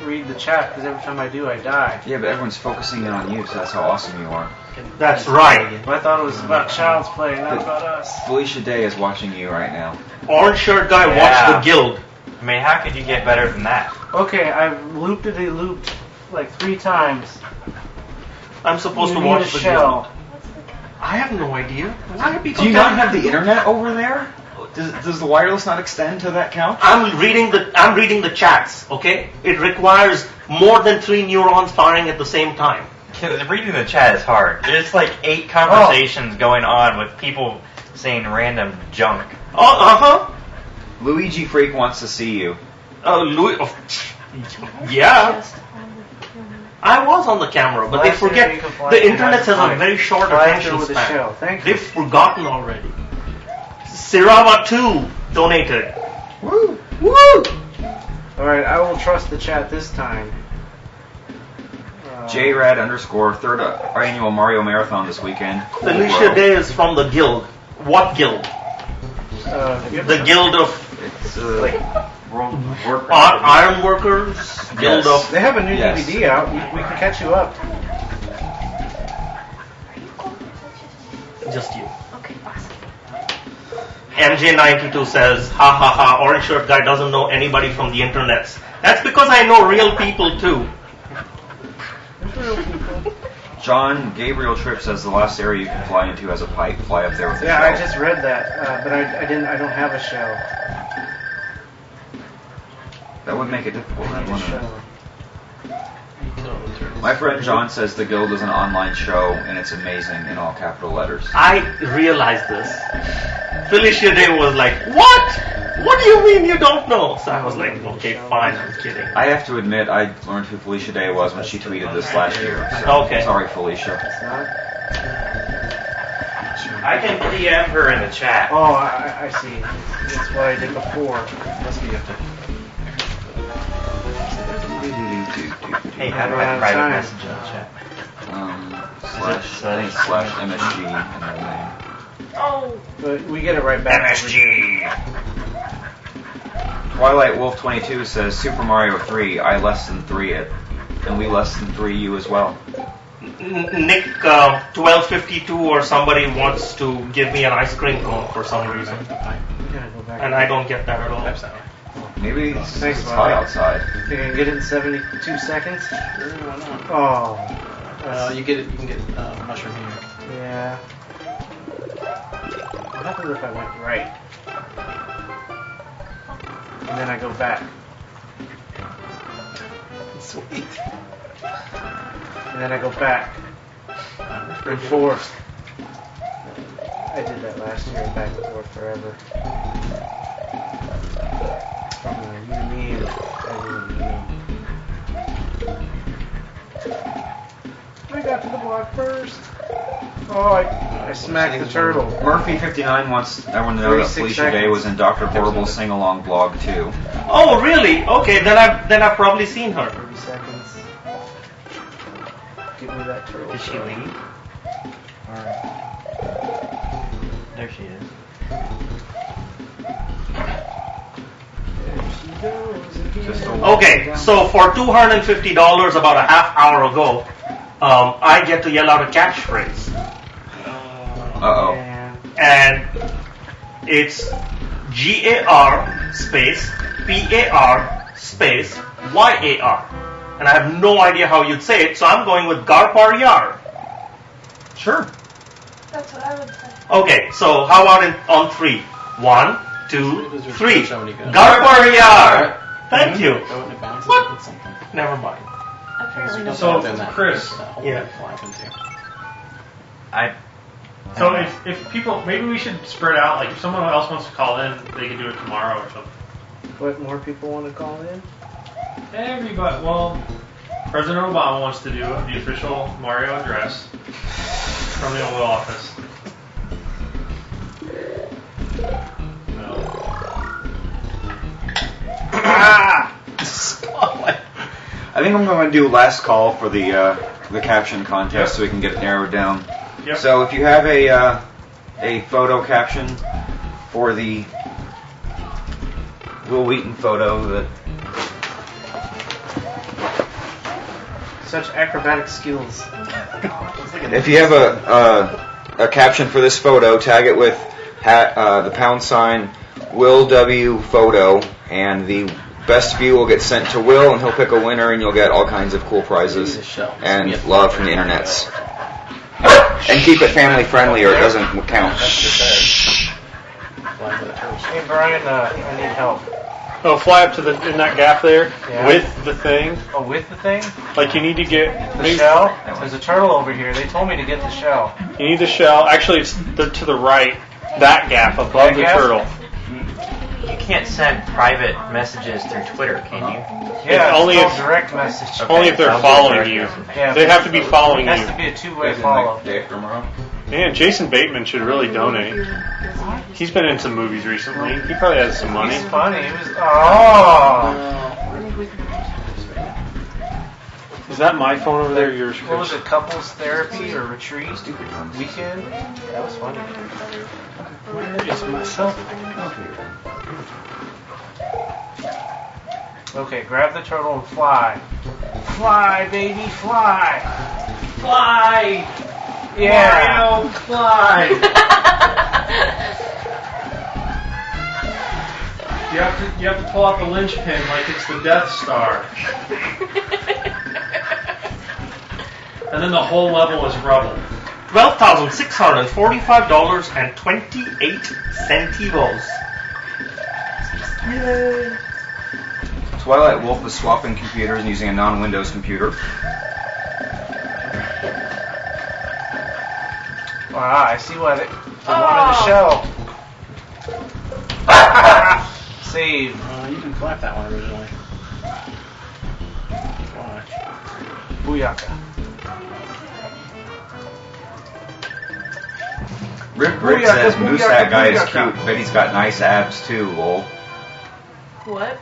read the chat, because every time I do, I die. Yeah, but everyone's focusing in on you, so that's how awesome you are. That's right. But I thought it was about Child's Play, not about us. Felicia Day is watching you right now. Orange shirt guy Yeah. watched the guild. I mean, how could you get better than that? Okay, I've looped like 3 times. I'm supposed You to need watch a the shell. guild. I have no idea. Why are people Do you not telling have me? the internet over there? Does the wireless not extend to that couch? I'm reading the chats, okay? It requires more than 3 neurons firing at the same time. Reading the chat is hard. There's like 8 conversations going on with people saying random junk. Oh, Luigi Freak wants to see you. Louis. Yeah. I was on the camera, but they Last year forget you can fly the through internet has a fine. very short Fly attention through with a span. shell. Thank you. They've forgotten already. Sirava 2 donated. Woo! Woo! Alright, I will trust the chat this time. JRAD _, third annual Mario Marathon this weekend. Cool, Felicia bro. Day is from the guild. What guild? The guild of It's Like world work. iron workers. Guild of. They have a new Yes. DVD out. We can catch you up. Just you. Okay, awesome. MJ92 says, ha ha ha, orange shirt guy doesn't know anybody from the internets. That's because I know real people too. John Gabriel Tripp says the last area you can fly into has a pipe. Fly up there with a Yeah, shell. I just read that, but I don't have a shell. That would make it difficult. I Then, need a wouldn't it? shell. My friend John says the Guild is an online show and it's amazing in all capital letters. I realized this. Felicia Day was like, what? What do you mean you don't know? So I was like, okay, fine, I'm kidding. I have to admit, I learned who Felicia Day was when she tweeted this last year. So Okay. Sorry, Felicia. I can DM her in the chat. Oh, I see. That's what I did before. Must be a Hey, how do I private message in the chat? Slash, I think slash MSG and her name. Oh. But we get it right back. MSG. Twilight Wolf 22 says Super Mario 3. I less than 3 it, and we less than 3 you as well. Nick 1252 or somebody wants to give me an ice cream cone for some reason, and I don't get that at all. Maybe it's Thanks, hot Mike. outside. Think I can get it in 72 seconds? Sure, why not? Oh. You can get mushroom here. Yeah. What happens if I went right? And then I go back. Sweet. And then I go back. And forth. I did that last year, back and forth forever. You mean, I got to the block first. Oh, I smacked the turtle. Murphy59 wants everyone to know that 36 Felicia Day was in Dr. Horrible's sing-along blog too. Oh, really? Okay, then I've probably seen her. 30 seconds. Give me that turtle. Did she leave? Or... There she is. Okay, so for $250 about a half hour ago, I get to yell out a catchphrase. Uh-oh. And it's GAR space PAR space YAR. And I have no idea how you'd say it, so I'm going with Garpar Yar. Sure. That's what I would say. Okay, so how about on 3? 1, 2, 3. Garpar Garpar Yar. Thank you. Go and it bounces What? with something. Never mind. Apparently no. So, Then that Chris, whole yeah. thing fly up into. So if people, maybe we should spread out. Like if someone else wants to call in, they can do it tomorrow or something. What more people want to call in? Everybody. Well, President Obama wants to do the official Mario address from the Oval Office. No. I think I'm going to do last call for the caption contest so we can get it narrowed down. Yep. So if you have a photo caption for the Will Wheaton photo that Such acrobatic skills. if you have a caption for this photo, tag it with the # Will W photo, and the best view will get sent to Will, and he'll pick a winner, and you'll get all kinds of cool prizes and love from the internets. And keep it family friendly, or it doesn't count. Hey Brian, I need help. Oh, fly up to in that gap there Yeah. with the thing. Oh, with the thing? Like you need to get The shell? There's a turtle over here. They told me to get the shell. You need the shell. Actually, it's to the right. That gap above That the gap? turtle. You can't send private messages through Twitter, can you? Yeah, it's only called if- direct message. Only if they're I'll do following direct you. message. Yeah, They have to be following It has you. to be a two-way follow. Day after tomorrow. Man, Jason Bateman should really donate. He's been in some movies recently. He probably has some money. He's funny. He was. Oh! Is that my phone over there or yours, What was Chris? it? Couples therapy or retreat? Weekend? That was funny. Where is my cell phone? Okay, grab the turtle and fly. Fly, baby, fly! Fly! Yeah! Mario, fly! You have to pull out the linchpin like it's the Death Star. And then the whole level is rubble. $12,645.28. Yay! Twilight Wolf is swapping computers and using a non-Windows computer. Wow, I see why they wanted the shell. Save. You can clap that one originally. Watch. Booyaka. Rick Brick Booyaka, says Moose Hat Guy is booyaka. cute, but he's got nice abs too, lol. What?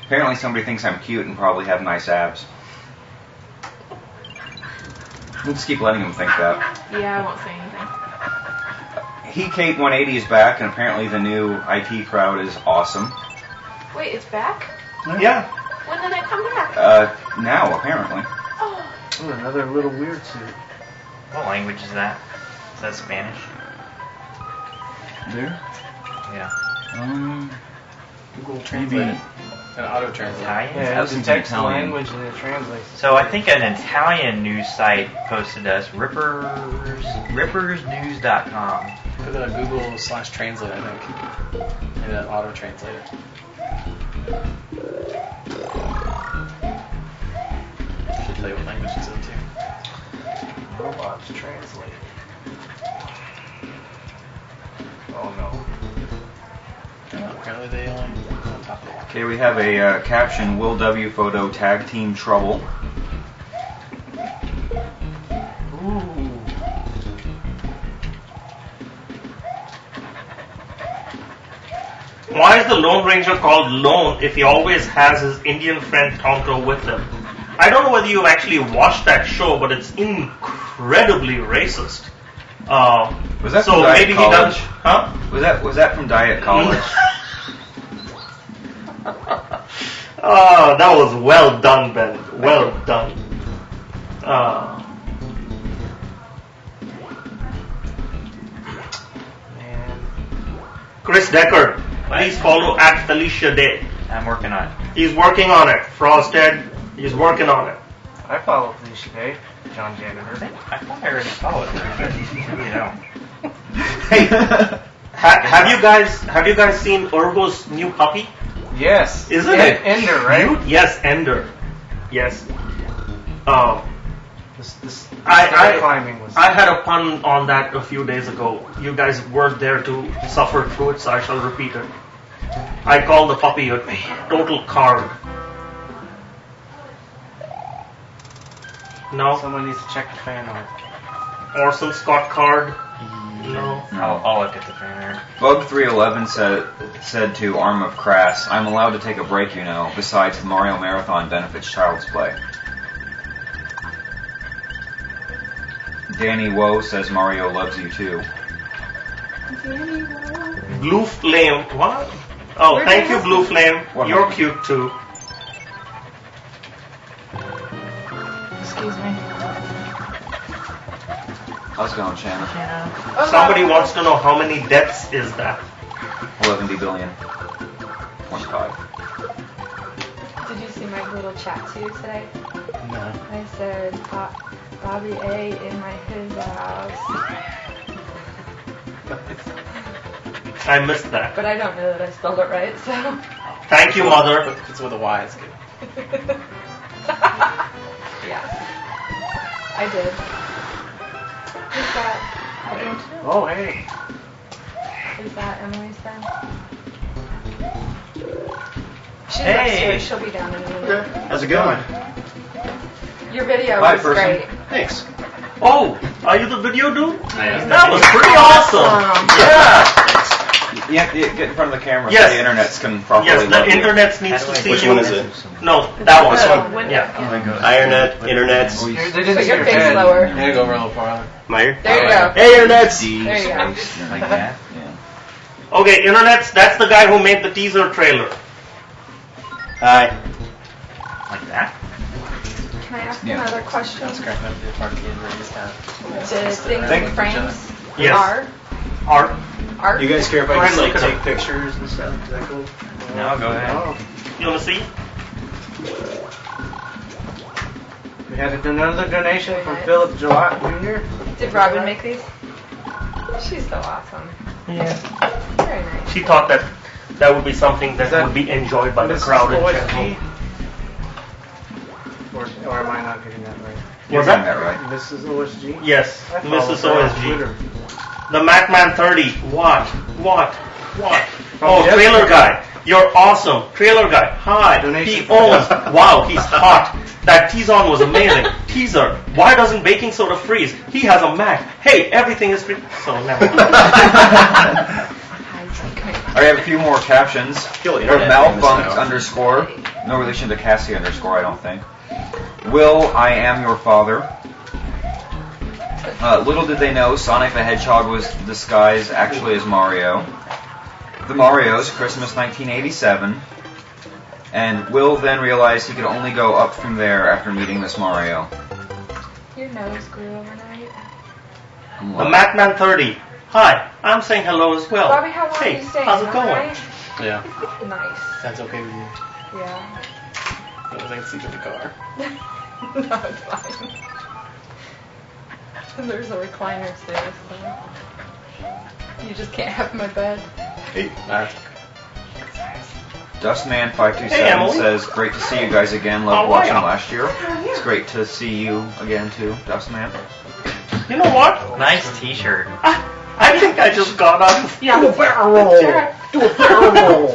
Apparently somebody thinks I'm cute and probably have nice abs. We'll just keep letting him think that. Yeah, I won't say anything. He Kate 180 is back, and apparently the new IT crowd is awesome. Wait, it's back? Yeah. When did it come back? Now, apparently. Oh. Ooh, another little weird suit. What language is that? Is that Spanish? There? Yeah. Google Translate. An auto translate. Italian? Yeah, That it's a seems text Italian. language and it translates. So I think an Italian news site posted us, rippersnews.com. Put it on Google/translate, I think. And then auto translate it. Should tell you what language it's into. Robots translate. Oh no. Apparently they only on top of it. Okay, we have a caption, Will W. Photo Tag Team Trouble. Ooh. Why is the Lone Ranger called Lone if he always has his Indian friend Tonto with him? I don't know whether you've actually watched that show, but it's incredibly racist. Was that so from Diet maybe College? he does, huh? Was that from Diet College? That was well done, Ben. Well done. Man. Chris Decker, please follow at Felicia Day. I'm working on it. He's working on it. Frosted, he's working on it. I follow Felicia Day, John Janitor. I thought I already followed it. You know. Hey, have you guys seen Urgo's new puppy? Yes. Isn't it Ender, right? cute? Yes, Ender. Yes. This I climbing was. I had a pun on that a few days ago. You guys weren't there to suffer through it, so I shall repeat it. I call the puppy a total card. No? Someone needs to check the fan art. Orson Scott card? No. I'll look at the fan art. Bug311 said to Arm of Crass, I'm allowed to take a break, you know. Besides, the Mario Marathon benefits Child's Play. Danny Woe says Mario loves you too. Blue Flame. What? Oh, thank you, Blue Flame. What You're happened? cute too. Excuse me. How's it going, Shannon? Somebody wants to know how many deaths is that? 11 billion. 0.5. Did you see my little chat to you today? No. I said Bobby A in his house. I missed that. But I don't know that I spelled it right, so. Thank you, Mother. It's with a Y, it's good. Yeah. I did. Who's that? Oh, hey. Is that Emily's friend? She's Hey. upstairs. She'll be down in a minute. How's it going? Your video Bye, was person. great. Thanks. Oh, are you the video dude? I am. That was pretty awesome. Yeah, get in front of the camera Yes. so the internets can properly Yes, the love you. internet needs to see Which you. one is it? No, that one. Yeah. Ironnet, internets. They didn't Put see your your face head. lower. I'm gonna go over a little farther. Meyer? There you go. Hey, internets! There you go. Like that? Yeah. Okay, internets, that's the guy who made the teaser trailer. Hi. Like that? Can I ask Yeah. another question? Scrap up the party and raise that. The things Thank in you, frames Yes. are Art. art. You guys care if Go I ahead just and like look it take up. pictures and stuff? Is that cool? No, go ahead. Oh, You wanna see? we had another donation from Philip Jr. Did Robin make these? She's so awesome. Yeah. Very nice. She thought that that would be something that Is that would be enjoyed by the Mrs. crowd in OSG? general. Or am I not getting that right? You're Was getting that? that right. Mrs. OSG? Yes, I follow Mrs. her on OSG. Twitter. The Macman 30. What? From Oh, yesterday. trailer guy. You're awesome. Trailer guy. Hi. Donation He from owns. Wow, he's hot. That T-Zone was amazing. Teaser. Why doesn't baking soda freeze? He has a Mac. Hey, everything is free. So now. I have a few more captions. Feel From internet famous Malfunct now. underscore. No relation to Cassie underscore, I don't think. Will, I am your father. Little did they know, Sonic the Hedgehog was disguised actually as Mario. The Marios, Christmas 1987. And Will then realized he could only go up from there after meeting this Mario. Your nose grew overnight. The Madman 30. Hi, I'm saying hello as well. Bobby, how long Hey, are you staying? how's it going? Right? Yeah. Nice. That's okay with you. Yeah. As long as I can sleep in the car. No, it's fine. There's a recliner there, so you just can't have my bed. Hey, that's Dustman527 Hey, Emily. says, great to see you guys again. How Loved are watching ya? last year. It's great to see you again too, Dustman. You know what? Nice T-shirt. I think I just got out. do a barrel roll. Do a barrel roll.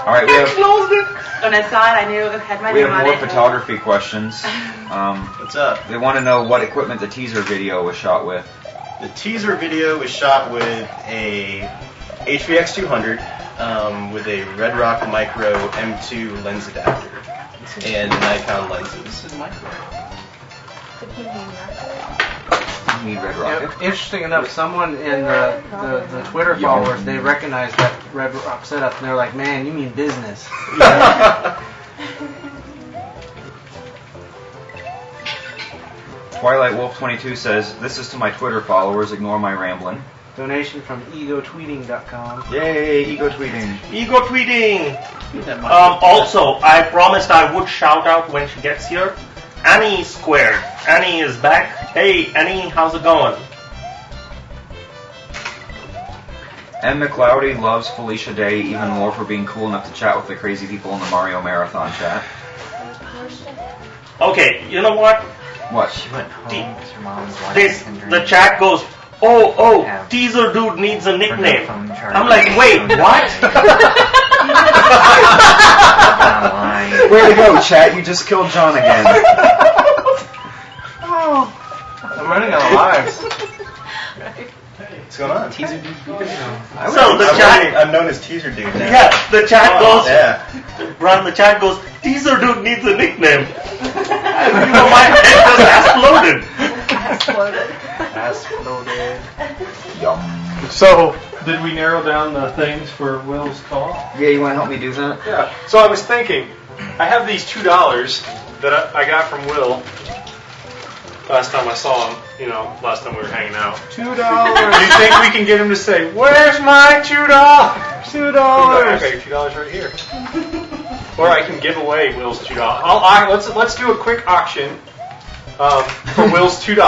All right, we have Closed it. When I saw it, I knew it had my we name have on more it. photography questions. What's up? They want to know what equipment the teaser video was shot with. The teaser video was shot with a HVX 200 with a Red Rock Micro M2 lens adapter and Nikon lenses. You need Red Rocket. Yeah, interesting enough, someone in the Twitter followers, they recognized that Red Rock setup, and they're like, man, you mean business. Twilight Wolf 22 says, this is to my Twitter followers, ignore my rambling. Donation from egotweeting.com. Yay, ego tweeting. Ego tweeting. Also, I promised I would shout out when she gets here. Annie squared. Annie is back. Hey, Annie, how's it going? M. McLeody loves Felicia Day even more for being cool enough to chat with the crazy people in the Mario Marathon chat. Okay, you know what? What? She went home because her mom's This, the chat goes, oh, teaser dude needs a nickname. I'm like, wait, what? Way to go, chat. You just killed John again. I'm running out of lives. What's going on? Teaser Dude. So the chat, I'm known as Teaser Dude now. yeah, the chat goes, Yeah. Ron, the chat goes, teaser dude needs a nickname. You know, my head just exploded. Exploded. Yum. So, did we narrow down the things for Will's call? Yeah, you want to help me do that? Yeah. So I was thinking, I have these $2 that I got from Will last time I saw him. You know, last time we were hanging out. $2. Do you think we can get him to say, "Where's my $2?" $2. I got your $2 right here. Or I can give away Will's $2. Let's do a quick auction for Will's $2.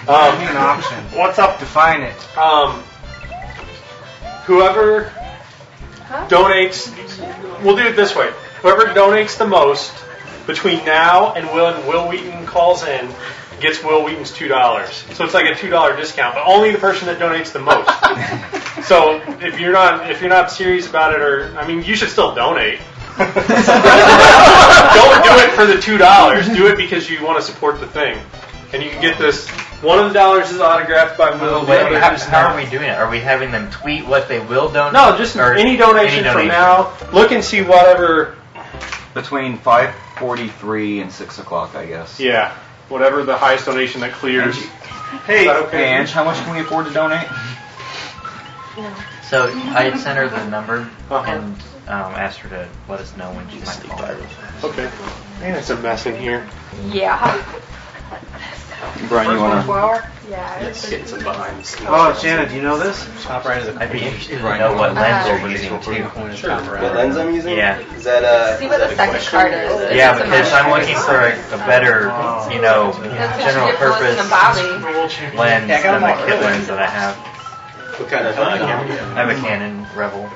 An auction. What's up? Define it. Whoever donates, we'll do it this way. Whoever donates the most between now and Will Wheaton calls in gets Will Wheaton's $2. So it's like a $2 discount, but only the person that donates the most. So if you're not serious about it, or I mean, you should still donate. Don't do it for the $2. Do it because you want to support the thing, and you can get this. One of the dollars is autographed by Will. Wait, how are we doing it? Are we having them tweet what they will donate? No, just any donation from now. Look and see whatever. Between 5:43 and 6 o'clock, I guess. Yeah, whatever the highest donation that clears. Hey, Hey, Ange, how much can we afford to donate? So I had sent her the number and asked her to let us know when she might call. Okay. Man, it's a mess in here. Yeah. Brian, you want to? Yeah. Let's get some behind. Oh, Janet, do you know this? Top right is a I'd be interested to know what lens you're using too. What lens I'm using? Yeah. Is that See what the second card is. Yeah, because I'm looking for a better, general purpose lens Yeah, I got than the them all kit early. lens that I have. What kind of I have a Canon Rebel.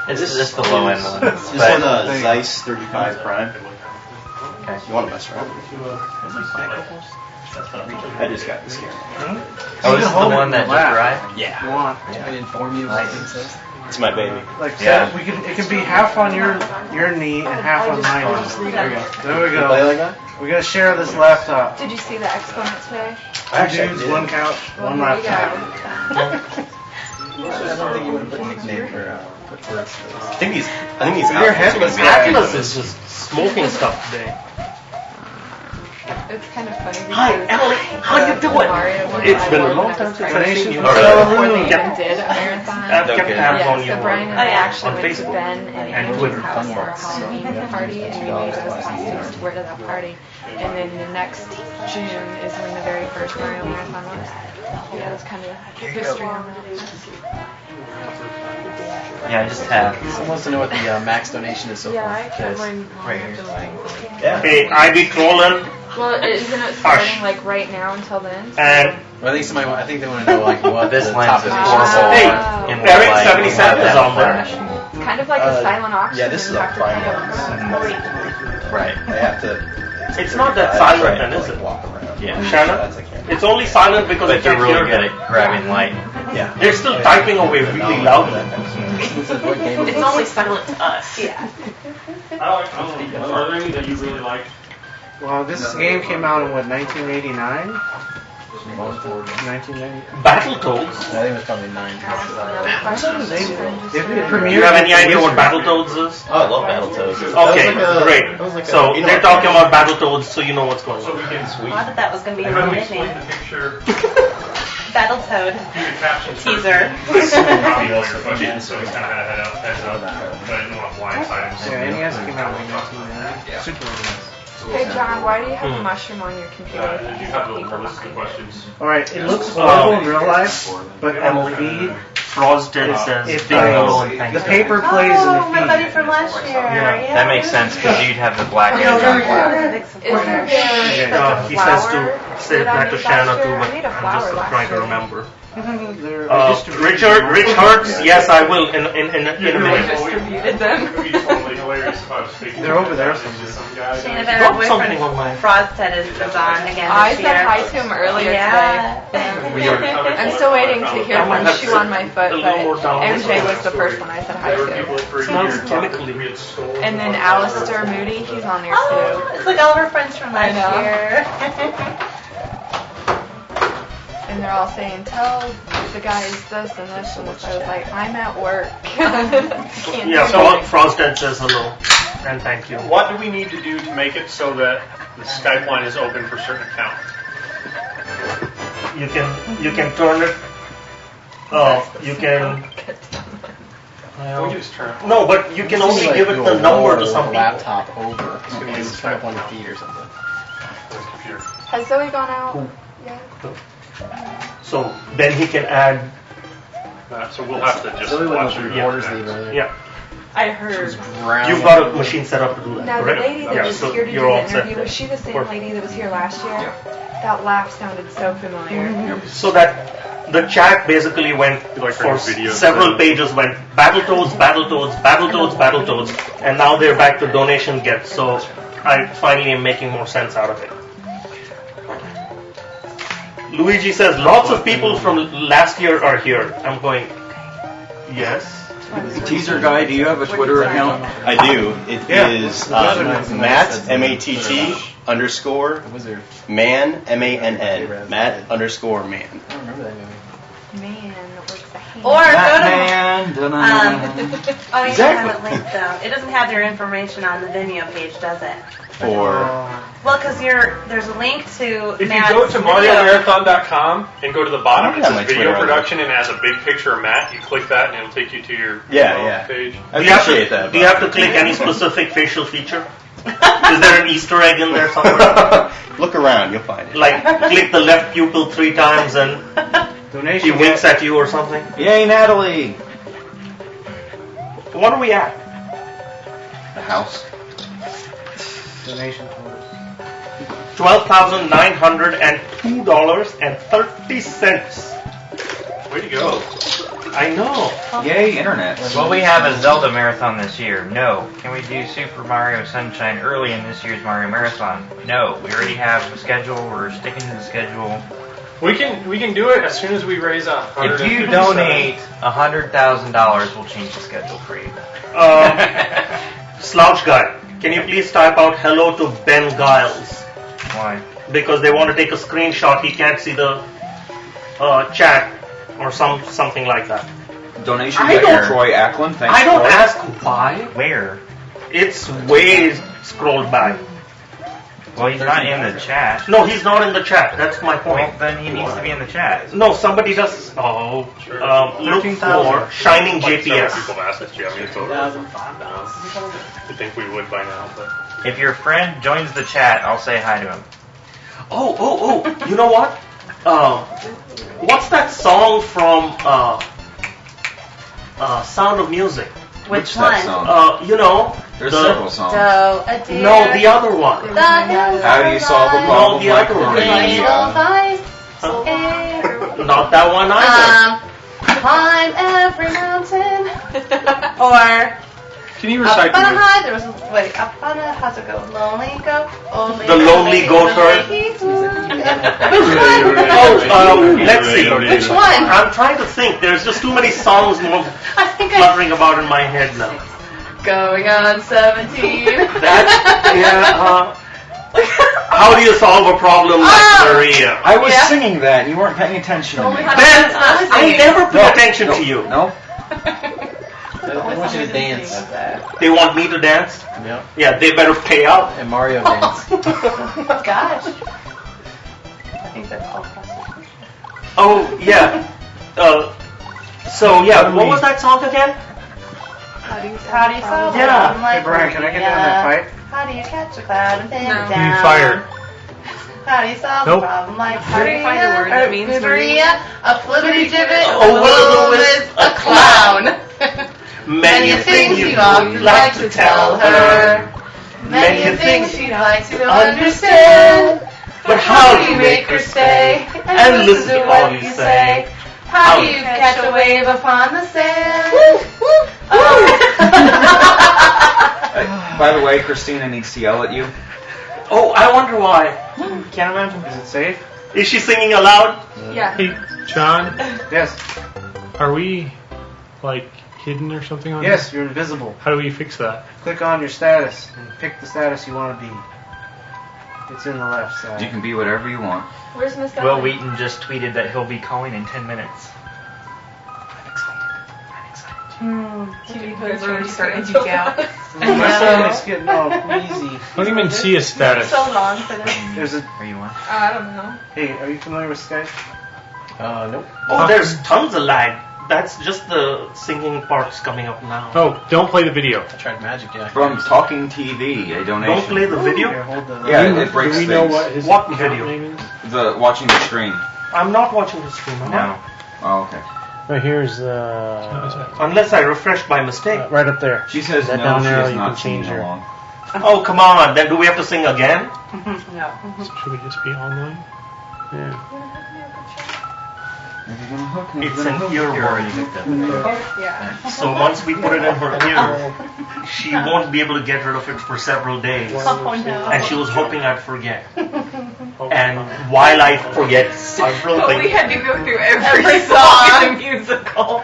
It's just the low end one. This But one, Zeiss 35 Prime. okay. You want to mess around? I just got this here. Oh, this is the one that just arrived? Yeah. You want? I inform you Nice. what it says. It's my baby. Like Yeah. so it can be half on your knee and half on my knee. There we go. There we You play go. like that? We gotta share this laptop. Did you see the exponent today? Two dudes, one couch, one There you laptop. go. I don't think you would have put a nickname for put words. I think these Your head was Oculus is just smoking stuff today. It's kind of funny because Hi, Emily. How you doing? Mario one It's I been a won long when I time was since I've pregnant. seen you. Before they Yep. even did a marathon. I've kept tabs Yeah, on so you Brian and on I actually on went to Facebook Ben and and Andrew's Twitter. house for a Halloween party, and we made those costumes to wear to that party. And then the next June is when the very first Mario marathon was. Yeah, that's kind of history on that. Yeah, I just have. Someone wants to know what the max donation is so Yeah, far. I have mine Right here. Hey, Ivy Trollen Well, isn't it starting like right now until then? and Well, I think they want to know like what This the lens top is donation horrible. Hey, In Eric light, 77 we'll is have on there. that flash. It's kind of like a silent auction. Yeah, this is you a have to kind finance. of- Right. I have to. It's not that I silent try then, to, is like, it? Walk around. Yeah. Shannon? That's a camera. It's only silent because But they they're can't really hear good them. at grabbing light. Yeah. They're still typing away really loudly. What game is It's this? only silent to us. Yeah. Are there any that you really like? Well, this game came out in what, 1989? 1990. Battletoads? I think it was probably 9. They Do premiered. you have any idea what Battletoads is? Oh, I love Battletoads. Okay, great. So you know they're what? talking about Battletoads, so you know what's going So on. we can I thought that was going to be How my do we explain nickname. the picture? Battletoad. Do the captions first. Teaser. I assume probably all your questions, so it's kind of had a heads up. But I didn't want blindside him. Yeah, NES came out in 1990. Super NES. Hey John, why do you have a mushroom on your computer? Did you have the list of questions? Alright, it looks horrible in real life, but on the feed, Frosted says it big plays. yellow and thank The you. paper plays in Oh, my buddy the feed. from last year. Yeah. That makes sense because you'd have the black No, edge on very black. good. Is there He says to say that to Shanna too, but I made a I'm flower just last trying to year. remember. They're Rich Hertz, yes I will in a minute. Distributed them. It'd be totally hilarious if I was faking They're over there it. somewhere. Some guy Shana, that- our Drop something boyfriend on my... Frosted is on again I this said year. hi to him earlier Yeah. today. I'm still waiting to hear I might from have Shoe on my foot, a little more but down. MJ was the first one I said hi There were people to. that for a Smells year thought that chemically. we had stolen And then our- Alistair Moody, he's on there Oh, too. it's like all of our friends from I last know. year. And they're all saying, tell the guys this and this and this. I was like, I'm at work. Can't Yeah, do it. Frosted says hello and thank you. What do we need to do to make it so that the Skype line is open for certain accounts? You can turn it. You can. We just turn it. No, but you can only give it the number to some people. laptop over. It's going to turn up on the feed or something. Computer. Has Zoe gone out? Yeah. So then he can add. So we'll have to just Zoe went watch to your reporters internet. leave earlier. Yeah, I heard. you've got a machine set up to do that, Now, the correct? lady that Yeah, was so here to do you're all the set interview, there. was she the same Perfect. lady that was here last year? That laugh sounded so familiar. So that the chat basically went Like for our videos several then. pages went Battletoads, Battletoads, Battletoads, Battletoads, and now they're back to donation gets. So I finally am making more sense out of it. Luigi says lots of people from last year are here. I'm going, yes. Teaser guy, do you have a Twitter account? I do. It is Yeah. Matt MATT underscore Wizard. man MANN Matt_man. I don't remember that movie. Man, what's the hand? Or go to. Batman, Oh, you Exactly. don't have it linked though. It doesn't have your information on the Vimeo page, does it? For Well, because there's a link to. If you Matt's go to video. MarioMarathon.com and go to the bottom, I it have says my video Twitter on production and has a big picture of Matt. You click that and it'll take you to your Yeah. page. I Do you have to, appreciate that. do you have to click any specific facial feature? Is there an Easter egg in there somewhere? Look around, you'll find it. Like click the left pupil 3 times and Donation. he winks at you or something? Yay, Natalie! What are we at? The house. Donation totals. $12,902.30. Way to go. I know. Yay, internet. Will we have a Zelda marathon this year? No. Can we do Super Mario Sunshine early in this year's Mario Marathon? No. We already have a schedule. We're sticking to the schedule. We can do it as soon as we raise If you donate $100,000, we'll change the schedule for you. Slouch guy, can you please type out hello to Ben Giles? Why? Because they want to take a screenshot. He can't see the chat or something like that. Donation I by don't- Troy Acklin. Thanks, I don't Troy. ask why. Where? It's way scrolled back. Well, he's not in the chat. No, he's not in the chat. That's my point. Well, then he needs to be in the chat. No, somebody does. Oh, look for Shining JPS. People have asked us, do you have any photos? I think we would by now, but. If your friend joins the chat, I'll say hi to him. Oh, you know what? What's that song from Sound of Music? Which that one? song? You know. There's several songs. So, a dear. No, the other one. How do you solve a problem No, the like other one. Maria? Not that one either. Climb every mountain. Or Can you up recite on a the high, there was wait, up on a, how's it go? Lonely goat, only The Lonely Goat Herd. Which one? Let's see. Which one? I'm trying to think. There's just too many songs I think fluttering about in my head now. Going on 17. How do you solve a problem like Maria? I was singing that, and you weren't paying attention to me. Ben, I never pay attention to you. No? I want you to dance. They want me to dance? Yep. Yeah, they better pay out. And Mario dance. Gosh. I think that's all prostitution. Oh, yeah. What was that song again? How do you solve Yeah. a problem like Hey, Brian, can I get down that pipe? How do you catch a cloud and pin it down? You fired. How do you solve Nope. a problem like How do you find a word that means Maria? A flippity gibbet, Oh, a will-o-wisp, a clown. Many things you'd often like to tell her. Many things she'd like to understand. But how do you make her stay and listen to what you say? How do you catch a wave upon the sand? By the way, Christina needs to yell at you. Oh, I wonder why. Can't imagine. Is it safe? Is she singing aloud? Yeah. Hey, John, Yes. are we, like, hidden or something on Yes, you're invisible. How do we fix that? Click on your status and pick the status you want to be. It's in the left You side. can be whatever you want. Where's Miss Will Wheaton just tweeted that he'll be calling in 10 minutes. You guys are already starting to geek out. My son is getting all queasy. I don't even see a status. So long for this. There's a. Are you on? I don't know. Hey, are you familiar with Skype? Nope. Oh, there's tons of lag. That's just the singing parts coming up now. Oh, don't play the video. I tried magic, yeah. From Talking TV, a donation. Don't play the video? Here, hold the. Yeah, it breaks Do we know things. what his What account video? name is? The watching the stream. I'm not watching the stream, am I? No. Oh, okay. Right here's Unless I refreshed by mistake. right up there. She says That no, down she arrow, is you not can change singing her. along. Oh, come on. Then do we have to sing again? No. Should we just be online? Yeah. It's an You're already earworm. hooked up. Yeah. So once we put it in her ear, she won't be able to get rid of it for several days. Oh no. And she was hoping I'd forget. And while I forget several But we things, had to go through every song in the musical.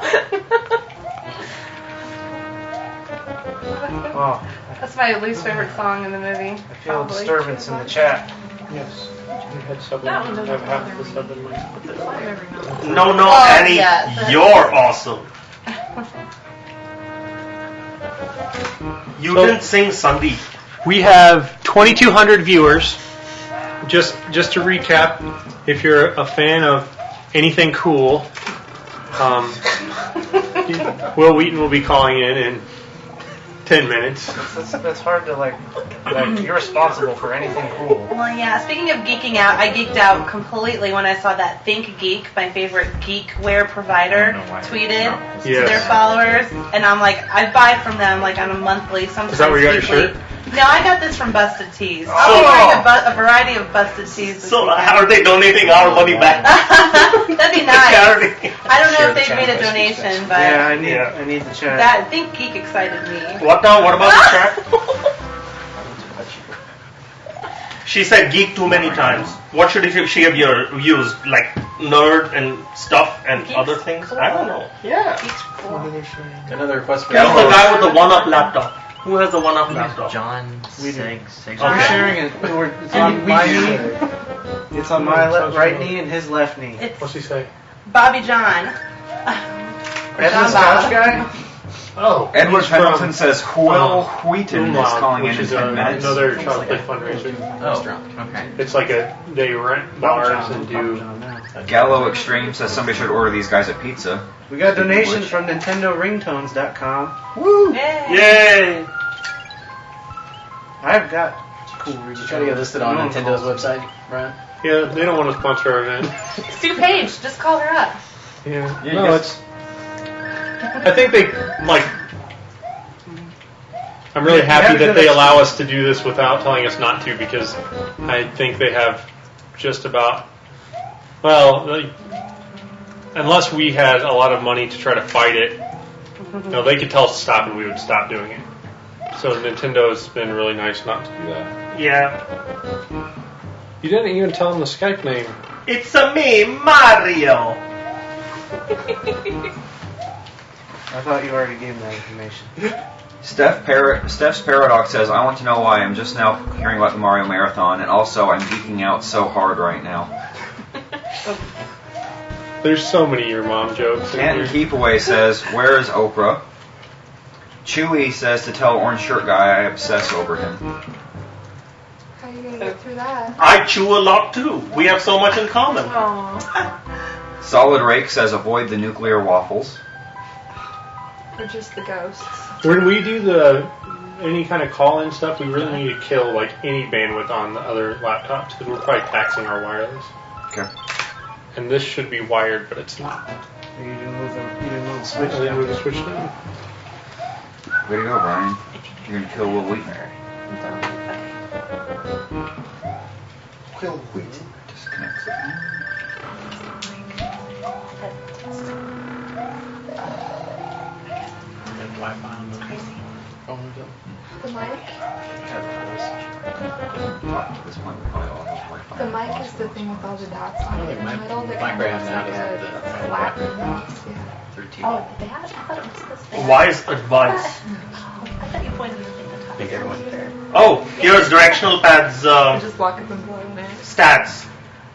Oh, That's my least favorite song in the movie. I feel a disturbance in the chat. Yes. We had sub That one doesn't have half bother the me. sub in my- no, Oh, Annie, yeah. you're awesome. You So- didn't sing Sandeep. We have 2,200 viewers. Just to recap, if you're a fan of anything cool, Will Wheaton will be calling in 10 minutes. That's hard to like you're responsible for anything cool. Well, yeah. Speaking of geeking out, I geeked out completely when I saw that Think Geek, my favorite geekware provider, tweeted to Yes. their followers, and I'm like, I buy from them like on a monthly, sometimes Is that where you got your weekly. shirt? No, I got this from Busted Tees. I'll be wearing a variety of Busted Tees. This So weekend. how are they donating our money back? That'd be to nice. charity? I don't know Share if the they've made a channel, donation, but Yeah, I need the chat. that Think Geek excited me. What now? What about the chat? She said geek too many times. What should she have used? Like nerd and stuff and Geek's other things? I don't know. Yeah. Geek's cool. Another request for Who's the guy with the one-up laptop? Who has the one-up laptop? John We do. Segs. I'm sharing it. It's on my knee. It's on my right knee and his left knee. It's What's he say? Bobby John. Headless John couch Bob. guy? Oh, Edward he's Pendleton from, says Will Wheaton is Umlaut, calling which in is in 10 minutes. another child play fundraiser. Okay. It's like they rent bars and do. Gallo Extreme says somebody should order these guys a pizza. We got donations from NintendoRingtones.com. Woo! Yay! I've got cool ringtones. You try to get listed on Nintendo's website, Brian? Yeah, they don't want to sponsor our event. Sue Page, just call her up. Yeah. Yeah, No, yes. it's. I think they like. I'm really happy that they allow us to do this without telling us not to, because I think they have just about. Well, unless we had a lot of money to try to fight it, they could tell us to stop and we would stop doing it. So Nintendo's been really nice not to do that. Yeah. You didn't even tell them the Skype name. It's a me, Mario. I thought you already gave me that information. Steph's Paradox says, I want to know why I'm just now hearing about the Mario Marathon, and also I'm geeking out so hard right now. There's so many your mom jokes. Canton Keepaway says, where is Oprah? Chewy says to tell Orange Shirt Guy I obsess over him. How are you gonna get through that? I chew a lot too. We have so much in common. Aww. Solid Rake says avoid the nuclear waffles. Or just the ghosts. When we do any kind of call-in stuff, we really need to kill like any bandwidth on the other laptops, because we're probably taxing our wireless. Okay. And this should be wired, but it's not. You didn't move the switch. I didn't move the switch down. Way to go, Brian. You're gonna kill Will Wheaton. Will Wheaton. Disconnects it. Wi-Fi on the phone. The mic? At this point, we probably all have Wi-Fi. The mic is the thing with all the dots on it in the middle that kind of Minecraft looks now like doesn't a have the flat Wi-Fi. box, yeah. 13. Oh, that? I thought it was this thing. Wise advice. I thought you pointed the thing at the top. Big everyone. Oh, here's directional pads Just lock up and blow in it. stats.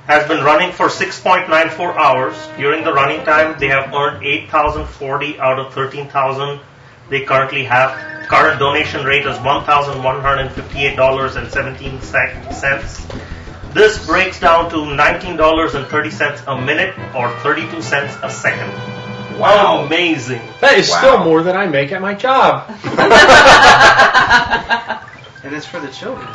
Has been running for 6.94 hours. During the running time, they have earned 8,040 out of 13,000 they currently have. Current donation rate is $1,158.17. This breaks down to $19.30 a minute or 32 cents a second. Wow. Amazing. That is still more than I make at my job. And it's for the children.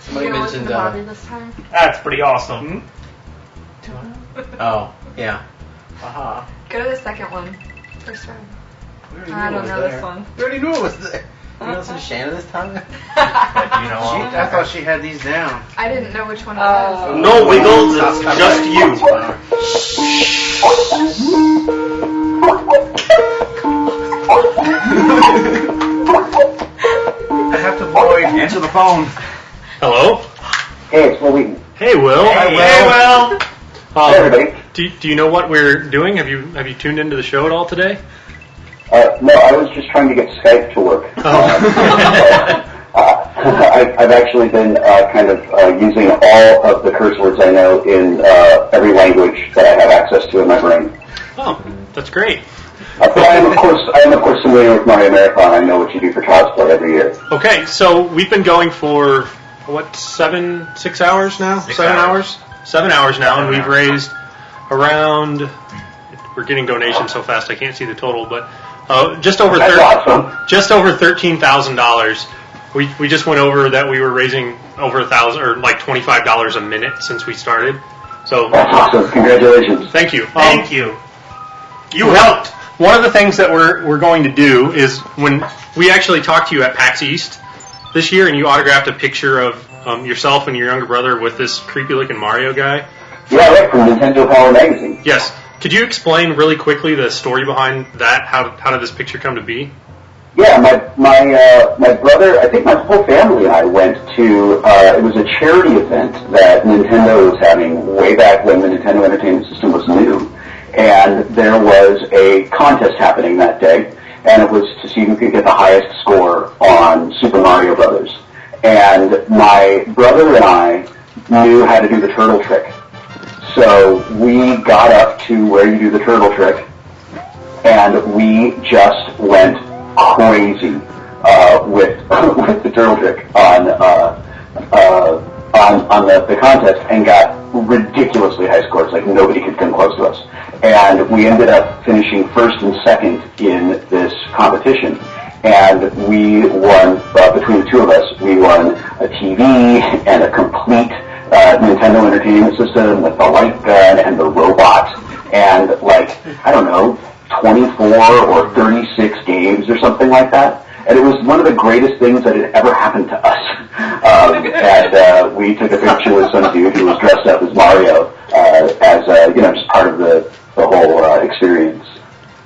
Somebody You gonna listen mentioned. to Bobby this time? That's pretty awesome. Oh, yeah. Aha. Go to the second one. First round. We already I knew it don't was know there. this one. We already knew it was there. You listen to Shannon this time? I thought she had these down. I didn't know which one it was. No wiggles, it's just you. I have to void. Answer the phone. Hello? Hey, it's Will Wheaton. Hey, Will. Hey, Will. Hey, everybody. Do you know what we're doing? Have you tuned into the show at all today? No, I was just trying to get Skype to work. I've actually been kind of using all of the curse words I know in every language that I have access to in my brain. Oh, that's great. But I am of course familiar with Mario Marathon. I know what you do for Child's Play every year. Okay, so we've been going for, 6 hours now? 7 hours? 7 hours now, and we've raised around, we're getting donations so fast I can't see the total, but just over $13,000. We just went over that we were raising over $1,000 or like $25 a minute since we started. So that's awesome. Congratulations. Thank you. Thank you. You helped. One of the things that we're going to do is when we actually talked to you at PAX East this year, and you autographed a picture of yourself and your younger brother with this creepy-looking Mario guy. Yeah, right, from Nintendo Power Magazine. Yes. Could you explain really quickly the story behind that? How did this picture come to be? Yeah, my brother, I think my whole family and I went to, it was a charity event that Nintendo was having way back when the Nintendo Entertainment System was new. And there was a contest happening that day, and it was to see who could get the highest score on Super Mario Brothers. And my brother and I knew how to do the turtle trick. So we got up to where you do the turtle trick, and we just went crazy with with the turtle trick on the contest, and got ridiculously high scores. Like nobody could come close to us, and we ended up finishing first and second in this competition. And we won, between the two of us, we won a TV and a complete Nintendo Entertainment System with the light gun and the robot, and like, I don't know, 24 or 36 games or something like that. And it was one of the greatest things that had ever happened to us. And we took a picture with some dude who was dressed up as Mario, as just part of the whole experience.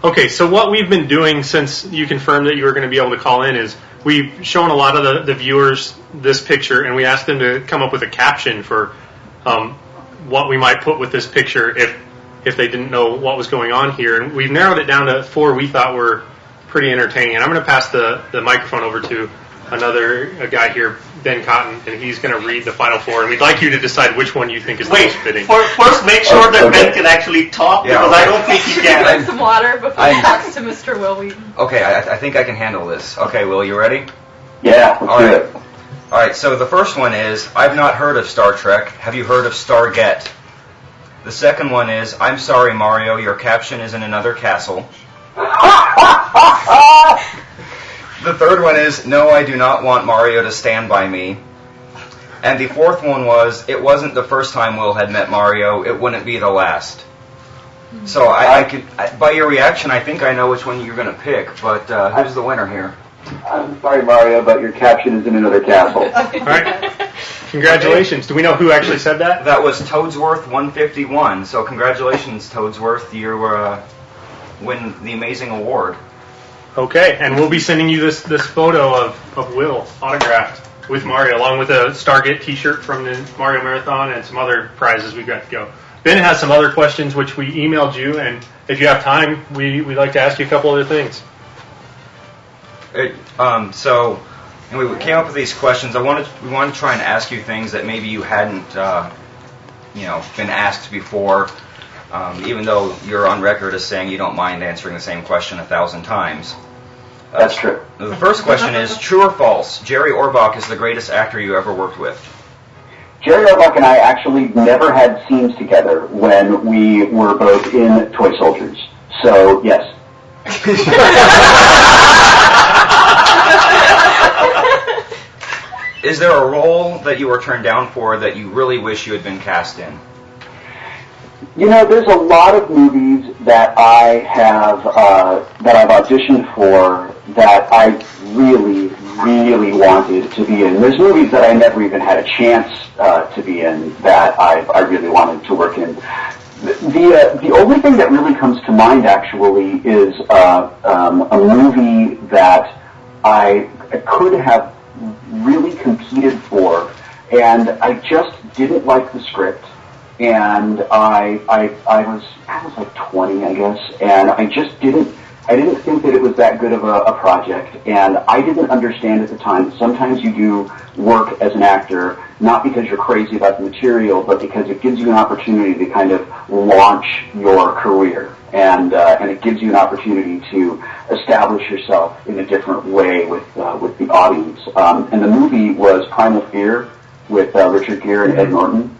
Okay, so what we've been doing since you confirmed that you were going to be able to call in is we've shown a lot of the viewers this picture, and we asked them to come up with a caption for what we might put with this picture if they didn't know what was going on here. And we've narrowed it down to 4 we thought were pretty entertaining. And I'm going to pass the microphone over to a guy here, Ben Cotton, and he's going to read the final 4. And we'd like you to decide which one you think is the most fitting. First, make sure that Ben can actually talk, because I don't think he can. Drink some water before he talks to Mr. Will Wheaton. Okay, I think I can handle this. Okay, Will, you ready? Yeah, let's do it. All right, so the first one is, I've not heard of Star Trek. Have you heard of Stargate? The second one is, I'm sorry, Mario, your caption is in another castle. The third one is, no, I do not want Mario to stand by me. And the fourth one was, it wasn't the first time Will had met Mario, it wouldn't be the last. So I could, by your reaction, I think I know which one you're going to pick, but who's the winner here? I'm sorry, Mario, but your caption is in another castle. All right. Congratulations. Do we know who actually said that? That was Toadsworth 151. So congratulations, Toadsworth. You win the amazing award. Okay, and we'll be sending you this photo of Will autographed with Mario, along with a Stargate T-shirt from the Mario Marathon and some other prizes we've got to go. Ben has some other questions which we emailed you, and if you have time, we'd like to ask you a couple other things. So we came up with these questions. We wanted to try and ask you things that maybe you hadn't, been asked before. Even though you're on record as saying you don't mind answering the same question 1,000 times. That's true. The first question is, true or false, Jerry Orbach is the greatest actor you ever worked with? Jerry Orbach and I actually never had scenes together when we were both in Toy Soldiers. So, yes. Is there a role that you were turned down for that you really wish you had been cast in? You know, there's a lot of movies that I've auditioned for that I really, really wanted to be in. There's movies that I never even had a chance to be in that I really wanted to work in. The only thing that really comes to mind actually is a movie that I could have really competed for, and I just didn't like the script. And I was like 20, I guess, and I didn't think that it was that good of a project, and I didn't understand at the time that sometimes you do work as an actor not because you're crazy about the material, but because it gives you an opportunity to kind of launch your career, and it gives you an opportunity to establish yourself in a different way with the audience. And the movie was Primal Fear with Richard Gere and Ed Norton.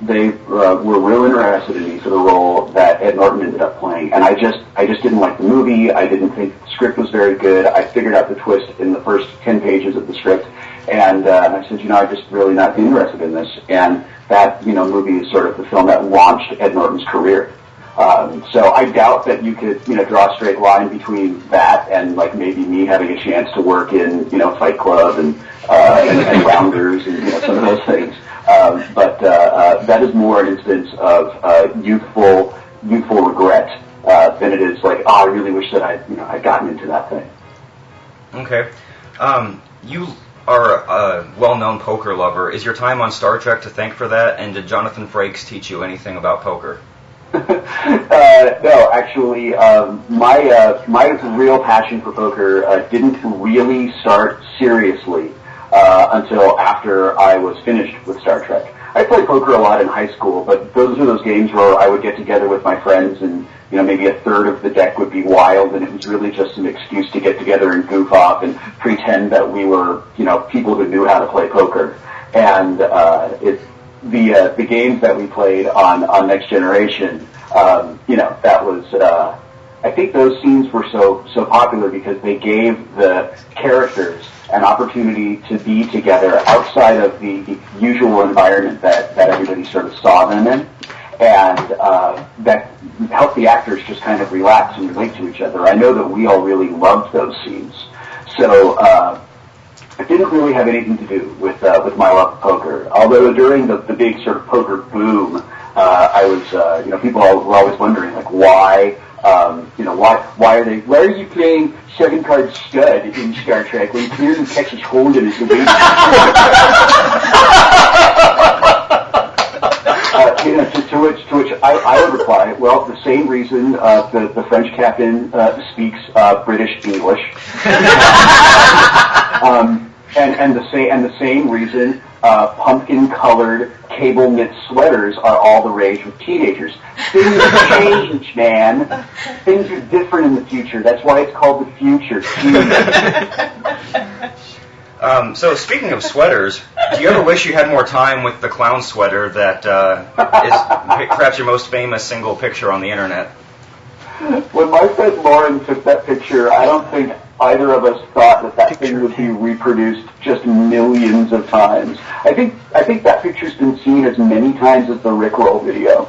They were real interested in me for the role that Ed Norton ended up playing, and I just didn't like the movie. I didn't think the script was very good. I figured out the twist in the first 10 pages of the script, and I said, I'm just really not interested in this. And that movie is sort of the film that launched Ed Norton's career. So I doubt that you could draw a straight line between that and like maybe me having a chance to work in Fight Club and Rounders and some of those things. But that is more an instance of youthful regret than it is like, I really wish that I'd gotten into that thing. Okay. You are a well-known poker lover. Is your time on Star Trek to thank for that? And did Jonathan Frakes teach you anything about poker? No, actually, my real passion for poker didn't really start seriously until after I was finished with Star Trek. I played poker a lot in high school, but those are those games where I would get together with my friends and, maybe a third of the deck would be wild, and it was really just an excuse to get together and goof off and pretend that we were, people who knew how to play poker. And the games that we played on Next Generation, that was, I think those scenes were so popular because they gave the characters an opportunity to be together outside of the usual environment that everybody sort of saw them in. And that helped the actors just kind of relax and relate to each other. I know that we all really loved those scenes. So it didn't really have anything to do with my love of poker. Although during the big sort of poker boom, I was, people were always wondering, like, why are you playing 7-card stud in Star Trek when clearly Texas Hold'em is the way to which I would reply, well, the same reason the French captain speaks British English, and the same reason pumpkin-colored cable knit sweaters are all the rage with teenagers. Things change, man. Things are different in the future. That's why it's called the future. So speaking of sweaters, do you ever wish you had more time with the clown sweater that is perhaps your most famous single picture on the internet? When my friend Lauren took that picture, I don't think either of us thought that thing would be reproduced just millions of times. I think that picture's been seen as many times as the Rickroll video.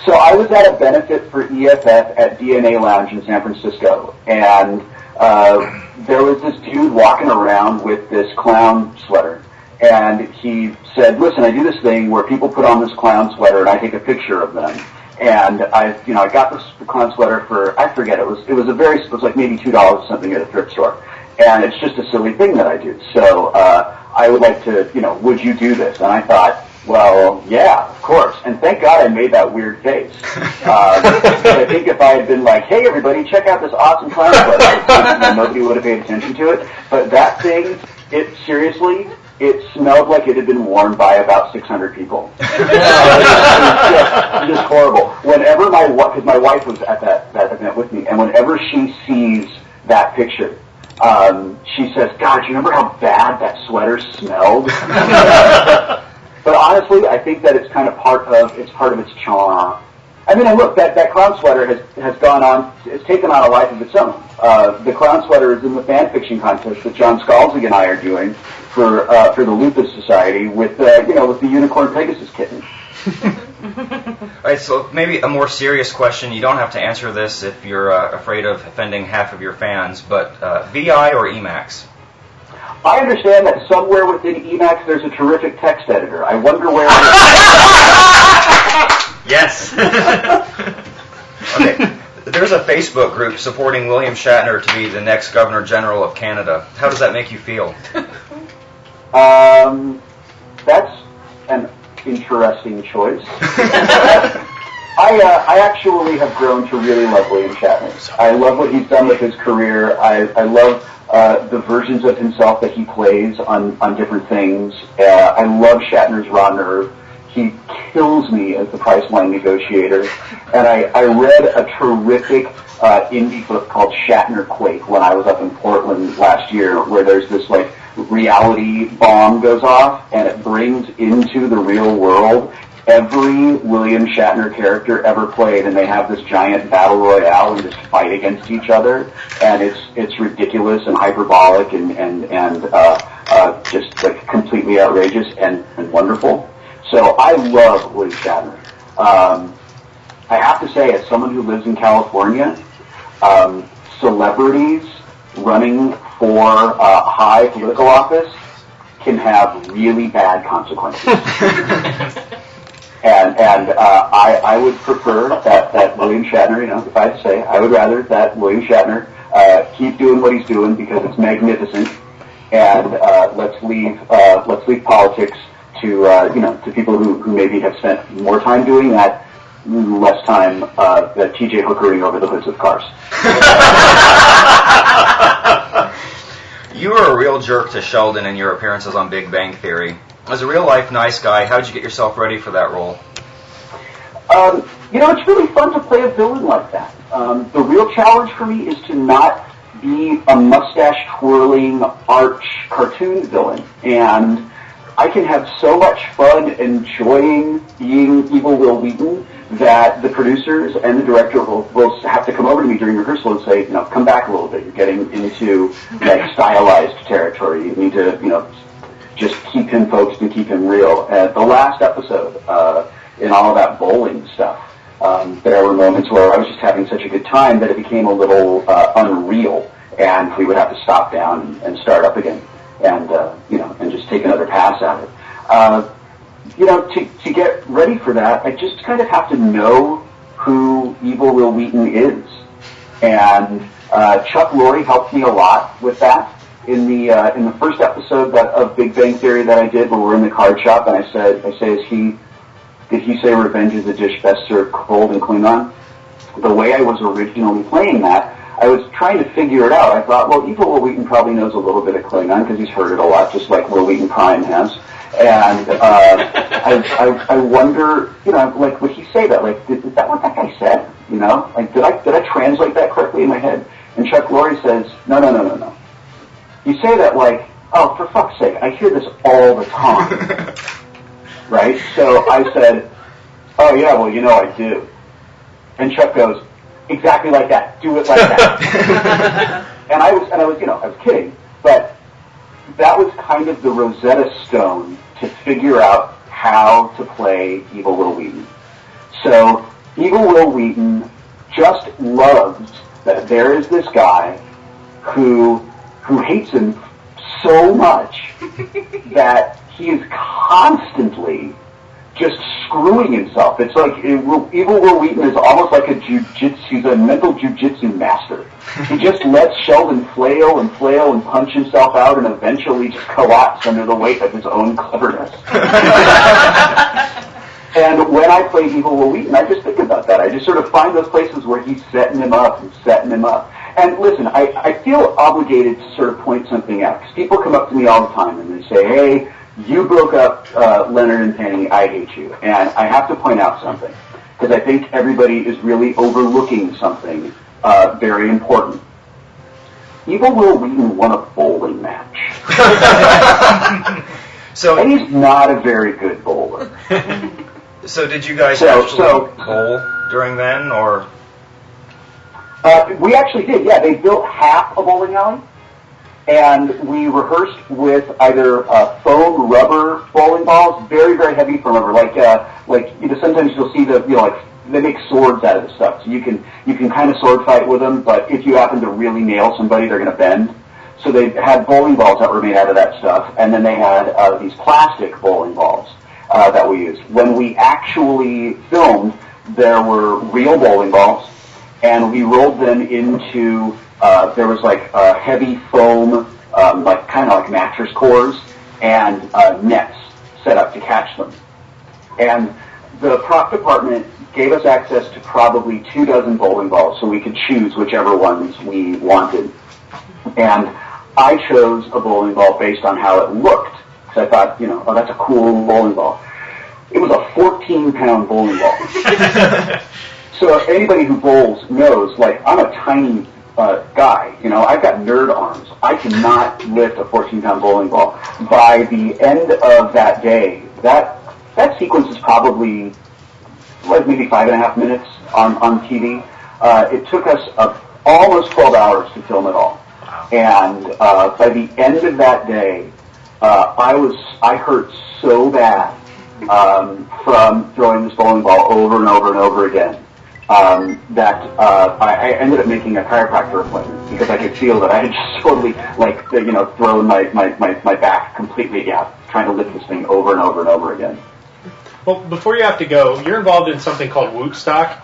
So I was at a benefit for EFF at DNA Lounge in San Francisco, and there was this dude walking around with this clown sweater, and he said, "Listen, I do this thing where people put on this clown sweater, and I take a picture of them." And I got the clown sweater for, I forget, it was like maybe $2 or something at a thrift store, and it's just a silly thing that I do. So I would like to, would you do this? And I thought, well, yeah, of course. And thank God I made that weird face. I think if I had been like, hey, everybody, check out this awesome clown sweater, nobody would have paid attention to it. But that thing, it smelled like it had been worn by about 600 people. It was just horrible. Whenever because my wife was at that event with me, and whenever she sees that picture, she says, God, do you remember how bad that sweater smelled? But honestly, I think that it's kind of part of its charm. I mean, and look, that clown sweater has gone on, it's taken on a life of its own. The clown sweater is in the fan fiction contest that John Scalzi and I are doing for the Lupus Society with the Unicorn Pegasus kitten. All right, so maybe a more serious question. You don't have to answer this if you're afraid of offending half of your fans, but VI or Emacs? I understand that somewhere within Emacs there's a terrific text editor. I wonder where it is. Yes. Okay. There's a Facebook group supporting William Shatner to be the next Governor General of Canada. How does that make you feel? That's an interesting choice. I actually have grown to really love William Shatner. I love what he's done with his career. I love the versions of himself that he plays on different things. I love Shatner's raw nerve. He kills me as the Priceline negotiator. And I read a terrific indie book called Shatner Quake when I was up in Portland last year, where there's this like reality bomb goes off and it brings into the real world every William Shatner character ever played, and they have this giant battle royale and just fight against each other, and it's ridiculous and hyperbolic and just like completely outrageous and wonderful. So I love William Shatner. I have to say, as someone who lives in California, celebrities running for high political office can have really bad consequences. And I would prefer that William Shatner, if I had to say, I would rather that William Shatner keep doing what he's doing because it's magnificent, and let's leave politics to people who maybe have spent more time doing that, less time that TJ hookering over the hoods of cars. You were a real jerk to Sheldon in your appearances on Big Bang Theory. as a real life nice guy, how did you get yourself ready for that role? It's really fun to play a villain like that. The real challenge for me is to not be a mustache-twirling arch cartoon villain. And I can have so much fun enjoying being Evil Will Wheaton that the producers and the director will have to come over to me during rehearsal and say, come back a little bit. You're getting into stylized territory. You need to, just keep him focused and keep him real. At the last episode, in all of that bowling stuff, there were moments where I was just having such a good time that it became a little unreal, and we would have to stop down and start up again, and and just take another pass at it. To get ready for that, I just kind of have to know who Evil Will Wheaton is, and Chuck Lorre helped me a lot with that. In the first episode of Big Bang Theory that I did, where we're in the card shop, and I say, did he say revenge is a dish best served cold in Klingon? The way I was originally playing that, I was trying to figure it out. I thought, well, Evil Will Wheaton probably knows a little bit of Klingon because he's heard it a lot, just like Will Wheaton Prime has. And I wonder, would he say that? Is that what that guy said? Did I translate that correctly in my head? And Chuck Lorre says, no. You say that oh, for fuck's sake, I hear this all the time. Right? So I said, oh yeah, well, I do. And Chuck goes, exactly like that. Do it like that. and I was kidding, but that was kind of the Rosetta Stone to figure out how to play Evil Will Wheaton. So Evil Will Wheaton just loves that there is this guy who hates him so much that he is constantly just screwing himself. It's like Evil Will Wheaton is almost like he's a mental jujitsu master. He just lets Sheldon flail and punch himself out and eventually just collapse under the weight of his own cleverness. And when I play Evil Will Wheaton, I just think about that. I just sort of find those places where he's setting him up. And listen, I feel obligated to sort of point something out, because people come up to me all the time and they say, hey, you broke up Leonard and Penny, I hate you. And I have to point out something, because I think everybody is really overlooking something very important. Evil Will Wheaton won a bowling match. And he's not a very good bowler. So did you guys actually bowl during then, or? We actually did, yeah. They built half a bowling alley, and we rehearsed with either foam rubber bowling balls, very, very heavy foam rubber. Sometimes you'll see they make swords out of the stuff, so you can kind of sword fight with them. But if you happen to really nail somebody, they're going to bend. So they had bowling balls that were made out of that stuff, and then they had these plastic bowling balls that we used. When we actually filmed, there were real bowling balls, and we rolled them into, there was heavy foam, kind of like mattress cores, and nets set up to catch them. And the prop department gave us access to probably 24 bowling balls, so we could choose whichever ones we wanted. And I chose a bowling ball based on how it looked, because I thought, oh, that's a cool bowling ball. It was a 14-pound bowling ball. So anybody who bowls knows, I'm a tiny guy. I've got nerd arms. I cannot lift a 14-pound bowling ball. By the end of that day, that sequence is probably maybe 5.5 minutes on TV. It took us almost 12 hours to film it all. And by the end of that day, I hurt so bad from throwing this bowling ball over and over and over again that I ended up making a chiropractor appointment, because I could feel that I had just totally thrown my back completely trying to lift this thing over and over and over again. Well, before you have to go, you're involved in something called Wootstock.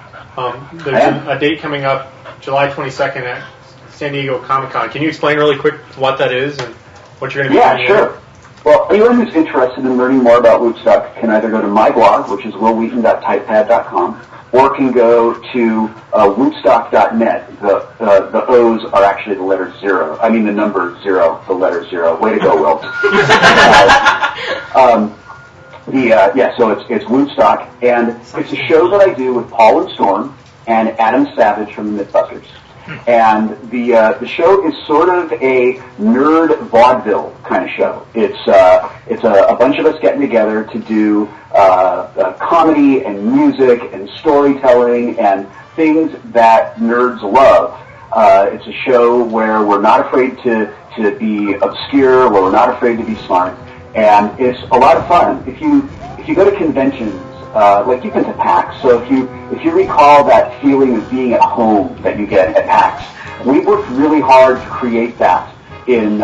There's a date coming up, July 22nd at San Diego Comic-Con. Can you explain really quick what that is and what you're going to be doing? Yeah, sure. Well, anyone who's interested in learning more about Woodstock can either go to my blog, which is willwheaton.typepad.com, or can go to woodstock.net. The O's are actually the letter 0. I mean the number 0, the letter 0. Way to go, Will. So it's Woodstock, and it's a show that I do with Paul and Storm and Adam Savage from the Mythbusters. And the show is sort of a nerd vaudeville kind of show. It's a bunch of us getting together to do comedy and music and storytelling and things that nerds love. It's a show where we're not afraid to be obscure, where we're not afraid to be smart, and it's a lot of fun. If you go to conventions, like you've been to PAX, so if you recall that feeling of being at home that you get at PAX, we worked really hard to create that in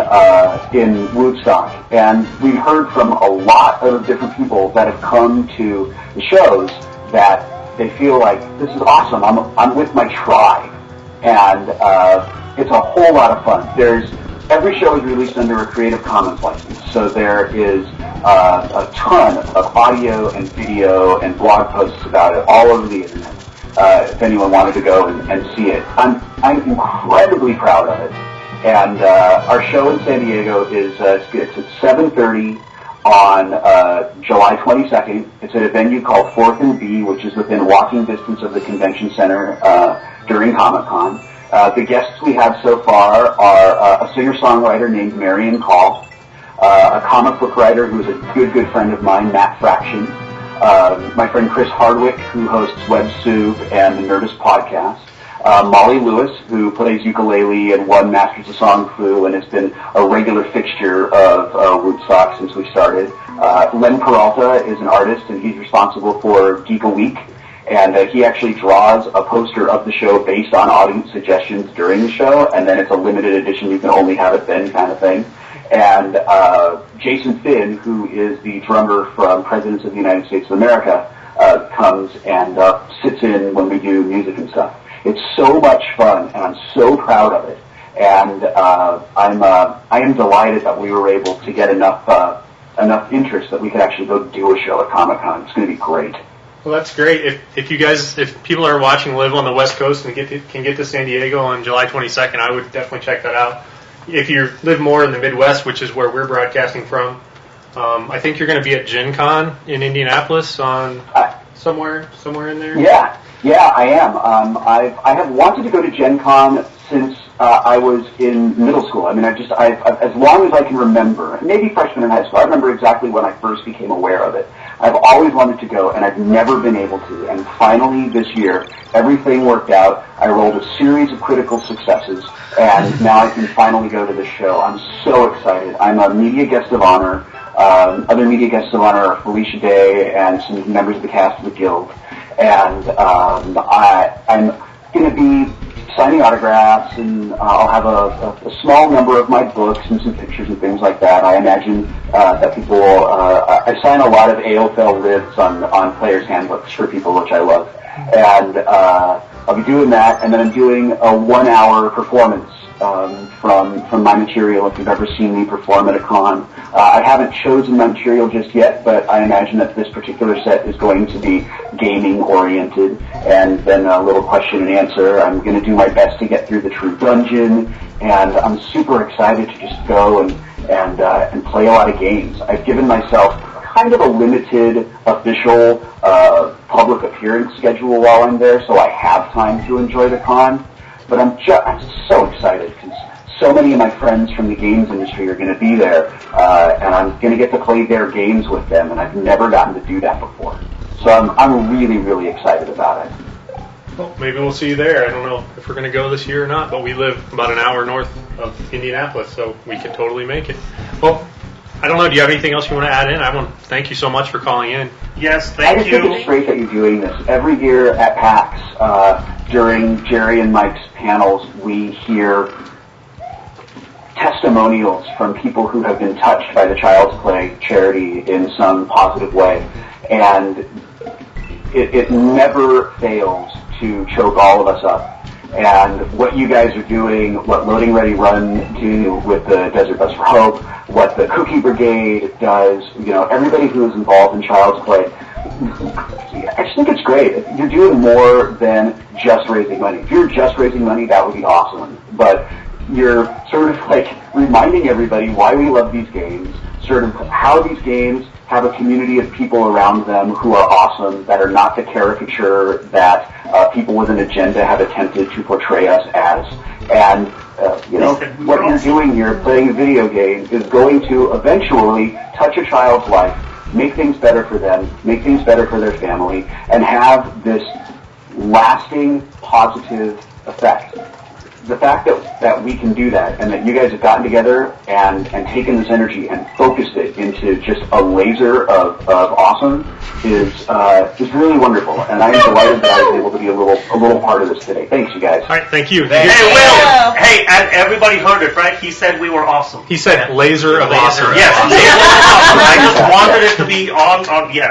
Woodstock, and we heard from a lot of different people that have come to the shows that they feel like this is awesome. I'm with my tribe, and it's a whole lot of fun. Every show is released under a Creative Commons license, so there is a ton of audio and video and blog posts about it all over the internet. If anyone wanted to go and see it, I'm incredibly proud of it. And our show in San Diego is it's at 7:30 on July 22nd. It's at a venue called 4th and B, which is within walking distance of the convention center during Comic-Con. The guests we have so far are a singer-songwriter named Marion Call, a comic book writer who's a good friend of mine, Matt Fraction, my friend Chris Hardwick, who hosts Web Soup and the Nerdist podcast, Molly Lewis, who plays ukulele and won Masters of Song Fu and has been a regular fixture of Woodstock since we started. Len Peralta is an artist, and he's responsible for Geek a Week. And he actually draws a poster of the show based on audience suggestions during the show, and then it's a limited edition, you can only have it then kind of thing. And Jason Finn, who is the drummer from Presidents of the United States of America, comes and sits in when we do music and stuff. It's so much fun, and I'm so proud of it. And I am delighted that we were able to get enough interest that we could actually go do a show at Comic-Con. It's going to be great. Well, that's great. If people are watching live on the West Coast and can get to San Diego on July 22nd, I would definitely check that out. If you live more in the Midwest, which is where we're broadcasting from, I think you're going to be at Gen Con in Indianapolis on somewhere in there. Yeah, I am. I have wanted to go to Gen Con since I was in middle school. I mean, I've as long as I can remember, maybe freshman in high school, I remember exactly when I first became aware of it. I've always wanted to go, and I've never been able to. And finally, this year, everything worked out. I rolled a series of critical successes, and now I can finally go to the show. I'm so excited. I'm a media guest of honor. Other media guests of honor are Felicia Day and some members of the cast of the Guild. And I'm going to be signing autographs, and I'll have a small number of my books and some pictures and things like that. I imagine that people I sign a lot of AOFL lids on players' handbooks for people, which I love. And I'll be doing that, and then I'm doing a 1-hour performance from my material, if you've ever seen me perform at a con. I haven't chosen my material just yet, but I imagine that this particular set is going to be gaming-oriented, and then a little question and answer. I'm going to do my best to get through the True Dungeon, and I'm super excited to just go and play a lot of games. I've given myself kind of a limited official public appearance schedule while I'm there, so I have time to enjoy the con. But I'm so excited because so many of my friends from the games industry are going to be there, and I'm going to get to play their games with them, and I've never gotten to do that before. So I'm really, really excited about it. Well, maybe we'll see you there. I don't know if we're going to go this year or not, but we live about an hour north of Indianapolis, so we could totally make it. Well, I don't know. Do you have anything else you want to add in? I want to thank you so much for calling in. Yes, I just think it's great that you're doing this. Every year at PAX, during Jerry and Mike's panels, we hear testimonials from people who have been touched by the Child's Play charity in some positive way. And it never fails to choke all of us up. And what you guys are doing, what Loading Ready Run do with the Desert Bus for Hope, what the Cookie Brigade does, everybody who is involved in Child's Play, I just think it's great. You're doing more than just raising money. If you're just raising money, that would be awesome. But you're sort of like reminding everybody why we love these games, sort of how these games have a community of people around them who are awesome, that are not the caricature that people with an agenda have attempted to portray us as. And, what you're doing here, playing a video game, is going to eventually touch a child's life, make things better for them, make things better for their family, and have this lasting positive effect. The fact that we can do that, and that you guys have gotten together and taken this energy and focused it into just a laser of awesome is really wonderful. And I'm delighted that I was able to be a little part of this today. Thanks, you guys. All right, thank you. Hey, Will! Hey, and everybody heard it, right? He said we were awesome. He said laser of awesome. Yes, I just wanted it to be on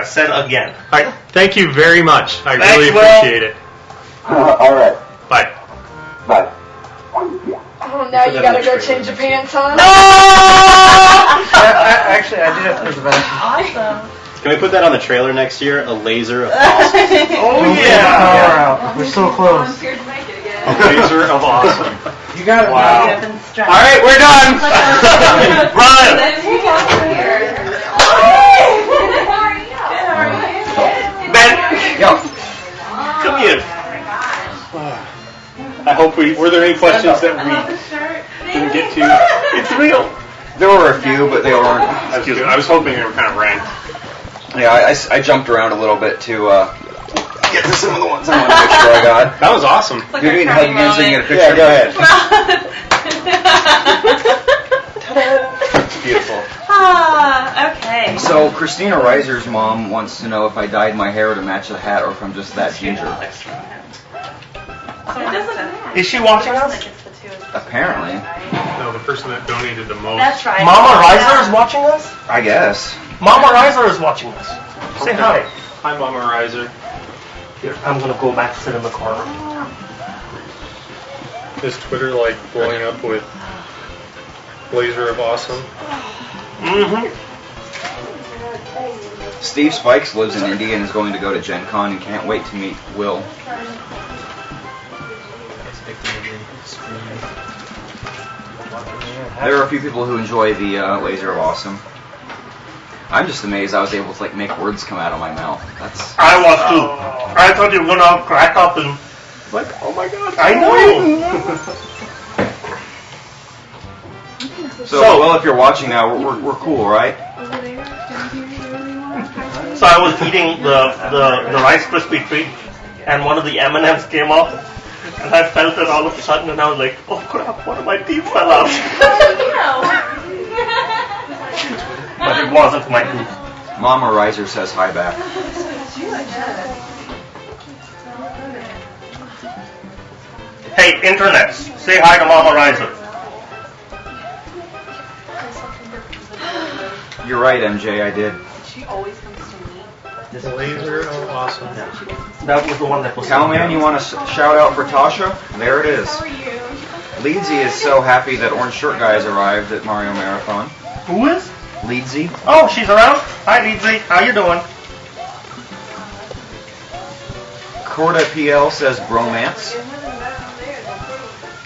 said again. All right, thank you very much. I Thanks, really Will. appreciate it. All right. Bye. Bye. Oh, now you gotta go change your pants, huh? Actually, I did it for the best. Awesome. Can we put that on the trailer next year? A laser of awesome. Oh, Power yeah. out. We're so close. Laser of awesome. You got it. Wow. Get up and stretch. All right, we're done. Run. Ben, come here. I hope were there any questions that we didn't get to? It's real. There were a few, but they weren't. I was hoping they were kind of ranked. Yeah, I jumped around a little bit to get to some of the ones I wanted to make sure I got. That was awesome. Like You're a getting hug crowning again so you can get a moment. picture? Yeah, go ahead. Beautiful. Okay. So Christina Reiser's mom wants to know if I dyed my hair to match the hat or if I'm just that ginger. Is she watching us? Apparently. No, the person that donated the most. That's right. Mama Reiser is watching us? I guess. Mama Reiser is watching us. Say hi. Hi, Mama Riser. Here, I'm gonna go back to sit in the corner. Is Twitter like blowing up with laser of awesome? Mm-hmm. Steve Spikes lives in India and is going to go to Gen Con and can't wait to meet Will. There are a few people who enjoy the laser of awesome. I'm just amazed I was able to make words come out of my mouth. That's. I was too. I thought you were gonna crack up and Oh my god. I know. So, well, if you're watching now, we're cool, right? So I was eating the Rice Krispie treat, and one of the M&Ms came off, and I felt it all of a sudden, and I was like, oh crap, one of my teeth fell out. But it wasn't my tooth. Mama Reiser says hi back. Hey, internet, say hi to Mama Reiser. You're right, MJ, I did. She always comes to me. Laser of awesome. That was the one that was. Cowman, you want to shout out for Tasha? There it is. Leedsy is so happy that Orange Shirt Guy has arrived at Mario Marathon. Who is? Leedsy. Oh, she's around. Hi, Leedsy. How you doing? Corda PL says bromance.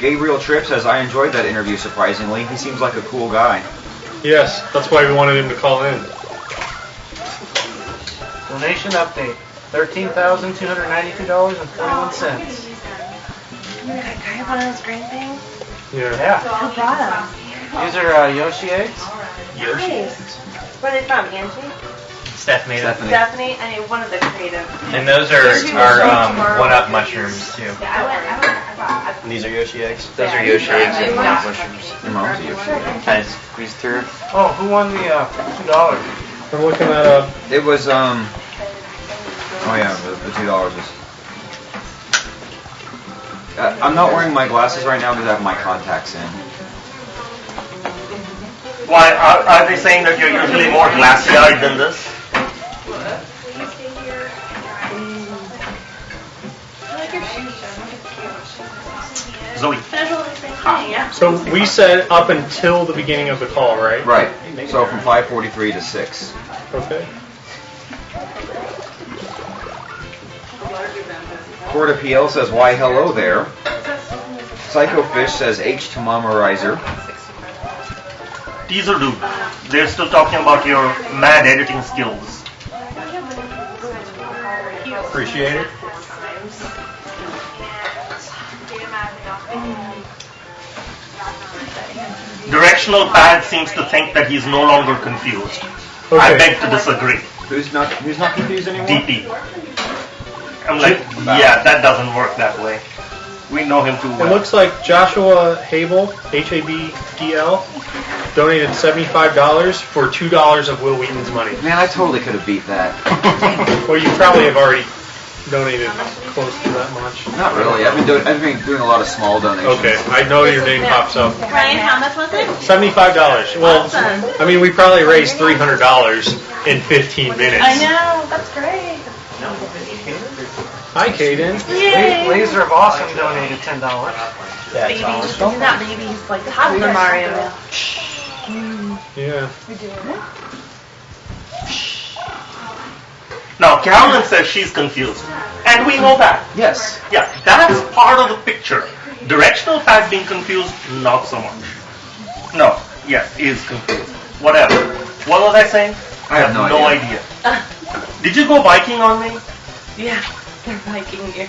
Gabriel Tripp says, I enjoyed that interview surprisingly. He seems like a cool guy. Yes, that's why we wanted him to call in. Donation update: $13,292.41. Can I have one of those green things? Yeah. Who brought them? These are Yoshi eggs. Nice. Where are they from? Angie? Steph made it. Stephanie? I mean, one of the creative. And those are one-up mushrooms too. These are Yoshi eggs? Those are Yoshi eggs and one-up mushrooms. Your mom's a Yoshi. Can I squeeze through? Oh, who won the $2? I'm looking that up. It was, oh yeah, the $2 is. I'm not wearing my glasses right now because I have my contacts in. Why, are they saying that you're usually more glassy-eyed than this? Zoe. So we said up until the beginning of the call, right? Right. So from 5:43 to 6. Okay. Court Appeal says, why hello there. Psycho Fish says, H to Mamarizer. Teaser dude, they're still talking about your mad editing skills. Appreciate it. Directional Pad seems to think that he's no longer confused. I Okay. beg to disagree. Who's not confused anymore? DP. I'm like, yeah, that doesn't work that way. We know him too It well. looks like Joshua Habel, Habdl, donated $75 for $2 of Will Wheaton's money. Man, I totally could have beat that. Well, you probably have already donated close to that much. Not really. I've been doing a lot of small donations. Okay, I know your name pops up. Ryan, how much was it? $75. Well, Awesome. I mean, we probably raised $300 in 15 minutes. I know, that's great. Hi, Kaden. Yay. Laser of Awesome donated $10. Baby. Not baby, he's like toddler Mario now. Yeah. Now, Carolyn says she's confused. And we know that. Yes. Yeah, that's part of the picture. Directional Pad being confused, not so much. No, yes, is confused. Whatever. What was I saying? I have no idea. Did you go biking on me? Yeah, they're biking you.